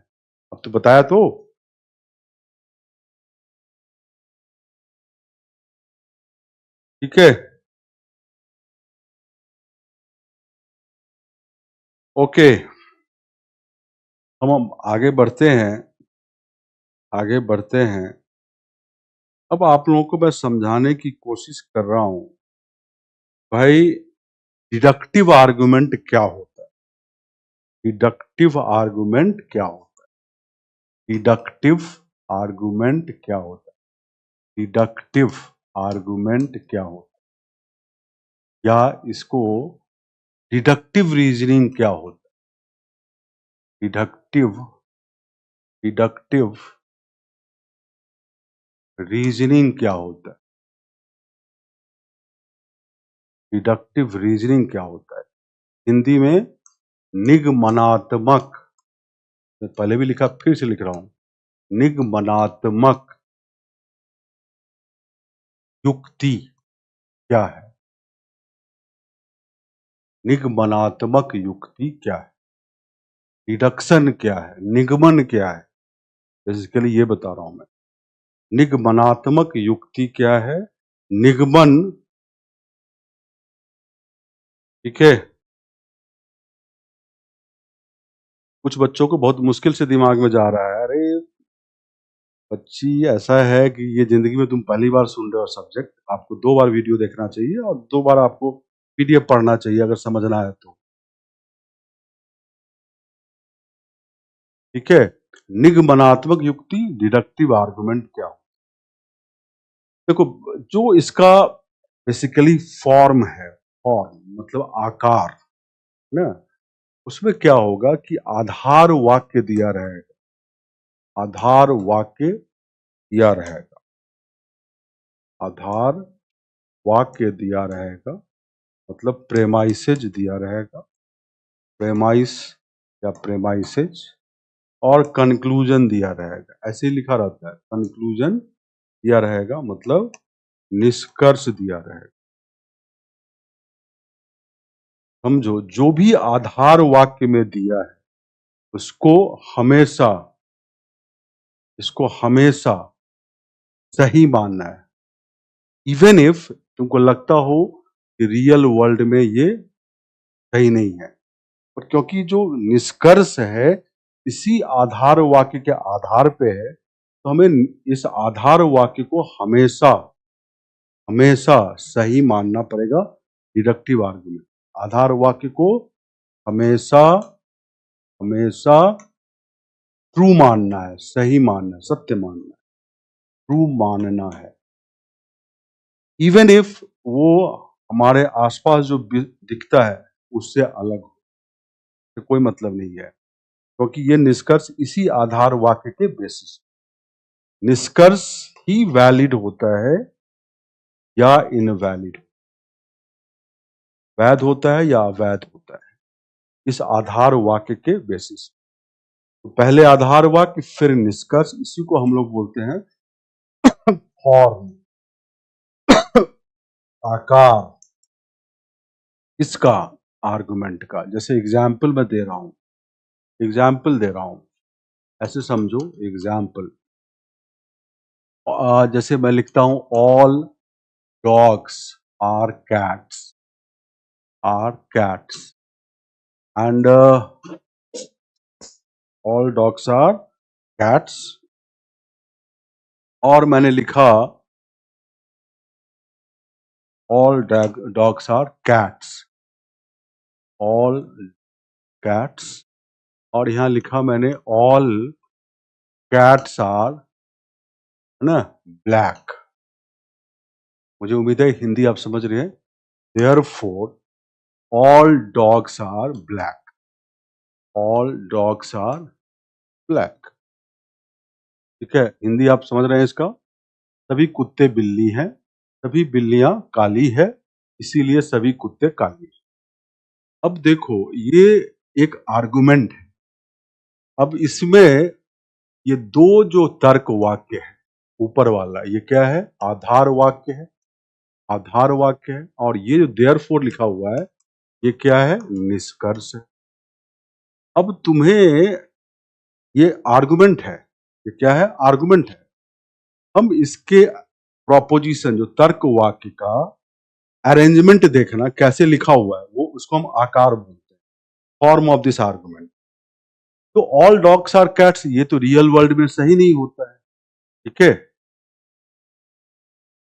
[SPEAKER 1] अब तो बताया तो। ठीक है, ओके। हम आगे बढ़ते हैं, आगे बढ़ते हैं। अब आप लोगों को मैं समझाने की कोशिश कर रहा हूं, भाई डिडक्टिव आर्गुमेंट क्या होता है, डिडक्टिव आर्गुमेंट क्या होता है, डिडक्टिव आर्गुमेंट क्या होता है, डिडक्टिव आर्गुमेंट क्या होता है, या इसको डिडक्टिव रीजनिंग क्या होता है, डिडक्टिव, डिडक्टिव रीजनिंग क्या होता है, डिडक्टिव रीजनिंग क्या होता है, हिंदी में निगमनात्मक, मैं पहले भी लिखा फिर से लिख रहा हूं, निगमनात्मक युक्ति क्या है, निगमनात्मक युक्ति क्या है, डिडक्शन क्या है, निगमन क्या है, बेसिकली ये बता रहा हूं मैं। निगमनात्मक युक्ति क्या है, निगमन, ठीक है। कुछ बच्चों को बहुत मुश्किल से दिमाग में जा रहा है, अरे बच्ची ऐसा है कि ये जिंदगी में तुम पहली बार सुन रहे हो सब्जेक्ट, आपको 2 बार वीडियो देखना चाहिए और 2 बार आपको पीडीएफ पढ़ना चाहिए अगर समझना है तो, ठीक है। निगमनात्मक युक्ति, डिडक्टिव आर्गुमेंट क्या हो, देखो जो इसका बेसिकली फॉर्म है, फॉर्म मतलब आकार ना, उसमें क्या होगा कि आधार वाक्य दिया रहेगा, आधार वाक्य दिया रहेगा, आधार वाक्य दिया रहेगा, मतलब प्रेमाइसेज दिया रहेगा, प्रेमाइस या प्रेमाइसेज, और कंक्लूजन दिया रहेगा, ऐसे ही लिखा रहता है, कंक्लूजन दिया रहेगा मतलब निष्कर्ष दिया रहेगा। समझो, जो भी आधार वाक्य में दिया है उसको हमेशा, इसको हमेशा सही मानना है, इवन इफ तुमको लगता हो कि रियल वर्ल्ड में ये सही नहीं है। और क्योंकि जो निष्कर्ष है इसी आधार वाक्य के आधार पे है, तो हमें इस आधार वाक्य को हमेशा हमेशा सही मानना पड़ेगा। डिडक्टिव आर्गुमेंट, आधार वाक्य को हमेशा हमेशा ट्रू मानना है, सही मानना है, सत्य मानना है, ट्रू मानना है, इवन इफ वो हमारे आसपास जो दिखता है उससे अलग हो, तो कोई मतलब नहीं है, क्योंकि ये निष्कर्ष इसी आधार वाक्य के बेसिस, निष्कर्ष ही वैलिड होता है या इनवैलिड, वैध होता है या अवैध होता है, इस आधार वाक्य के बेसिस। तो पहले आधार वाक्य फिर निष्कर्ष, इसी को हम लोग बोलते हैं फॉर्म, आकार, इसका आर्गुमेंट का। जैसे एग्जाम्पल मैं दे रहा हूं, एग्जाम्पल दे रहा हूं, ऐसे समझो एग्जाम्पल, जैसे मैं लिखता हूं all dogs are cats, are cats and all dogs are cats, और मैंने लिखा all dogs are cats, all cats, और यहां लिखा मैंने ऑल कैट्स आर, है ना, ब्लैक। मुझे उम्मीद है हिंदी आप समझ रहे हैं। Therefore all dogs are black, all dogs are black. ठीक है, हिंदी आप समझ रहे हैं इसका। सभी कुत्ते बिल्ली हैं, सभी बिल्लियां काली है, इसीलिए सभी कुत्ते काली हैं। अब देखो ये एक आर्गुमेंट है। अब इसमें ये दो जो तर्क वाक्य है, ऊपर वाला ये क्या है, आधार वाक्य है, आधार वाक्य है, और ये जो देयरफॉर लिखा हुआ है ये क्या है, निष्कर्ष है। अब तुम्हें ये आर्गुमेंट है, ये क्या है, आर्गुमेंट है। हम इसके प्रोपोजिशन जो तर्क वाक्य का अरेंजमेंट देखना कैसे लिखा हुआ है, वो उसको हम आकार बोलते हैं, फॉर्म ऑफ दिस आर्गुमेंट। तो ऑल डॉग्स आर कैट्स, ये तो रियल वर्ल्ड में सही नहीं होता है। ठीक है,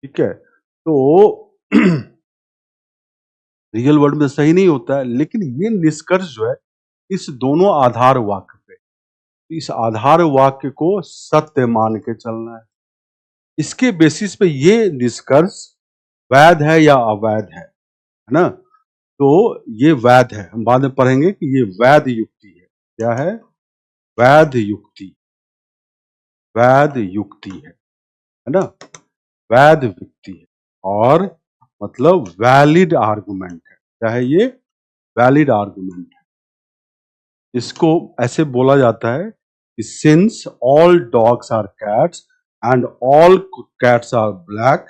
[SPEAKER 1] ठीक है, तो रियल वर्ल्ड में सही नहीं होता है, लेकिन ये निष्कर्ष जो है इस दोनों आधार वाक्य पे, इस आधार वाक्य को सत्य मान के चलना है। इसके बेसिस पे ये निष्कर्ष वैध है या अवैध है ना। तो ये वैध है, हम बाद में पढ़ेंगे कि ये वैध युक्ति है। क्या है, वैध युक्ति, वैध युक्ति है ना, वैध युक्ति है, और मतलब वैलिड आर्गुमेंट है। क्या है ये, वैलिड आर्गुमेंट है। इसको ऐसे बोला जाता है कि since all dogs are cats and all cats are black,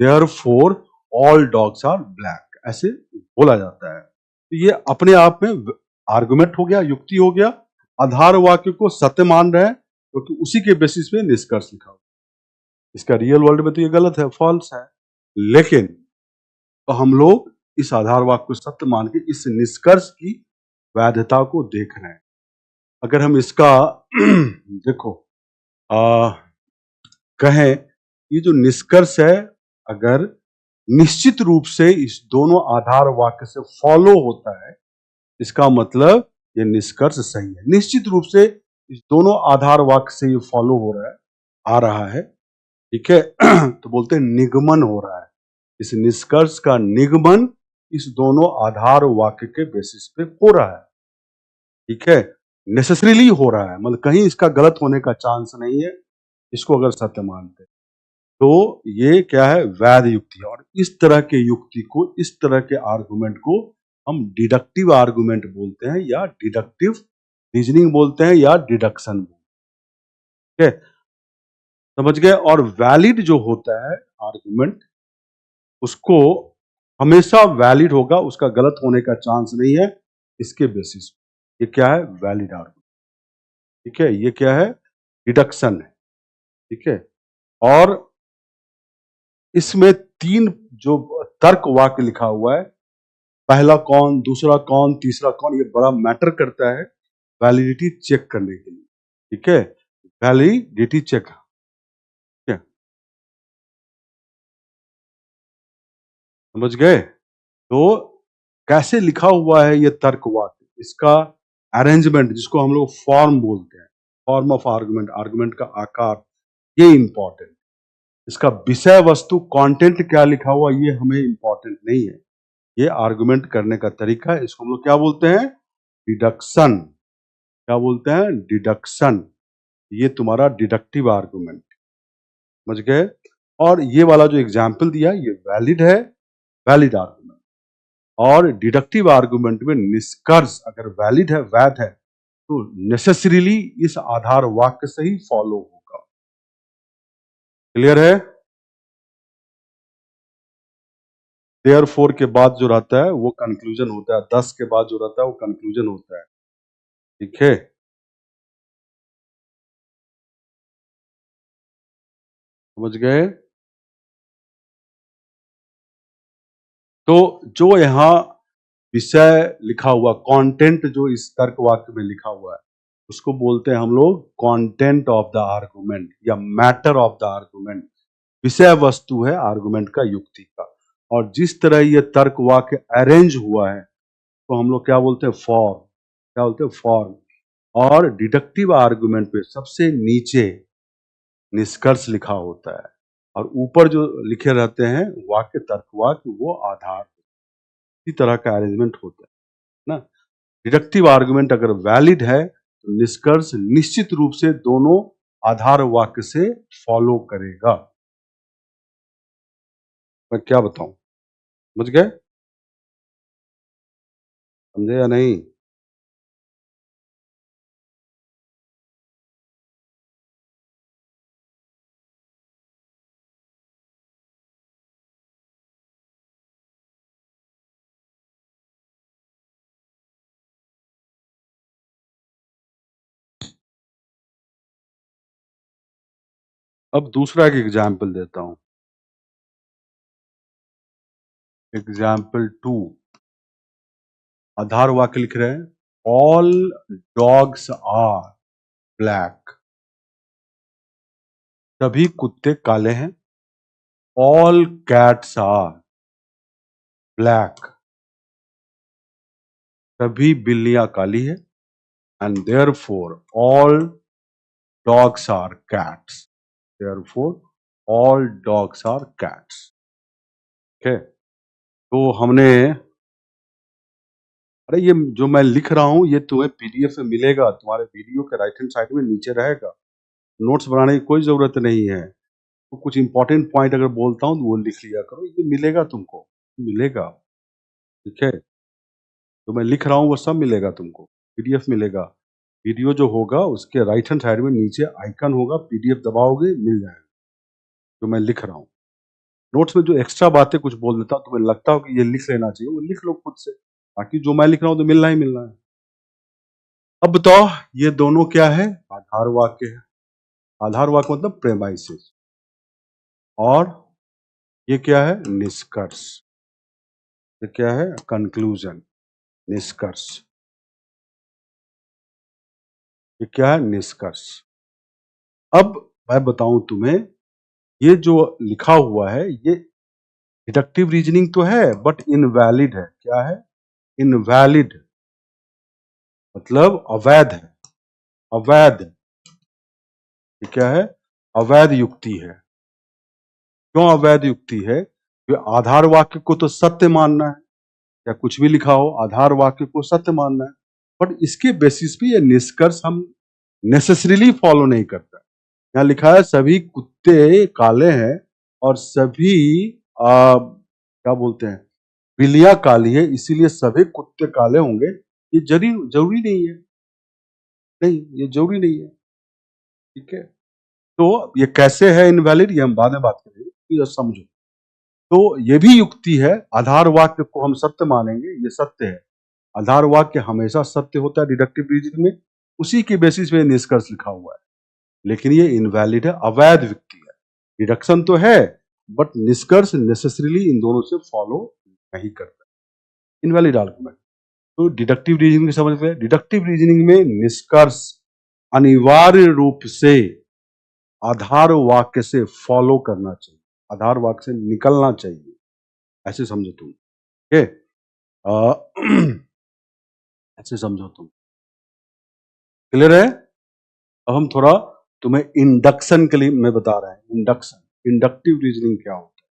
[SPEAKER 1] therefore all dogs are black, ऐसे बोला जाता है। तो ये अपने आप में आर्गुमेंट हो गया, युक्ति हो गया, आधार वाक्य को सत्य मान रहे हैं क्योंकि उसी के बेसिस पे निष्कर्ष लिखा हुआ। इसका रियल वर्ल्ड में तो ये गलत है, फॉल्स है, लेकिन तो हम लोग इस आधार वाक्य को सत्य मान के इस निष्कर्ष की वैधता को देख रहे हैं। अगर हम इसका देखो कहें, ये जो निष्कर्ष है अगर निश्चित रूप से इस दोनों आधार वाक्य से फॉलो होता है, इसका मतलब ये निष्कर्ष सही है। निश्चित रूप से इस दोनों आधार वाक्य से ये फॉलो हो रहा है, आ रहा है, ठीक है, तो बोलते हैं निगमन हो रहा है। इस निष्कर्ष का निगमन इस दोनों आधार वाक्य के बेसिस पे हो रहा है। ठीक है, नेसेसरीली हो रहा है, मतलब कहीं इसका गलत होने का चांस नहीं है, इसको अगर सत्य मानते तो ये क्या है, वैध युक्ति है। और इस तरह के युक्ति को, इस तरह के आर्गुमेंट को हम डिडक्टिव आर्गुमेंट बोलते हैं या डिडक्टिव रीजनिंग बोलते हैं या डिडक्शन, ठीक है, समझ गए। और वैलिड जो होता है आर्गुमेंट, उसको हमेशा वैलिड होगा, उसका गलत होने का चांस नहीं है इसके बेसिस। ये क्या है? वैलिड आर्गुमेंट, ठीक है। ये क्या है? डिडक्शन है, ठीक है। और इसमें 3 जो तर्क वाक्य लिखा हुआ है, पहला कौन, दूसरा कौन, तीसरा कौन, ये बड़ा मैटर करता है वैलिडिटी चेक करने के लिए, ठीक है। वैलिडिटी चेक, ठीक है, समझ गए। तो कैसे लिखा हुआ है ये तर्क वाक्य, इसका अरेंजमेंट, जिसको हम लोग फॉर्म बोलते हैं, फॉर्म ऑफ आर्गुमेंट, आर्गुमेंट का आकार, ये इंपॉर्टेंट। इसका विषय वस्तु, कंटेंट क्या लिखा हुआ, ये हमें इंपॉर्टेंट नहीं है। ये आर्गुमेंट करने का तरीका है, इसको हम लोग क्या बोलते हैं? डिडक्शन। क्या बोलते हैं? डिडक्शन। ये तुम्हारा डिडक्टिव आर्गुमेंट, समझ गए। और ये वाला जो एग्जाम्पल दिया ये वैलिड है, वैलिड आर्गुमेंट। और डिडक्टिव आर्गुमेंट में निष्कर्ष अगर वैलिड है, वैध है, तो नेसेसरीली इस आधार वाक्य से ही फॉलो होगा। क्लियर है? देयरफॉर के बाद जो रहता है वो कंक्लूजन होता है, 10 के बाद जो रहता है वो कंक्लूजन होता है, ठीक है। समझ गए। तो जो यहाँ विषय लिखा हुआ, कंटेंट जो इस तर्क वाक्य में लिखा हुआ है, उसको बोलते हैं हम लोग कंटेंट ऑफ द आर्गुमेंट या मैटर ऑफ द आर्गुमेंट। विषय वस्तु है आर्गुमेंट का, युक्ति का। और जिस तरह ये तर्क वाक्य अरेंज हुआ है तो हम लोग क्या बोलते हैं? फॉर्म। क्या बोलते हैं? फॉर्म। और डिडक्टिव आर्गुमेंट पे सबसे नीचे निष्कर्ष लिखा होता है, और ऊपर जो लिखे रहते हैं वाक्य, तर्क वाक्य, वो आधार। इसी तरह का अरेंजमेंट होता है ना। डिडक्टिव आर्गुमेंट अगर वैलिड है तो निष्कर्ष निश्चित रूप से दोनों आधार वाक्य से फॉलो करेगा। मैं क्या बताऊं, समझ गए? समझे या नहीं? अब दूसरा एक एग्जाम्पल देता हूं। एग्जाम्पल 2, आधार वाक्य लिख रहे हैं, ऑल डॉग्स आर ब्लैक। सभी कुत्ते काले हैं। All cats are black. सभी बिल्लियां काली है। And therefore all dogs are cats. Therefore all dogs are cats. ठीक है। तो हमने, अरे ये जो मैं लिख रहा हूं ये तुम्हें पीडीएफ में मिलेगा, तुम्हारे वीडियो के राइट हैंड साइड में नीचे रहेगा। नोट्स बनाने की कोई जरूरत नहीं है। तो कुछ इंपॉर्टेंट पॉइंट अगर बोलता हूँ तो वो लिख लिया करो, ये मिलेगा तुमको, मिलेगा, ठीक है। जो मैं लिख रहा हूँ वो सब मिलेगा तुमको, पीडीएफ मिलेगा। वीडियो जो होगा उसके राइट हैंड साइड में नीचे आइकन होगा, पीडीएफ दबाओगे मिल जाएगा जो मैं लिख रहा हूँ। नोट्स में जो एक्स्ट्रा बातें कुछ बोल देता हूँ, तुम्हें लगता हो कि ये लिख लेना चाहिए, वो लिख लो खुद से। बाकी जो मैं लिख रहा हूँ तो मिलना ही मिलना है। अब बताओ, ये दोनों क्या है? आधार वाक्य है। आधार वाक्य मतलब प्रेमाइसिस। और ये क्या है? निष्कर्ष। ये क्या है? कंक्लूजन, निष्कर्ष। ये क्या है? निष्कर्ष। अब मैं बताऊं तुम्हें, ये जो लिखा हुआ है ये डिडक्टिव रीजनिंग तो है बट इनवैलिड है। क्या है? इनवैलिड, मतलब अवैध है। अवैध, ये क्या है? अवैध युक्ति है। क्यों अवैध युक्ति है? कि आधार वाक्य को तो सत्य मानना है, या कुछ भी लिखा हो आधार वाक्य को सत्य मानना है, बट इसके बेसिस पे ये निष्कर्ष हम नेसेसरीली फॉलो नहीं करता। यहाँ लिखा है सभी कुत्ते काले हैं और सभी क्या बोलते हैं, बिल्लियां काली है, इसीलिए सभी कुत्ते काले होंगे, ये जरूरी नहीं है। नहीं, ये जरूरी नहीं है। ठीक है, तो ये कैसे है इनवैलिड, ये हम बाद में बात करेंगे, ये समझो। तो ये भी युक्ति है, आधार वाक्य को हम सत्य मानेंगे, ये सत्य है। आधार वाक्य हमेशा सत्य होता है डिडक्टिव रीजनिंग में, उसी के बेसिस पे निष्कर्ष लिखा हुआ है। लेकिन ये इनवैलिड है, अवैध युक्ति है। डिडक्शन तो है, बट निष्कर्ष नेसेसरीली इन दोनों से फॉलो नहीं करता। Invalid argument. तो डिडक्टिव रीजनिंग समझ में, डिडक्टिव रीजनिंग में निष्कर्ष अनिवार्य रूप से आधार वाक्य से फॉलो करना चाहिए, आधार वाक्य से निकलना चाहिए, ऐसे समझो तुम। ओके, ऐसे समझो तुम। क्लियर है? अब हम थोड़ा तुम्हें इंडक्शन के लिए मैं बता रहा हूं, इंडक्शन, इंडक्टिव रीजनिंग क्या होता है।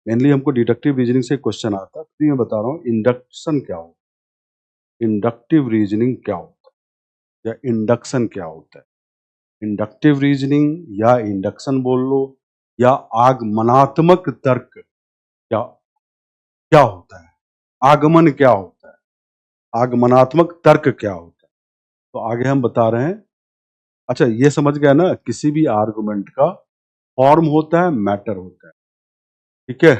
[SPEAKER 1] मेनली हमको डिडक्टिव रीजनिंग से क्वेश्चन आता है, तो मैं बता रहा हूँ इंडक्शन क्या होता है, इंडक्टिव रीजनिंग क्या होता है, या इंडक्शन क्या होता है। इंडक्टिव रीजनिंग या इंडक्शन बोल लो, या आगमनात्मक तर्क क्या क्या होता है, आगमन क्या होता है, आगमनात्मक तर्क क्या होता है। तो आगे हम बता रहे हैं। अच्छा, ये समझ गया ना, किसी भी आर्गुमेंट का फॉर्म होता है, मैटर होता है। ठीक है,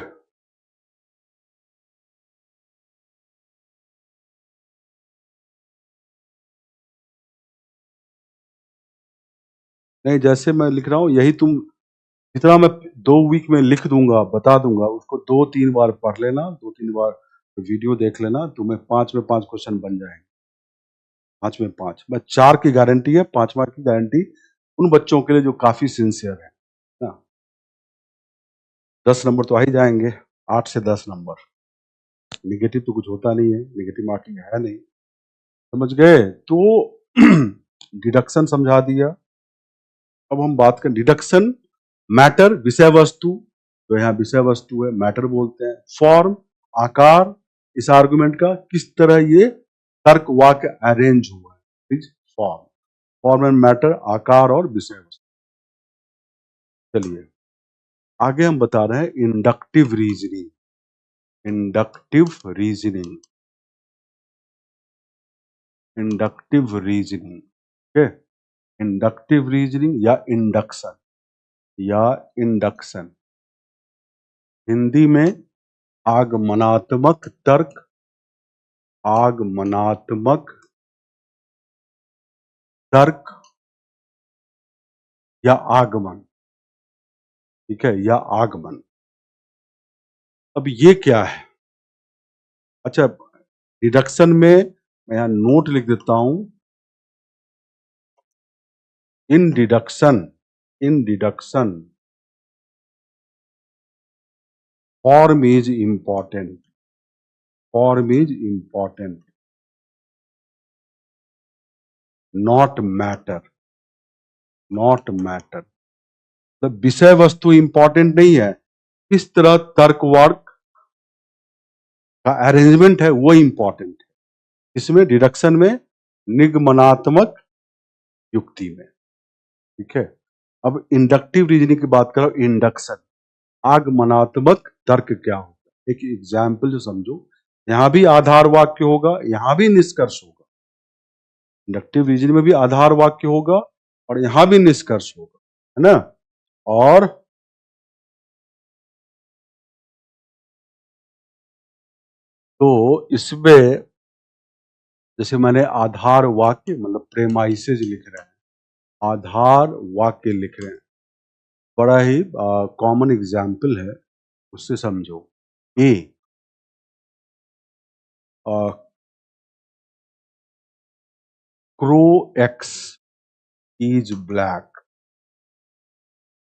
[SPEAKER 1] नहीं जैसे मैं लिख रहा हूं यही तुम, जितना मैं 2 वीक में लिख दूंगा, बता दूंगा, उसको 2-3 बार पढ़ लेना, 2-3 बार वीडियो देख लेना, तुम्हें 5 में 5 क्वेश्चन बन जाएंगे। 5 में 5, बस 4 की गारंटी है, 5 मार्क की गारंटी उन बच्चों के लिए जो काफी सिंसियर है ना। 10 नंबर तो आ ही जाएंगे, 8 से 10 नंबर। निगेटिव तो कुछ होता नहीं है, निगेटिव मार्किंग है नहीं। समझ गए? तो डिडक्शन समझा दिया। अब हम बात करें डिडक्शन, मैटर विषय वस्तु, तो यहाँ विषय वस्तु है, मैटर बोलते हैं। फॉर्म आकार, इस आर्गुमेंट का किस तरह ये तर्क वाक्य अरेंज हुआ है, फॉर्म, फॉर्म एंड मैटर, आकार और विषय वस्तु। चलिए आगे हम बता रहे हैं inductive reasoning, inductive reasoning, inductive reasoning. Okay, inductive reasoning या इंडक्शन, या इंडक्शन हिंदी में आगमनात्मक तर्क, आगमनात्मक तर्क या आगमन। ठीक है, या आगमन। अब ये क्या है? अच्छा, डिडक्शन में मैं यहां नोट लिख देता हूं, in deduction, in deduction form is important, form is important, not matter, not matter. तो विषय वस्तु इंपॉर्टेंट नहीं है, किस तरह तर्क वर्क का अरेंजमेंट है वो इंपॉर्टेंट है। इसमें डिडक्शन में निगमनात्मक युक्ति में। ठीक है, अब इंडक्टिव रीजनिंग की बात करो, इंडक्शन आगमनात्मक तर्क क्या होता है। एक एग्जाम्पल जो समझो, यहां भी आधार वाक्य होगा, यहां भी निष्कर्ष होगा। इंडक्टिव रीजनिंग में भी आधार वाक्य होगा और यहां भी निष्कर्ष होगा, है ना। और तो इसमें जैसे मैंने आधार वाक्य मतलब प्रेमाइसेज लिख रहे हैं, आधार वाक्य लिख रहे हैं, बड़ा ही कॉमन एग्जाम्पल है, उससे समझो। ए क्रो एक्स इज ब्लैक,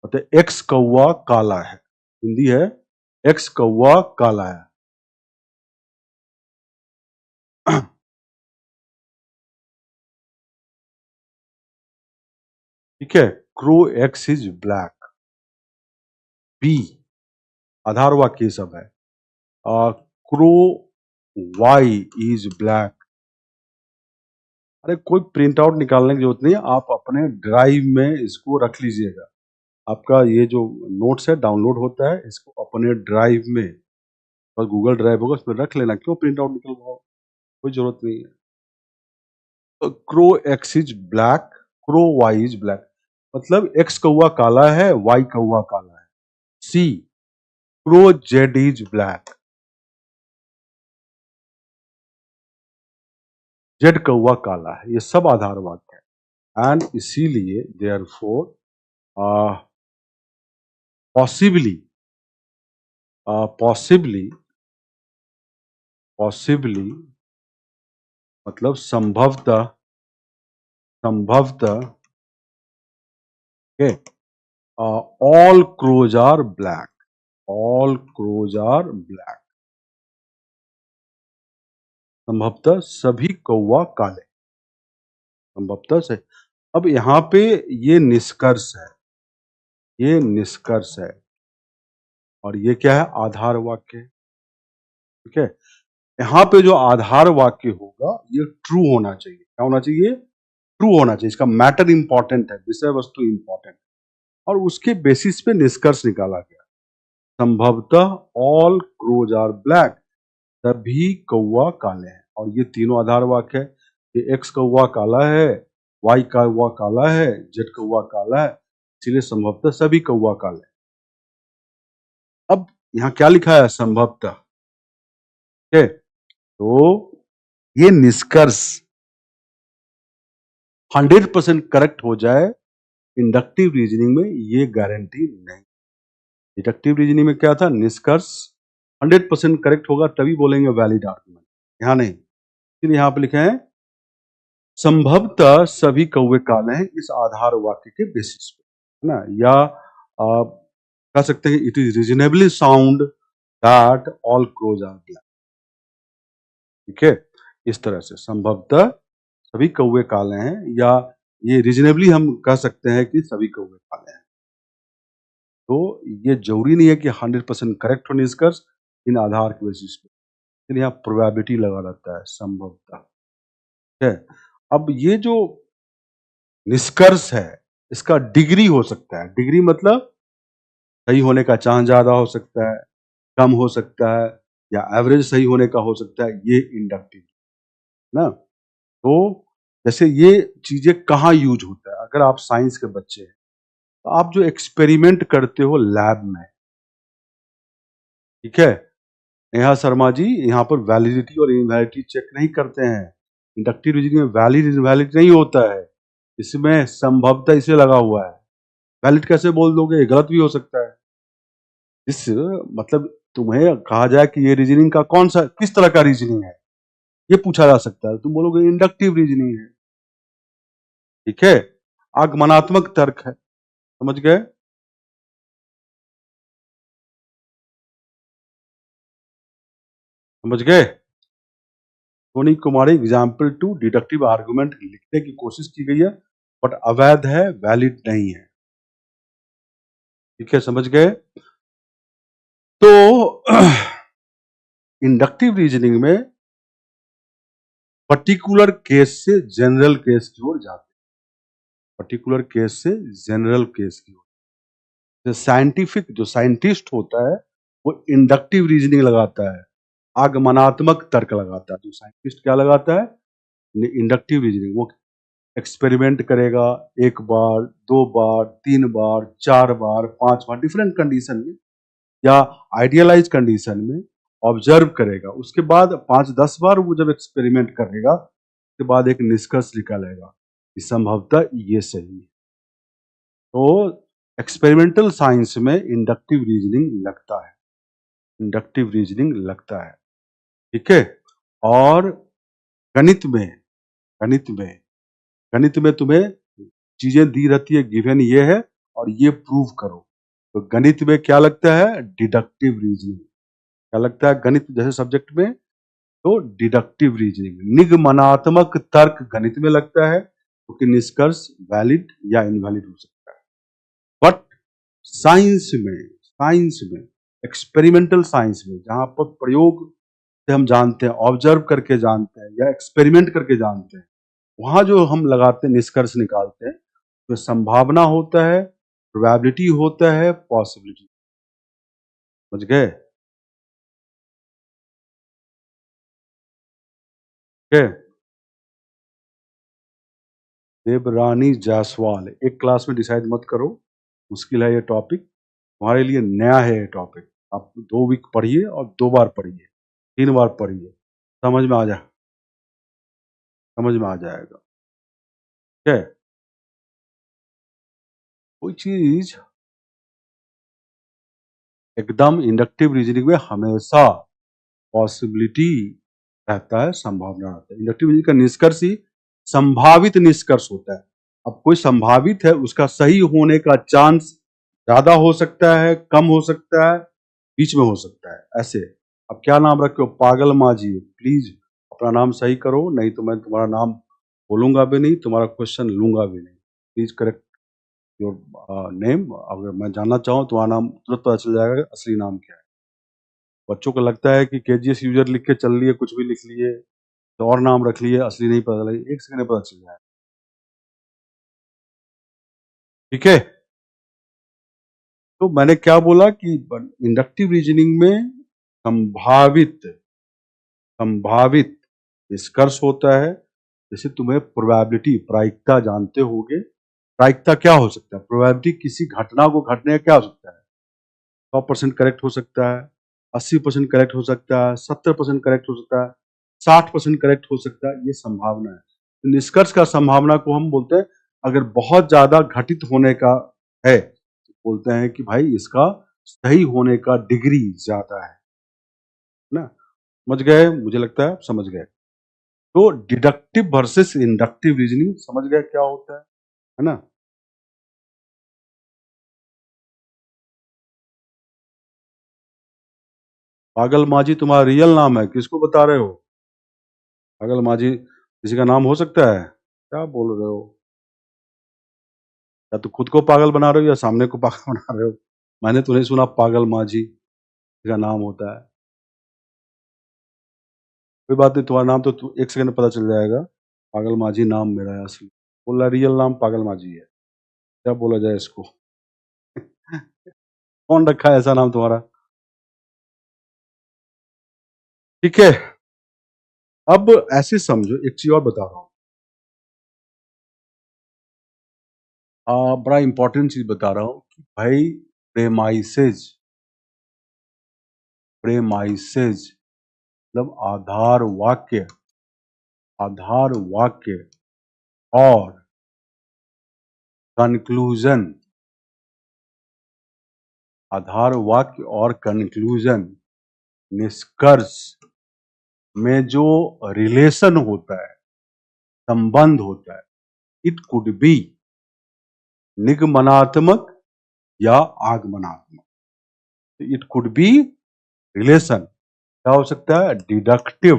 [SPEAKER 1] मतलब एक्स कौवा काला है, हिंदी है एक्स कौवा काला है। ठीक है, क्रो एक्स इज ब्लैक। बी आधार वाक्य सब है, क्रो वाई इज ब्लैक। अरे कोई प्रिंट आउट निकालने की जरूरत नहीं है, आप अपने ड्राइव में इसको रख लीजिएगा। आपका ये जो नोट्स है डाउनलोड होता है, इसको अपने ड्राइव में, और गूगल ड्राइव होगा उसमें रख लेना, क्यों प्रिंट आउट निकलवाओ, कोई जरूरत नहीं है। Crow x is black, crow y is black, मतलब एक्स कौवा काला है, वाई कौवा काला है। C, crow z is black, z कौवा काला है। ये सब आधार वाक्य है। एंड इसीलिए देयरफॉर पॉसिबली पॉसिबली पॉसिबली मतलब संभवतः, संभवतः, okay, all crows are black, all crows are black, संभवतः सभी कौवा काले, संभवतः से। अब यहाँ पे ये निष्कर्ष है, ये निष्कर्ष है, और ये क्या है? आधार वाक्य। ठीक है, यहाँ पे जो आधार वाक्य होगा ये ट्रू होना चाहिए। क्या होना चाहिए? ट्रू होना चाहिए। इसका मैटर इंपॉर्टेंट है, विषय वस्तु इंपॉर्टेंट, और उसके बेसिस पे निष्कर्ष निकाला गया। संभवतः ऑल क्रोज आर ब्लैक, सभी कौवा काले हैं। और ये तीनों आधार वाक्य है। ये एक्स कौवा काला है, वाई कौवा काला है, जेड कौवा काला है, इसलिए संभवतः सभी कौवा काले हैं। अब यहाँ क्या लिखा है? संभवतः। ठीक है, तो ये निष्कर्ष 100% करेक्ट हो जाए इंडक्टिव रीजनिंग में, ये गारंटी नहीं। डिडक्टिव रीजनिंग में क्या था? निष्कर्ष 100% करेक्ट होगा तभी बोलेंगे वैलिड आर्गुमेंट, यहाँ नहीं। इसलिए यहाँ पे लिखे हैं संभवतः सभी कौवे काले हैं, इस आधार वाक्य के बेसिस पे, है ना। या आप कह सकते हैं it is reasonably sound that all crows are black. ठीक है, इस तरह से संभवतः सभी कौवे काले हैं, या ये रीजनेबली हम कह सकते हैं कि सभी कौवे काले हैं। तो ये जरूरी नहीं है कि 100% करेक्ट हो निष्कर्ष इन आधार के बेसिस पे, लेकिन यहाँ प्रोबेबिलिटी लगा रहता है, संभवतः। ठीक है, अब ये जो निष्कर्ष है इसका डिग्री हो सकता है। डिग्री मतलब सही होने का चांस ज्यादा हो सकता है, कम हो सकता है, या एवरेज सही होने का हो सकता है, ये इंडक्टिव ना। तो जैसे ये चीजें कहाँ यूज होता है? अगर आप साइंस के बच्चे हैं तो आप जो एक्सपेरिमेंट करते हो लैब में, ठीक है, नेहा शर्मा जी यहाँ पर वैलिडिटी और इनवैलिडिटी चेक नहीं करते हैं। इंडक्टिव रीजनिंग में वैलिड इनवैलिड नहीं होता है, इसमें संभवतः इसे लगा हुआ है। वैलिड कैसे बोल दोगे? ये गलत भी हो सकता है। इस मतलब तुम्हें कहा जाए कि ये रीजनिंग का कौन सा, किस तरह का रीजनिंग है, ये पूछा जा सकता है, तुम बोलोगे इंडक्टिव रीजनिंग है। ठीक है, आगमनात्मक तर्क है, समझ गए? समझ गए? Soni Kumari example 2 deductive argument लिखने की कोशिश की गई है, बट अवैध है, वैलिड नहीं है। ठीक है, समझ गए? तो इंडक्टिव रीजनिंग में पर्टिकुलर केस से जनरल केस की ओर जाते हैं, पर्टिकुलर केस से जनरल केस की ओर। जो साइंटिफिक, जो साइंटिस्ट होता है वो इंडक्टिव रीजनिंग लगाता है, आगमनात्मक तर्क लगाता है। जो साइंटिस्ट क्या लगाता है? Inductive reasoning. वो एक्सपेरिमेंट करेगा, एक बार, दो बार, तीन बार, चार बार, पांच बार, डिफरेंट कंडीशन में या आइडियलाइज कंडीशन में ऑब्जर्व करेगा। उसके बाद 5-10 बार वो जब एक्सपेरिमेंट करेगा, उसके बाद एक निष्कर्ष निकालेगा कि संभवतः ये सही है। तो एक्सपेरिमेंटल साइंस में इंडक्टिव रीजनिंग लगता है, इंडक्टिव रीजनिंग लगता है। ठीक है, और गणित में, गणित में, गणित में तुम्हें चीजें दी रहती है, गिवन ये है और ये प्रूव करो। तो गणित में क्या लगता है? Deductive reasoning. क्या लगता है गणित जैसे सब्जेक्ट में? तो डिडक्टिव रीजनिंग, निगमनात्मक तर्क गणित में लगता है, क्योंकि निष्कर्ष वैलिड या इनवैलिड हो सकता है। बट साइंस में, साइंस में, एक्सपेरिमेंटल साइंस में, जहां पर प्रयोग से हम जानते हैं, ऑब्जर्व करके जानते हैं या एक्सपेरिमेंट करके जानते हैं, वहां जो हम लगाते हैं, निष्कर्ष निकालते हैं, तो संभावना होता है, प्रोबेबिलिटी होता है, पॉसिबिलिटी। समझ गए? ठीक है, देवरानी जायसवाल, एक क्लास में डिसाइड मत करो, मुश्किल है ये टॉपिक, तुम्हारे लिए नया है ये टॉपिक। आप 2 वीक पढ़िए और 2 बार पढ़िए, 3 बार पढ़िए, समझ में आ जाएगा, ठीक है? कोई चीज़ एकदम इंडक्टिव रीजनिंग में हमेशा पॉसिबिलिटी रहता है, संभावना रहता है। इंडक्टिव रीजनिंग का निष्कर्ष ही संभावित निष्कर्ष होता है। अब कोई संभावित है, उसका सही होने का चांस ज़्यादा हो सकता है, कम हो सकता है, बीच में हो सकता है, ऐसे। अब क्या नाम रखे हो? पागल माँ जी। प्लीज़ अपना नाम सही करो, नहीं तो मैं तुम्हारा नाम बोलूँगा भी नहीं, तुम्हारा क्वेश्चन लूँगा भी नहीं। Please correct your name. अगर मैं जानना चाहूँ तुम्हारा नाम, तुरंत पता चल जाएगा कि असली नाम क्या है। बच्चों को लगता है कि केजीएस यूजर लिख के चल लिए, कुछ भी लिख लिए, तो और नाम रख लिए, असली नहीं पता लगे, 1 सेकंड में पता चल जाएगा। ठीक है? तो मैंने क्या बोला कि इंडक्टिव रीजनिंग में संभावित संभावित निष्कर्ष होता है। जैसे तुम्हें प्रोबेबिलिटी, प्रायिकता जानते होगे। प्रायिकता क्या हो सकता है? प्रोबेबिलिटी किसी घटना को घटने का क्या हो सकता है? 100% करेक्ट हो सकता है, 80% करेक्ट हो सकता है, 70% करेक्ट हो सकता है, 60% करेक्ट हो सकता है, ये संभावना है। तो निष्कर्ष का संभावना को हम बोलते हैं, अगर बहुत ज़्यादा घटित होने का है, तो बोलते हैं कि भाई इसका सही होने का डिग्री ज़्यादा है ना? समझ गए? मुझे लगता है आप समझ गए। तो डिडक्टिव वर्सेस इंडक्टिव रीजनिंग समझ गए क्या होता है ना? पागल माँ जी तुम्हारा रियल नाम है, किसको बता रहे हो? पागल माँ जी किसी का नाम हो सकता है? क्या बोल रहे हो? या तो खुद को पागल बना रहे हो या सामने को पागल बना रहे हो। मैंने तो नहीं सुना पागल माँ जी का नाम होता है। कोई बात नहीं, तुम्हारा नाम तो 1 सेकंड में पता चल जाएगा। पागल माँ जी नाम मेरा है असली। बोल रहा है रियल नाम पागल माँ जी है। क्या बोला जाए इसको? कौन रखा है ऐसा नाम तुम्हारा? ठीक है, अब ऐसे समझो, एक चीज़ और बता रहा हूँ। बड़ा इम्पोर्टेंट चीज़ बता रहा हूँ कि भाई प्रेमाइसेस प्रेमाइसेस मतलब आधार वाक्य और कंक्लूजन, आधार वाक्य और कंक्लूजन, निष्कर्ष में जो रिलेशन होता है, संबंध होता है, इट कुड बी निगमनात्मक या आगमनात्मक। इट कुड बी रिलेशन, क्या हो सकता है? डिडक्टिव,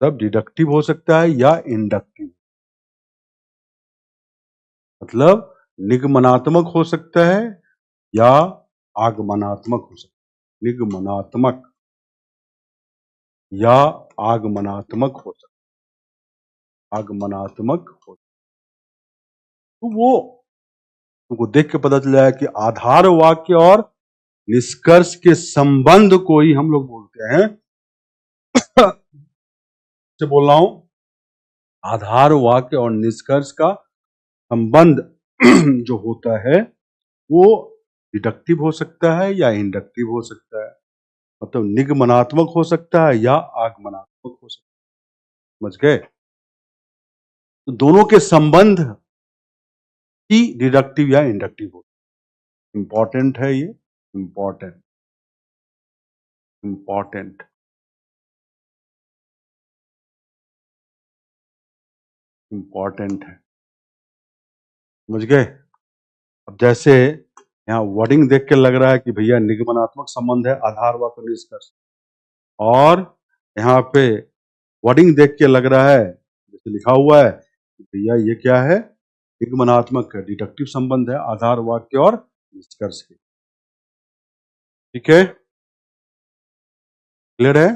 [SPEAKER 1] मतलब डिडक्टिव हो सकता है या इंडक्टिव, मतलब निगमनात्मक हो सकता है या आगमनात्मक हो सकता है। निगमनात्मक या आगमनात्मक हो सकता है, आगमनात्मक हो। तो वो तुमको देख के पता चल जाए कि आधार वाक्य और निष्कर्ष के संबंध को ही हम लोग बोलते हैं से बोल रहा हूं, आधार वाक्य और निष्कर्ष का संबंध जो होता है वो डिडक्टिव हो सकता है या इंडक्टिव हो सकता है, मतलब निगमनात्मक हो सकता है या आगमनात्मक हो सकता है। समझ गए? तो दोनों के संबंध ही डिडक्टिव या इंडक्टिव हो। इंपॉर्टेंट है ये, इंपॉर्टेंट, इंपॉर्टेंट, इंपॉर्टेंट है। समझ गए? अब जैसे यहाँ वर्डिंग देख के लग रहा है कि भैया निगमनात्मक संबंध है, आधार वाक्य निष्कर्ष, और यहाँ पे वर्डिंग देख के लग रहा है, जैसे लिखा हुआ है कि भैया ये क्या है? निगमनात्मक है, डिडक्टिव संबंध है आधार वाक्य और निष्कर्ष के। ठीक है? क्लियर है?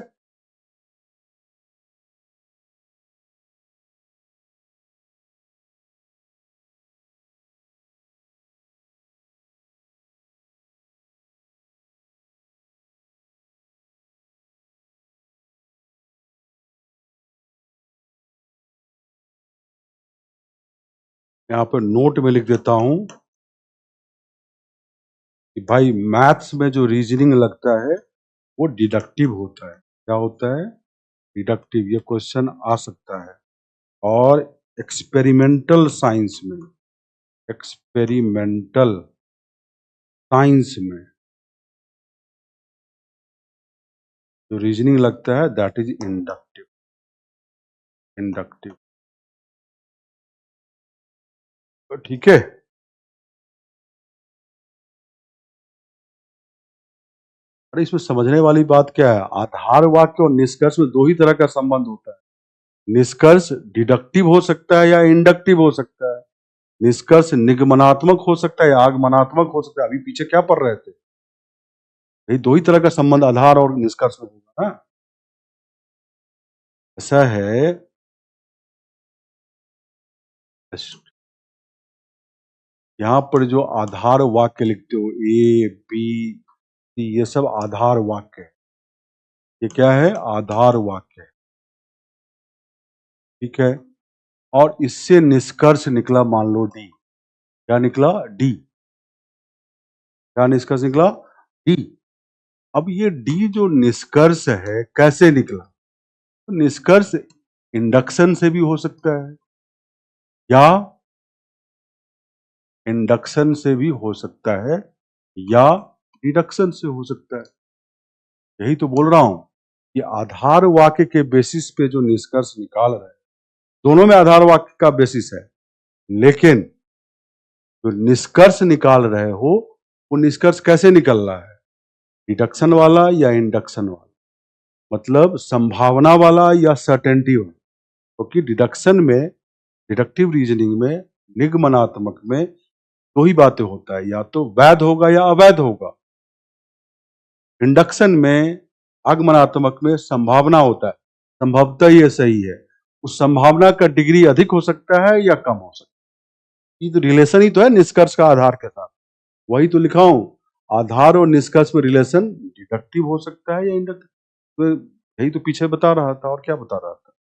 [SPEAKER 1] यहाँ पे नोट में लिख देता हूं कि भाई मैथ्स में जो रीजनिंग लगता है वो डिडक्टिव होता है। क्या होता है? डिडक्टिव। ये क्वेश्चन आ सकता है। और एक्सपेरिमेंटल साइंस में, एक्सपेरिमेंटल साइंस में जो रीजनिंग लगता है दैट इज इंडक्टिव। इंडक्टिव। तो ठीक है। अरे इसमें समझने वाली बात क्या है? आधार वाक्य और निष्कर्ष में दो ही तरह का संबंध होता है। निष्कर्ष डिडक्टिव हो सकता है या इंडक्टिव हो सकता है। निष्कर्ष निगमनात्मक हो सकता है या आगमनात्मक हो सकता है। अभी पीछे क्या पढ़ रहे थे? यही दो ही तरह का संबंध आधार और निष्कर्ष में होगा ना। ऐसा है, यहाँ पर जो आधार वाक्य लिखते हो ए बी सी, ये सब आधार वाक्य है। ये क्या है? आधार वाक्य है। ठीक है। और इससे निष्कर्ष निकला, मान लो डी। क्या निकला? डी। क्या निष्कर्ष निकला? डी। अब ये डी जो निष्कर्ष है कैसे निकला? तो निष्कर्ष इंडक्शन से भी हो सकता है या इंडक्शन से भी हो सकता है या डिडक्शन से हो सकता है। यही तो बोल रहा हूं कि आधार वाक्य के बेसिस पे जो निष्कर्ष निकाल रहे हैं, दोनों में आधार वाक्य का बेसिस है, लेकिन जो निष्कर्ष निकाल रहे हो वो निष्कर्ष कैसे निकल रहा है? डिडक्शन वाला या इंडक्शन वाला? मतलब संभावना वाला या सर्टेनिटी वाला? क्योंकि डिडक्शन में, डिडक्टिव रीजनिंग में, निगमनात्मक में दो ही बातें होता है, या तो वैध होगा या अवैध होगा। इंडक्शन में, आगमनात्मक में संभावना होता है, संभवतः ये सही है। उस संभावना का डिग्री अधिक हो सकता है या कम हो सकता है। ये तो रिलेशन ही तो है निष्कर्ष का आधार के साथ। वही तो लिखा हूं, आधार और निष्कर्ष में रिलेशन डिडक्टिव हो सकता है या इंडक्टिव। तो यही तो पीछे बता रहा था, और क्या बता रहा था?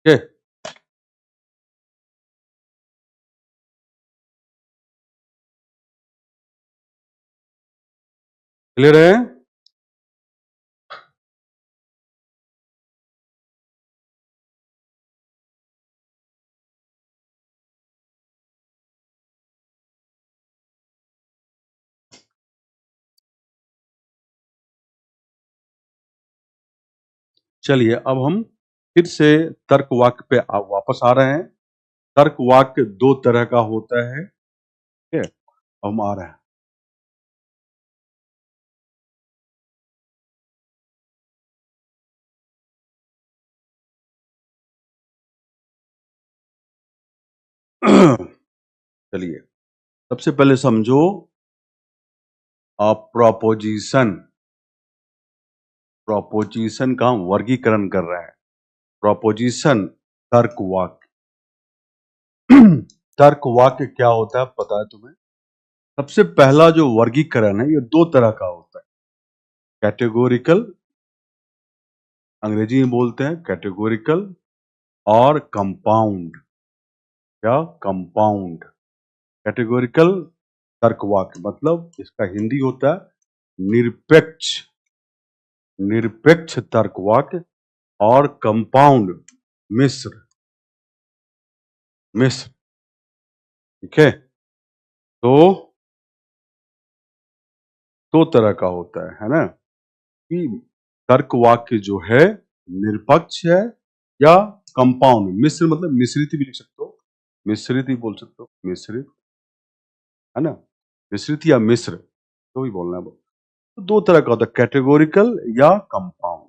[SPEAKER 1] ठीक। क्लियर है? चलिए अब हम फिर से तर्क वाक्य पे वापस आ रहे हैं। तर्क वाक्य दो तरह का होता है। ठीक है, हम आ रहे हैं। चलिए सबसे पहले समझो, प्रोपोजिशन। प्रोपोजिशन का हम वर्गीकरण कर रहे हैं। प्रोपोजिशन तर्क वाक्य। तर्क वाक्य क्या होता है पता है तुम्हें? सबसे पहला जो वर्गीकरण है ये दो तरह का होता है। कैटेगोरिकल, अंग्रेजी में बोलते हैं कैटेगोरिकल, और कंपाउंड। क्या? कंपाउंड। कैटेगोरिकल तर्क वाक्य मतलब इसका हिंदी होता है निरपेक्ष। निरपेक्ष तर्क वाक्य। और कंपाउंड मिश्र। मिश्र। ठीक है। तो दो तरह का होता है ना, कि तर्क वाक्य जो है निरपेक्ष है या कंपाउंड। मिश्र मतलब मिश्रित भी लिख सकते हो, मिश्रित भी बोल सकते हो, मिश्रित, है ना। मिश्रित या मिश्र, तो भी बोलना है। तो दो तरह का होता है, कैटेगोरिकल या कंपाउंड।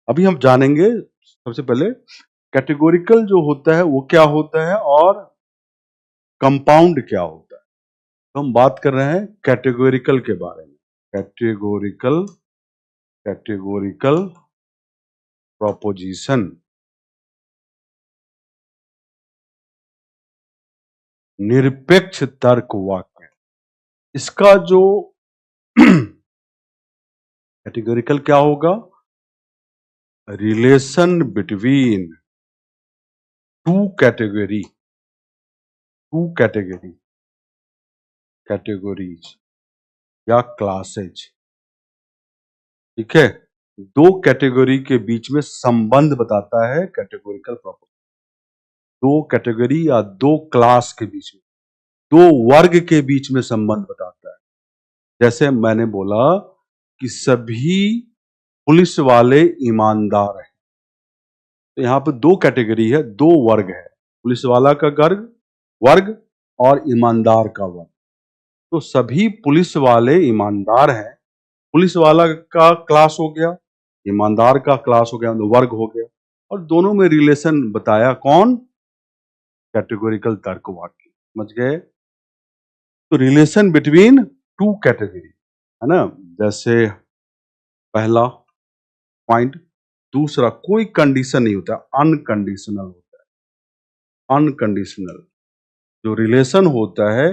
[SPEAKER 1] अभी हम जानेंगे सबसे पहले कैटेगोरिकल जो होता है वो क्या होता है और कंपाउंड क्या होता है। तो हम बात कर रहे हैं कैटेगोरिकल के बारे में। Categorical, categorical proposition. निरपेक्ष तर्क वाक्य। इसका जो कैटेगोरिकल क्या होगा? Relation between two category, two categories या क्लासेज, ठीक है। दो कैटेगरी के बीच में संबंध बताता है कैटेगोरिकल प्रॉपर्टी। दो कैटेगरी या दो क्लास के बीच में, दो वर्ग के बीच में संबंध बताता है। जैसे मैंने बोला कि सभी पुलिस वाले ईमानदार हैं, तो यहां पर दो कैटेगरी है, दो वर्ग है, पुलिस वाला का वर्ग और ईमानदार का वर्ग। तो सभी पुलिस वाले ईमानदार हैं, पुलिस वाला का क्लास हो गया, ईमानदार का क्लास हो गया, वर्ग हो गया, और दोनों में रिलेशन बताया कौन? कैटेगोरिकल तर्क वाक्य। समझ गए? तो रिलेशन बिटवीन टू कैटेगरी, है ना। जैसे पहला पॉइंट, दूसरा कोई कंडीशन नहीं होता, अनकंडीशनल होता है। अनकंडीशनल जो रिलेशन होता है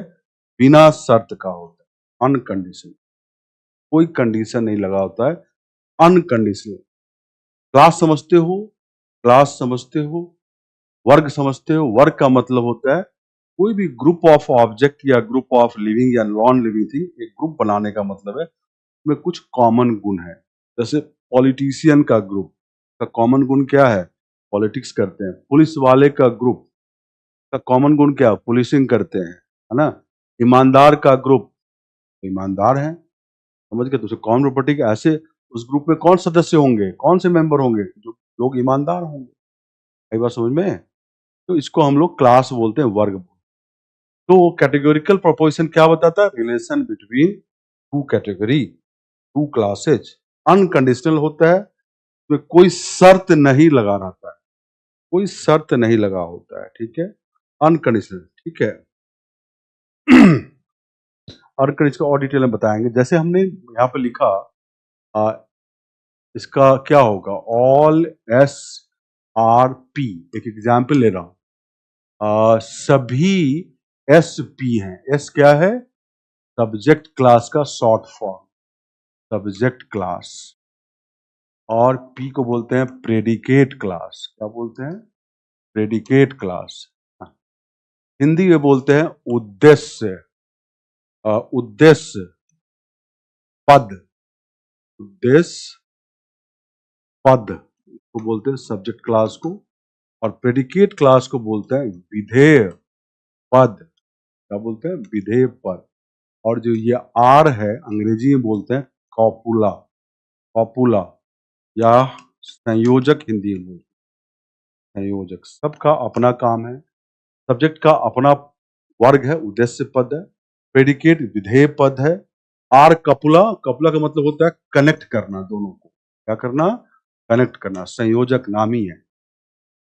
[SPEAKER 1] बिना शर्त का होता है, अनकंडीशनल, कोई कंडीशन नहीं लगा होता है, अनकंडीशनल। क्लास समझते हो? क्लास समझते हो? वर्ग समझते हो? वर्ग का मतलब होता है कोई भी ग्रुप ऑफ ऑब्जेक्ट या ग्रुप ऑफ लिविंग या नॉन लिविंग थी, एक ग्रुप बनाने का मतलब है में कुछ कॉमन गुण है। जैसे पॉलिटिशियन का ग्रुप का कॉमन गुण क्या है? पॉलिटिक्स करते हैं। पुलिस वाले का ग्रुप का कॉमन गुण क्या? पुलिसिंग करते हैं, है ना। ईमानदार का ग्रुप, ईमानदार है। समझ गए? तो कॉमन प्रॉपर्टी के ऐसे उस ग्रुप में कौन सदस्य होंगे, कौन से मेंबर होंगे? जो लोग ईमानदार होंगे। कई बार समझ में? तो इसको हम लोग क्लास बोलते हैं, वर्ग। तो कैटेगोरिकल प्रोपोजिशन क्या बताता है? Relation between two category, two classes. Unconditional होता है, में कोई शर्त नहीं लगा रहता है, कोई शर्त नहीं लगा होता है, ठीक है। अनकंडीशनल, ठीक है। अनकंडीशनल और डिटेल में बताएंगे। जैसे हमने यहाँ पे लिखा, आ, इसका क्या होगा? ऑल एस आर पी, एक एग्जाम्पल ले रहा हूं। सभी एस पी हैं। एस क्या है? सब्जेक्ट क्लास का शॉर्ट फॉर्म, सब्जेक्ट क्लास। और पी को बोलते हैं प्रेडिकेट क्लास। क्या बोलते हैं? Predicate class. हिंदी में बोलते हैं उद्देश्य, उद्देश्य पद, उद्देश्य पद को बोलते हैं सब्जेक्ट क्लास को। और प्रेडिकेट क्लास को बोलते हैं विधेय पद। क्या बोलते हैं? विधेय पद। और जो ये आर है, अंग्रेजी में बोलते हैं कॉपुला, कॉपुला या संयोजक, हिंदी में बोलते हैं संयोजक। सबका अपना काम है। सब्जेक्ट का अपना वर्ग है, उद्देश्य पद है। प्रेडिकेट विधेय पद है। आर कपुला, कपुला का मतलब होता है कनेक्ट करना, दोनों को क्या करना? कनेक्ट करना, संयोजक नामी है।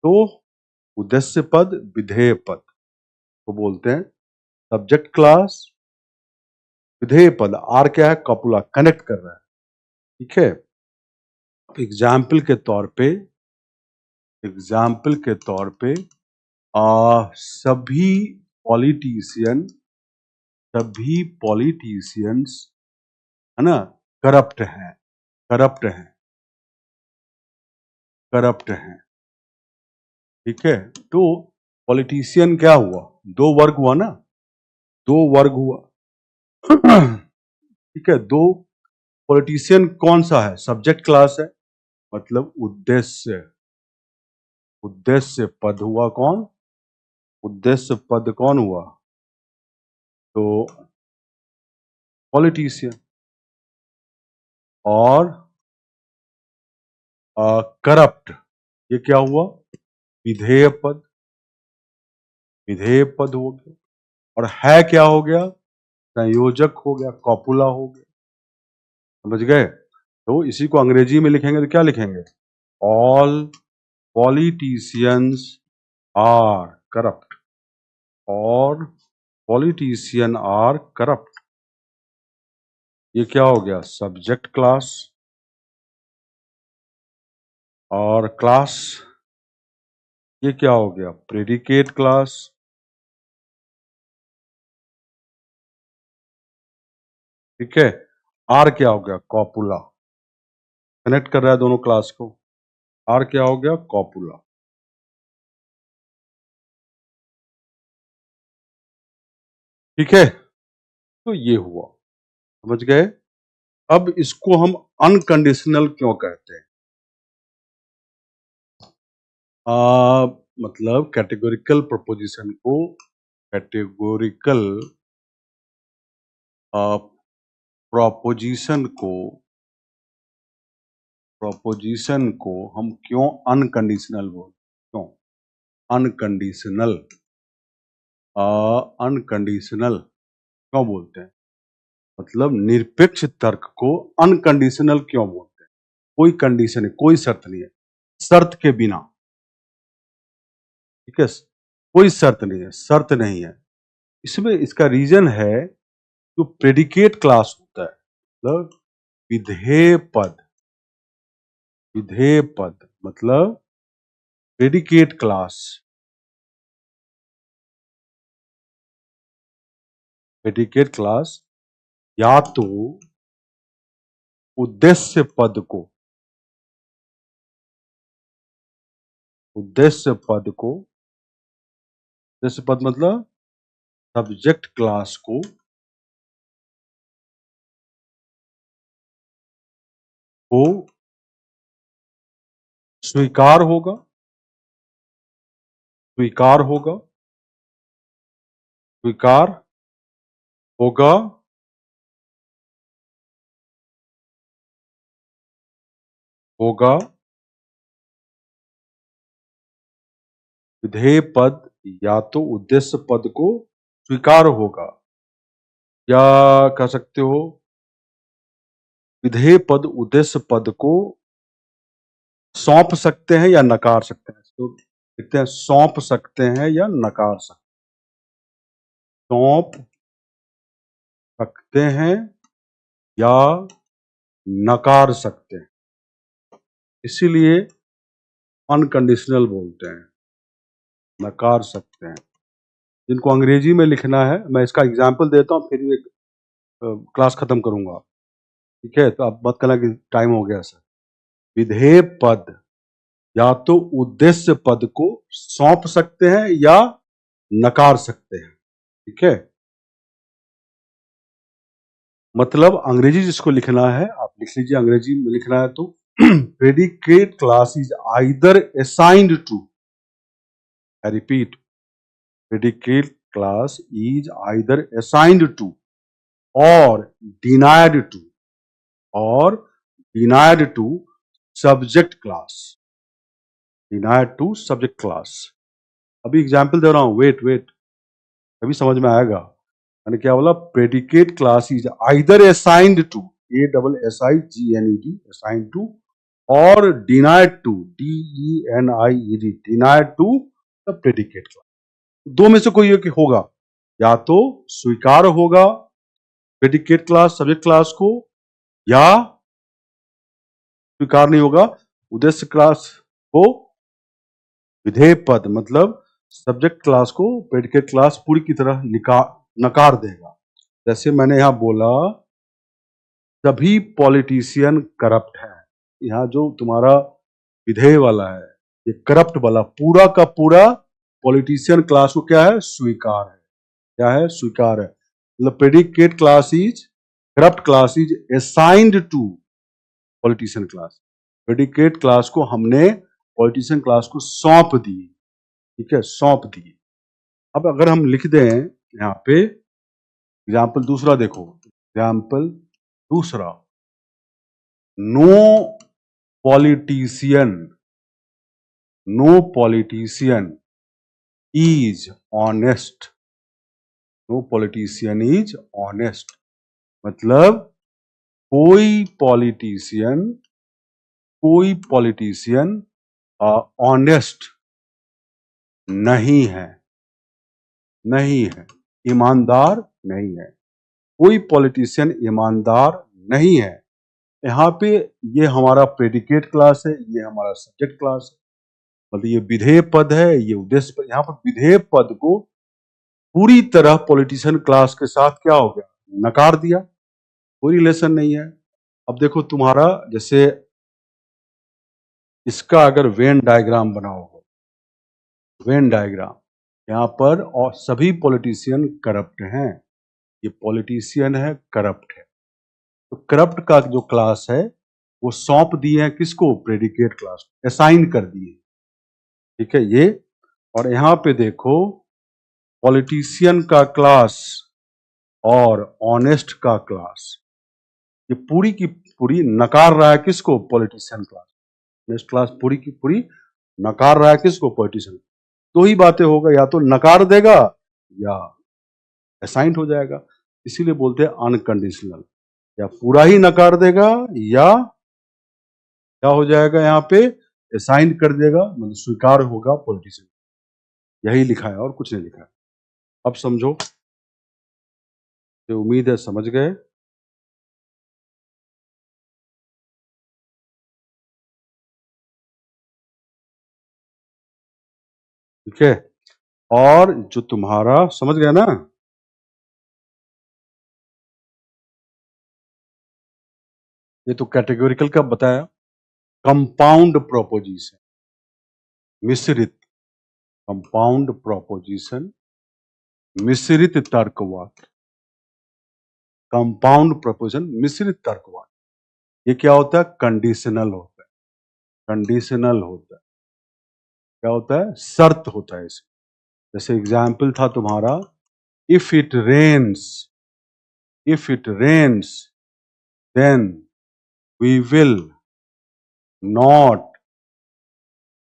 [SPEAKER 1] तो उद्देश्य पद, विधेय पद को बोलते हैं सब्जेक्ट क्लास। विधेय पद आर क्या है? कपुला, कनेक्ट कर रहा है, ठीक है। एग्जाम्पल के तौर पे, एग्जाम्पल के तौर पे सभी पॉलिटिशियन, सभी पॉलिटिशियंस, है ना, करप्ट हैं, करप्ट हैं, करप्ट हैं, ठीक है। तो पॉलिटिशियन क्या हुआ? दो वर्ग हुआ ना, दो वर्ग हुआ। ठीक है। दो पॉलिटिशियन कौन सा है? सब्जेक्ट क्लास है, मतलब उद्देश्य, उद्देश्य पद हुआ कौन? उद्देश्य पद कौन हुआ? तो पॉलिटिशियन। और करप्ट, ये क्या हुआ? विधेय पद, विधेय पद हो गया। और है क्या हो गया? संयोजक हो गया, कॉपुला हो गया। समझ गए? तो इसी को अंग्रेजी में लिखेंगे तो क्या लिखेंगे? ऑल पॉलिटिशियंस आर करप्ट, और पॉलिटिशियन आर करप्ट। ये क्या हो गया? Subject class. और क्लास, ये क्या हो गया? Predicate class. ठीक है। आर क्या हो गया? कॉपुला, कनेक्ट कर रहा है दोनों क्लास को। आर क्या हो गया? कॉपुला। ठीक है, तो ये हुआ, समझ गए। अब इसको हम अनकंडीशनल क्यों कहते हैं? मतलब कैटेगोरिकल प्रपोजिशन को कैटेगोरिकल प्रोपोजिशन को हम क्यों अनकंडीशनल क्यों अनकंडीशनल अनकंडीशनल क्यों बोलते हैं? मतलब निरपेक्ष तर्क को अनकंडीशनल क्यों बोलते हैं? कोई कंडीशन है, कोई शर्त नहीं है, शर्त के बिना, ठीक है, कोई शर्त नहीं है, शर्त नहीं है। इसमें इसका रीजन है जो प्रेडिकेट क्लास होता है, मतलब विधेय पद, विधेय पद मतलब प्रेडिकेट क्लास, प्रेडिकेट क्लास या तो उद्देश्य पद को, उद्देश्य पद को, उद्देश्य पद मतलब सब्जेक्ट क्लास को स्वीकार होगा, स्वीकार होगा, स्वीकार होगा होगा विधेय पद या तो उद्देश्य पद को स्वीकार होगा, या कह सकते हो विधेय पद उद्देश्य पद को सौंप सकते हैं या नकार सकते हैं। तो लिखते हैं सौंप सकते हैं या नकार सकते हैं, सौंप सकते हैं या नकार सकते हैं, इसीलिए अनकंडीशनल बोलते हैं, नकार सकते हैं। जिनको अंग्रेजी में लिखना है, मैं इसका एग्जाम्पल देता हूँ, फिर एक क्लास खत्म करूंगा, ठीक है। तो आप मत कहना कि टाइम हो गया सर। विधेय पद या तो उद्देश्य पद को सौंप सकते हैं या नकार सकते हैं, ठीक है। मतलब अंग्रेजी जिसको लिखना है आप लिख लीजिए, अंग्रेजी में लिखना है तो predicate class is either assigned to, I repeat, predicate class is either assigned to or denied to or denied to subject class, denied to subject class। अभी एग्जाम्पल दे रहा हूं, वेट वेट, अभी समझ में आएगा। मैंने क्या बोला? Predicate class is either assigned to, ASSIGNED, assigned to, और denied to, DENIED, denied to the predicate class. दो में से कोई एक होगा, या तो स्वीकार होगा प्रेडिकेट क्लास सब्जेक्ट क्लास को, या स्वीकार नहीं होगा उद्देश्य क्लास को। विधेय पद मतलब सब्जेक्ट क्लास को प्रेडिकेट क्लास पूरी की तरह नकार देगा। जैसे मैंने यहां बोला सभी पॉलिटिशियन करप्ट है, यहाँ जो तुम्हारा विधेय वाला है ये करप्ट वाला पूरा का पूरा पॉलिटिशियन क्लास को क्या है? स्वीकार है। क्या है? स्वीकार है। मतलब predicate class is, corrupt class is assigned to politician class. Predicate class को हमने पॉलिटिशियन क्लास को सौंप दी, ठीक है, सौंप दी। अब अगर हम लिख दें यहाँ पे एग्जाम्पल दूसरा, देखो एग्जाम्पल दूसरा, no politician, no politician is honest, no politician is honest. मतलब कोई पॉलिटिशियन, कोई पॉलिटिशियन ऑनेस्ट नहीं है, नहीं है, ईमानदार नहीं है। कोई पॉलिटिशियन ईमानदार नहीं है। यहाँ पे ये हमारा प्रेडिकेट क्लास है, ये हमारा सब्जेक्ट क्लास है, मतलब ये विधेय पद है, ये उद्देश्य पद। यहाँ पर विधेय पद को पूरी तरह पॉलिटिशियन क्लास के साथ क्या हो गया? नकार दिया, कोई रिलेशन नहीं है। अब देखो तुम्हारा, जैसे इसका अगर वेन डायग्राम बनाओ, वेन डायग्राम, यहाँ पर और सभी पॉलिटिशियन करप्ट हैं, ये पॉलिटिशियन है, करप्ट है। तो करप्ट का जो क्लास है वो सौंप दिए हैं किसको? प्रेडिकेट क्लास, असाइन कर दिए। ठीक है ये। और यहां पे देखो पॉलिटिशियन का क्लास और ऑनेस्ट का क्लास, ये पूरी की पूरी नकार रहा है किसको? Politician class. ऑनेस्ट क्लास पूरी की पूरी नकार रहा है किसको? पॉलिटिशियन। दो ही बातें होगा, या तो नकार देगा या असाइंड हो जाएगा। इसीलिए बोलते हैं अनकंडीशनल, या पूरा ही नकार देगा या क्या हो जाएगा यहाँ पे? असाइन कर देगा, मतलब स्वीकार होगा पॉलिटिशियन। यही लिखा है और कुछ नहीं लिखा है। अब समझो, ये उम्मीद है समझ गए। ठीक है, और जो तुम्हारा समझ गया ना, ये तो कैटेगोरिकल का बताया। कंपाउंड प्रोपोजिशन, मिश्रित, कंपाउंड प्रोपोजिशन, मिश्रित तर्कवाक्य, कंपाउंड प्रोपोजिशन मिश्रित तर्कवाक्य। ये क्या होता है? कंडीशनल होता है। कंडीशनल होता है, क्या होता है? शर्त होता है इसमें। जैसे एग्जाम्पल था तुम्हारा, if it rains, if it rains then we will not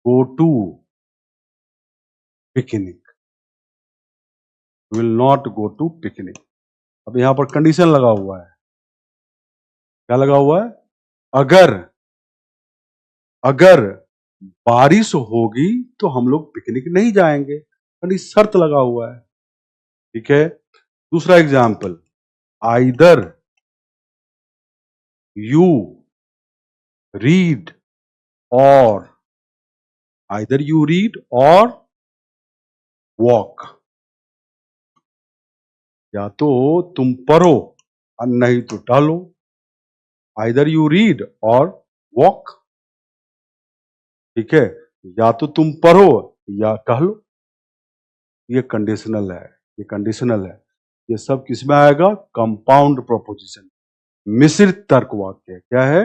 [SPEAKER 1] go to picnic, will not go to picnic. अब यहां पर कंडीशन लगा हुआ है। क्या लगा हुआ है? अगर, अगर बारिश होगी तो हम लोग पिकनिक नहीं जाएंगे। यानी शर्त लगा हुआ है। ठीक है। दूसरा एग्जाम्पल, आइदर यू रीड और, आइदर यू रीड और वॉक, या तो तुम पढ़ो और नहीं तो टहलो। आइदर यू रीड और वॉक। ठीक है, या तो तुम पढ़ो या टहलो। ये कंडीशनल है, ये कंडीशनल है। ये सब किस में आएगा? कंपाउंड प्रोपोजिशन, मिश्रित तर्कवाक्य। क्या है?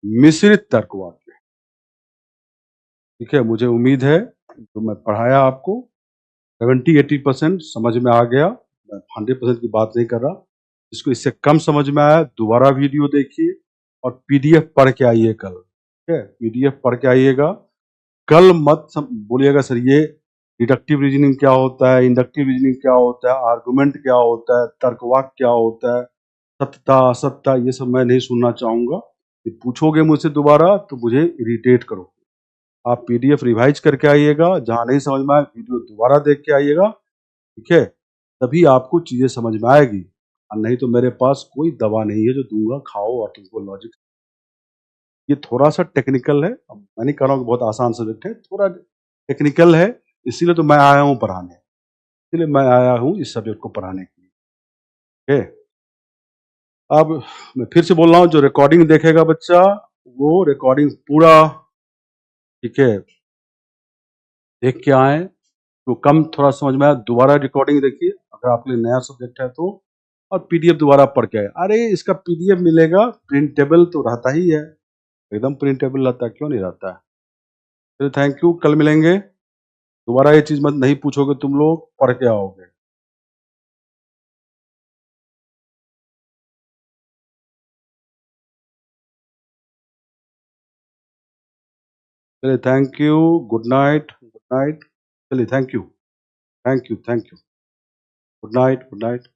[SPEAKER 1] मिश्रित तर्कवाक्य। ठीक है, मुझे उम्मीद है जो मैं पढ़ाया आपको 70-80% समझ में आ गया। मैं 100% की बात नहीं कर रहा। जिसको इससे कम समझ में आया दोबारा वीडियो देखिए और पीडीएफ पढ़ के आइए कल। ठीक है, पीडीएफ पढ़ के आइएगा कल। मत बोलिएगा सर ये डिडक्टिव रीजनिंग क्या होता है, इंडक्टिव रीजनिंग क्या होता है, आर्गुमेंट क्या होता है, तर्कवाक्य क्या होता है, सत्ता असत्ता, ये सब मैं नहीं सुनना चाहूंगा। पूछोगे मुझसे दोबारा तो मुझे इरिटेट करो। आप पीडीएफ रिवाइज करके आइएगा, जहां नहीं समझ में आए वीडियो दोबारा देख के आइएगा। ठीक है, तभी आपको चीजें समझ में आएगी। और नहीं तो मेरे पास कोई दवा नहीं है जो दूंगा खाओ और तुमको लॉजिक। ये थोड़ा सा टेक्निकल है। अब मैं नहीं कह रहा हूँ कि बहुत आसान सब्जेक्ट है, थोड़ा टेक्निकल है। इसीलिए तो मैं आया हूँ पढ़ाने, इसीलिए मैं आया हूँ इस सब्जेक्ट को पढ़ाने के लिए। ठीक है, अब मैं फिर से बोल रहा हूँ, जो रिकॉर्डिंग देखेगा बच्चा वो रिकॉर्डिंग पूरा, ठीक है, देख के आए। तो कम थोड़ा समझ में आया दोबारा रिकॉर्डिंग देखिए, अगर आपके लिए नया सब्जेक्ट है तो। और पीडीएफ दोबारा पढ़ के आए। अरे इसका पीडीएफ मिलेगा, प्रिंटेबल तो रहता ही है, एकदम प्रिंटेबल रहता है, क्यों नहीं रहता है। चलिए थैंक यू, कल मिलेंगे। दोबारा ये चीज मत नहीं पूछोगे, तुम लोग पढ़ के आओगे। चलिए thank you, good night, good night. चलिए thank you, thank you, thank you, good night, good night.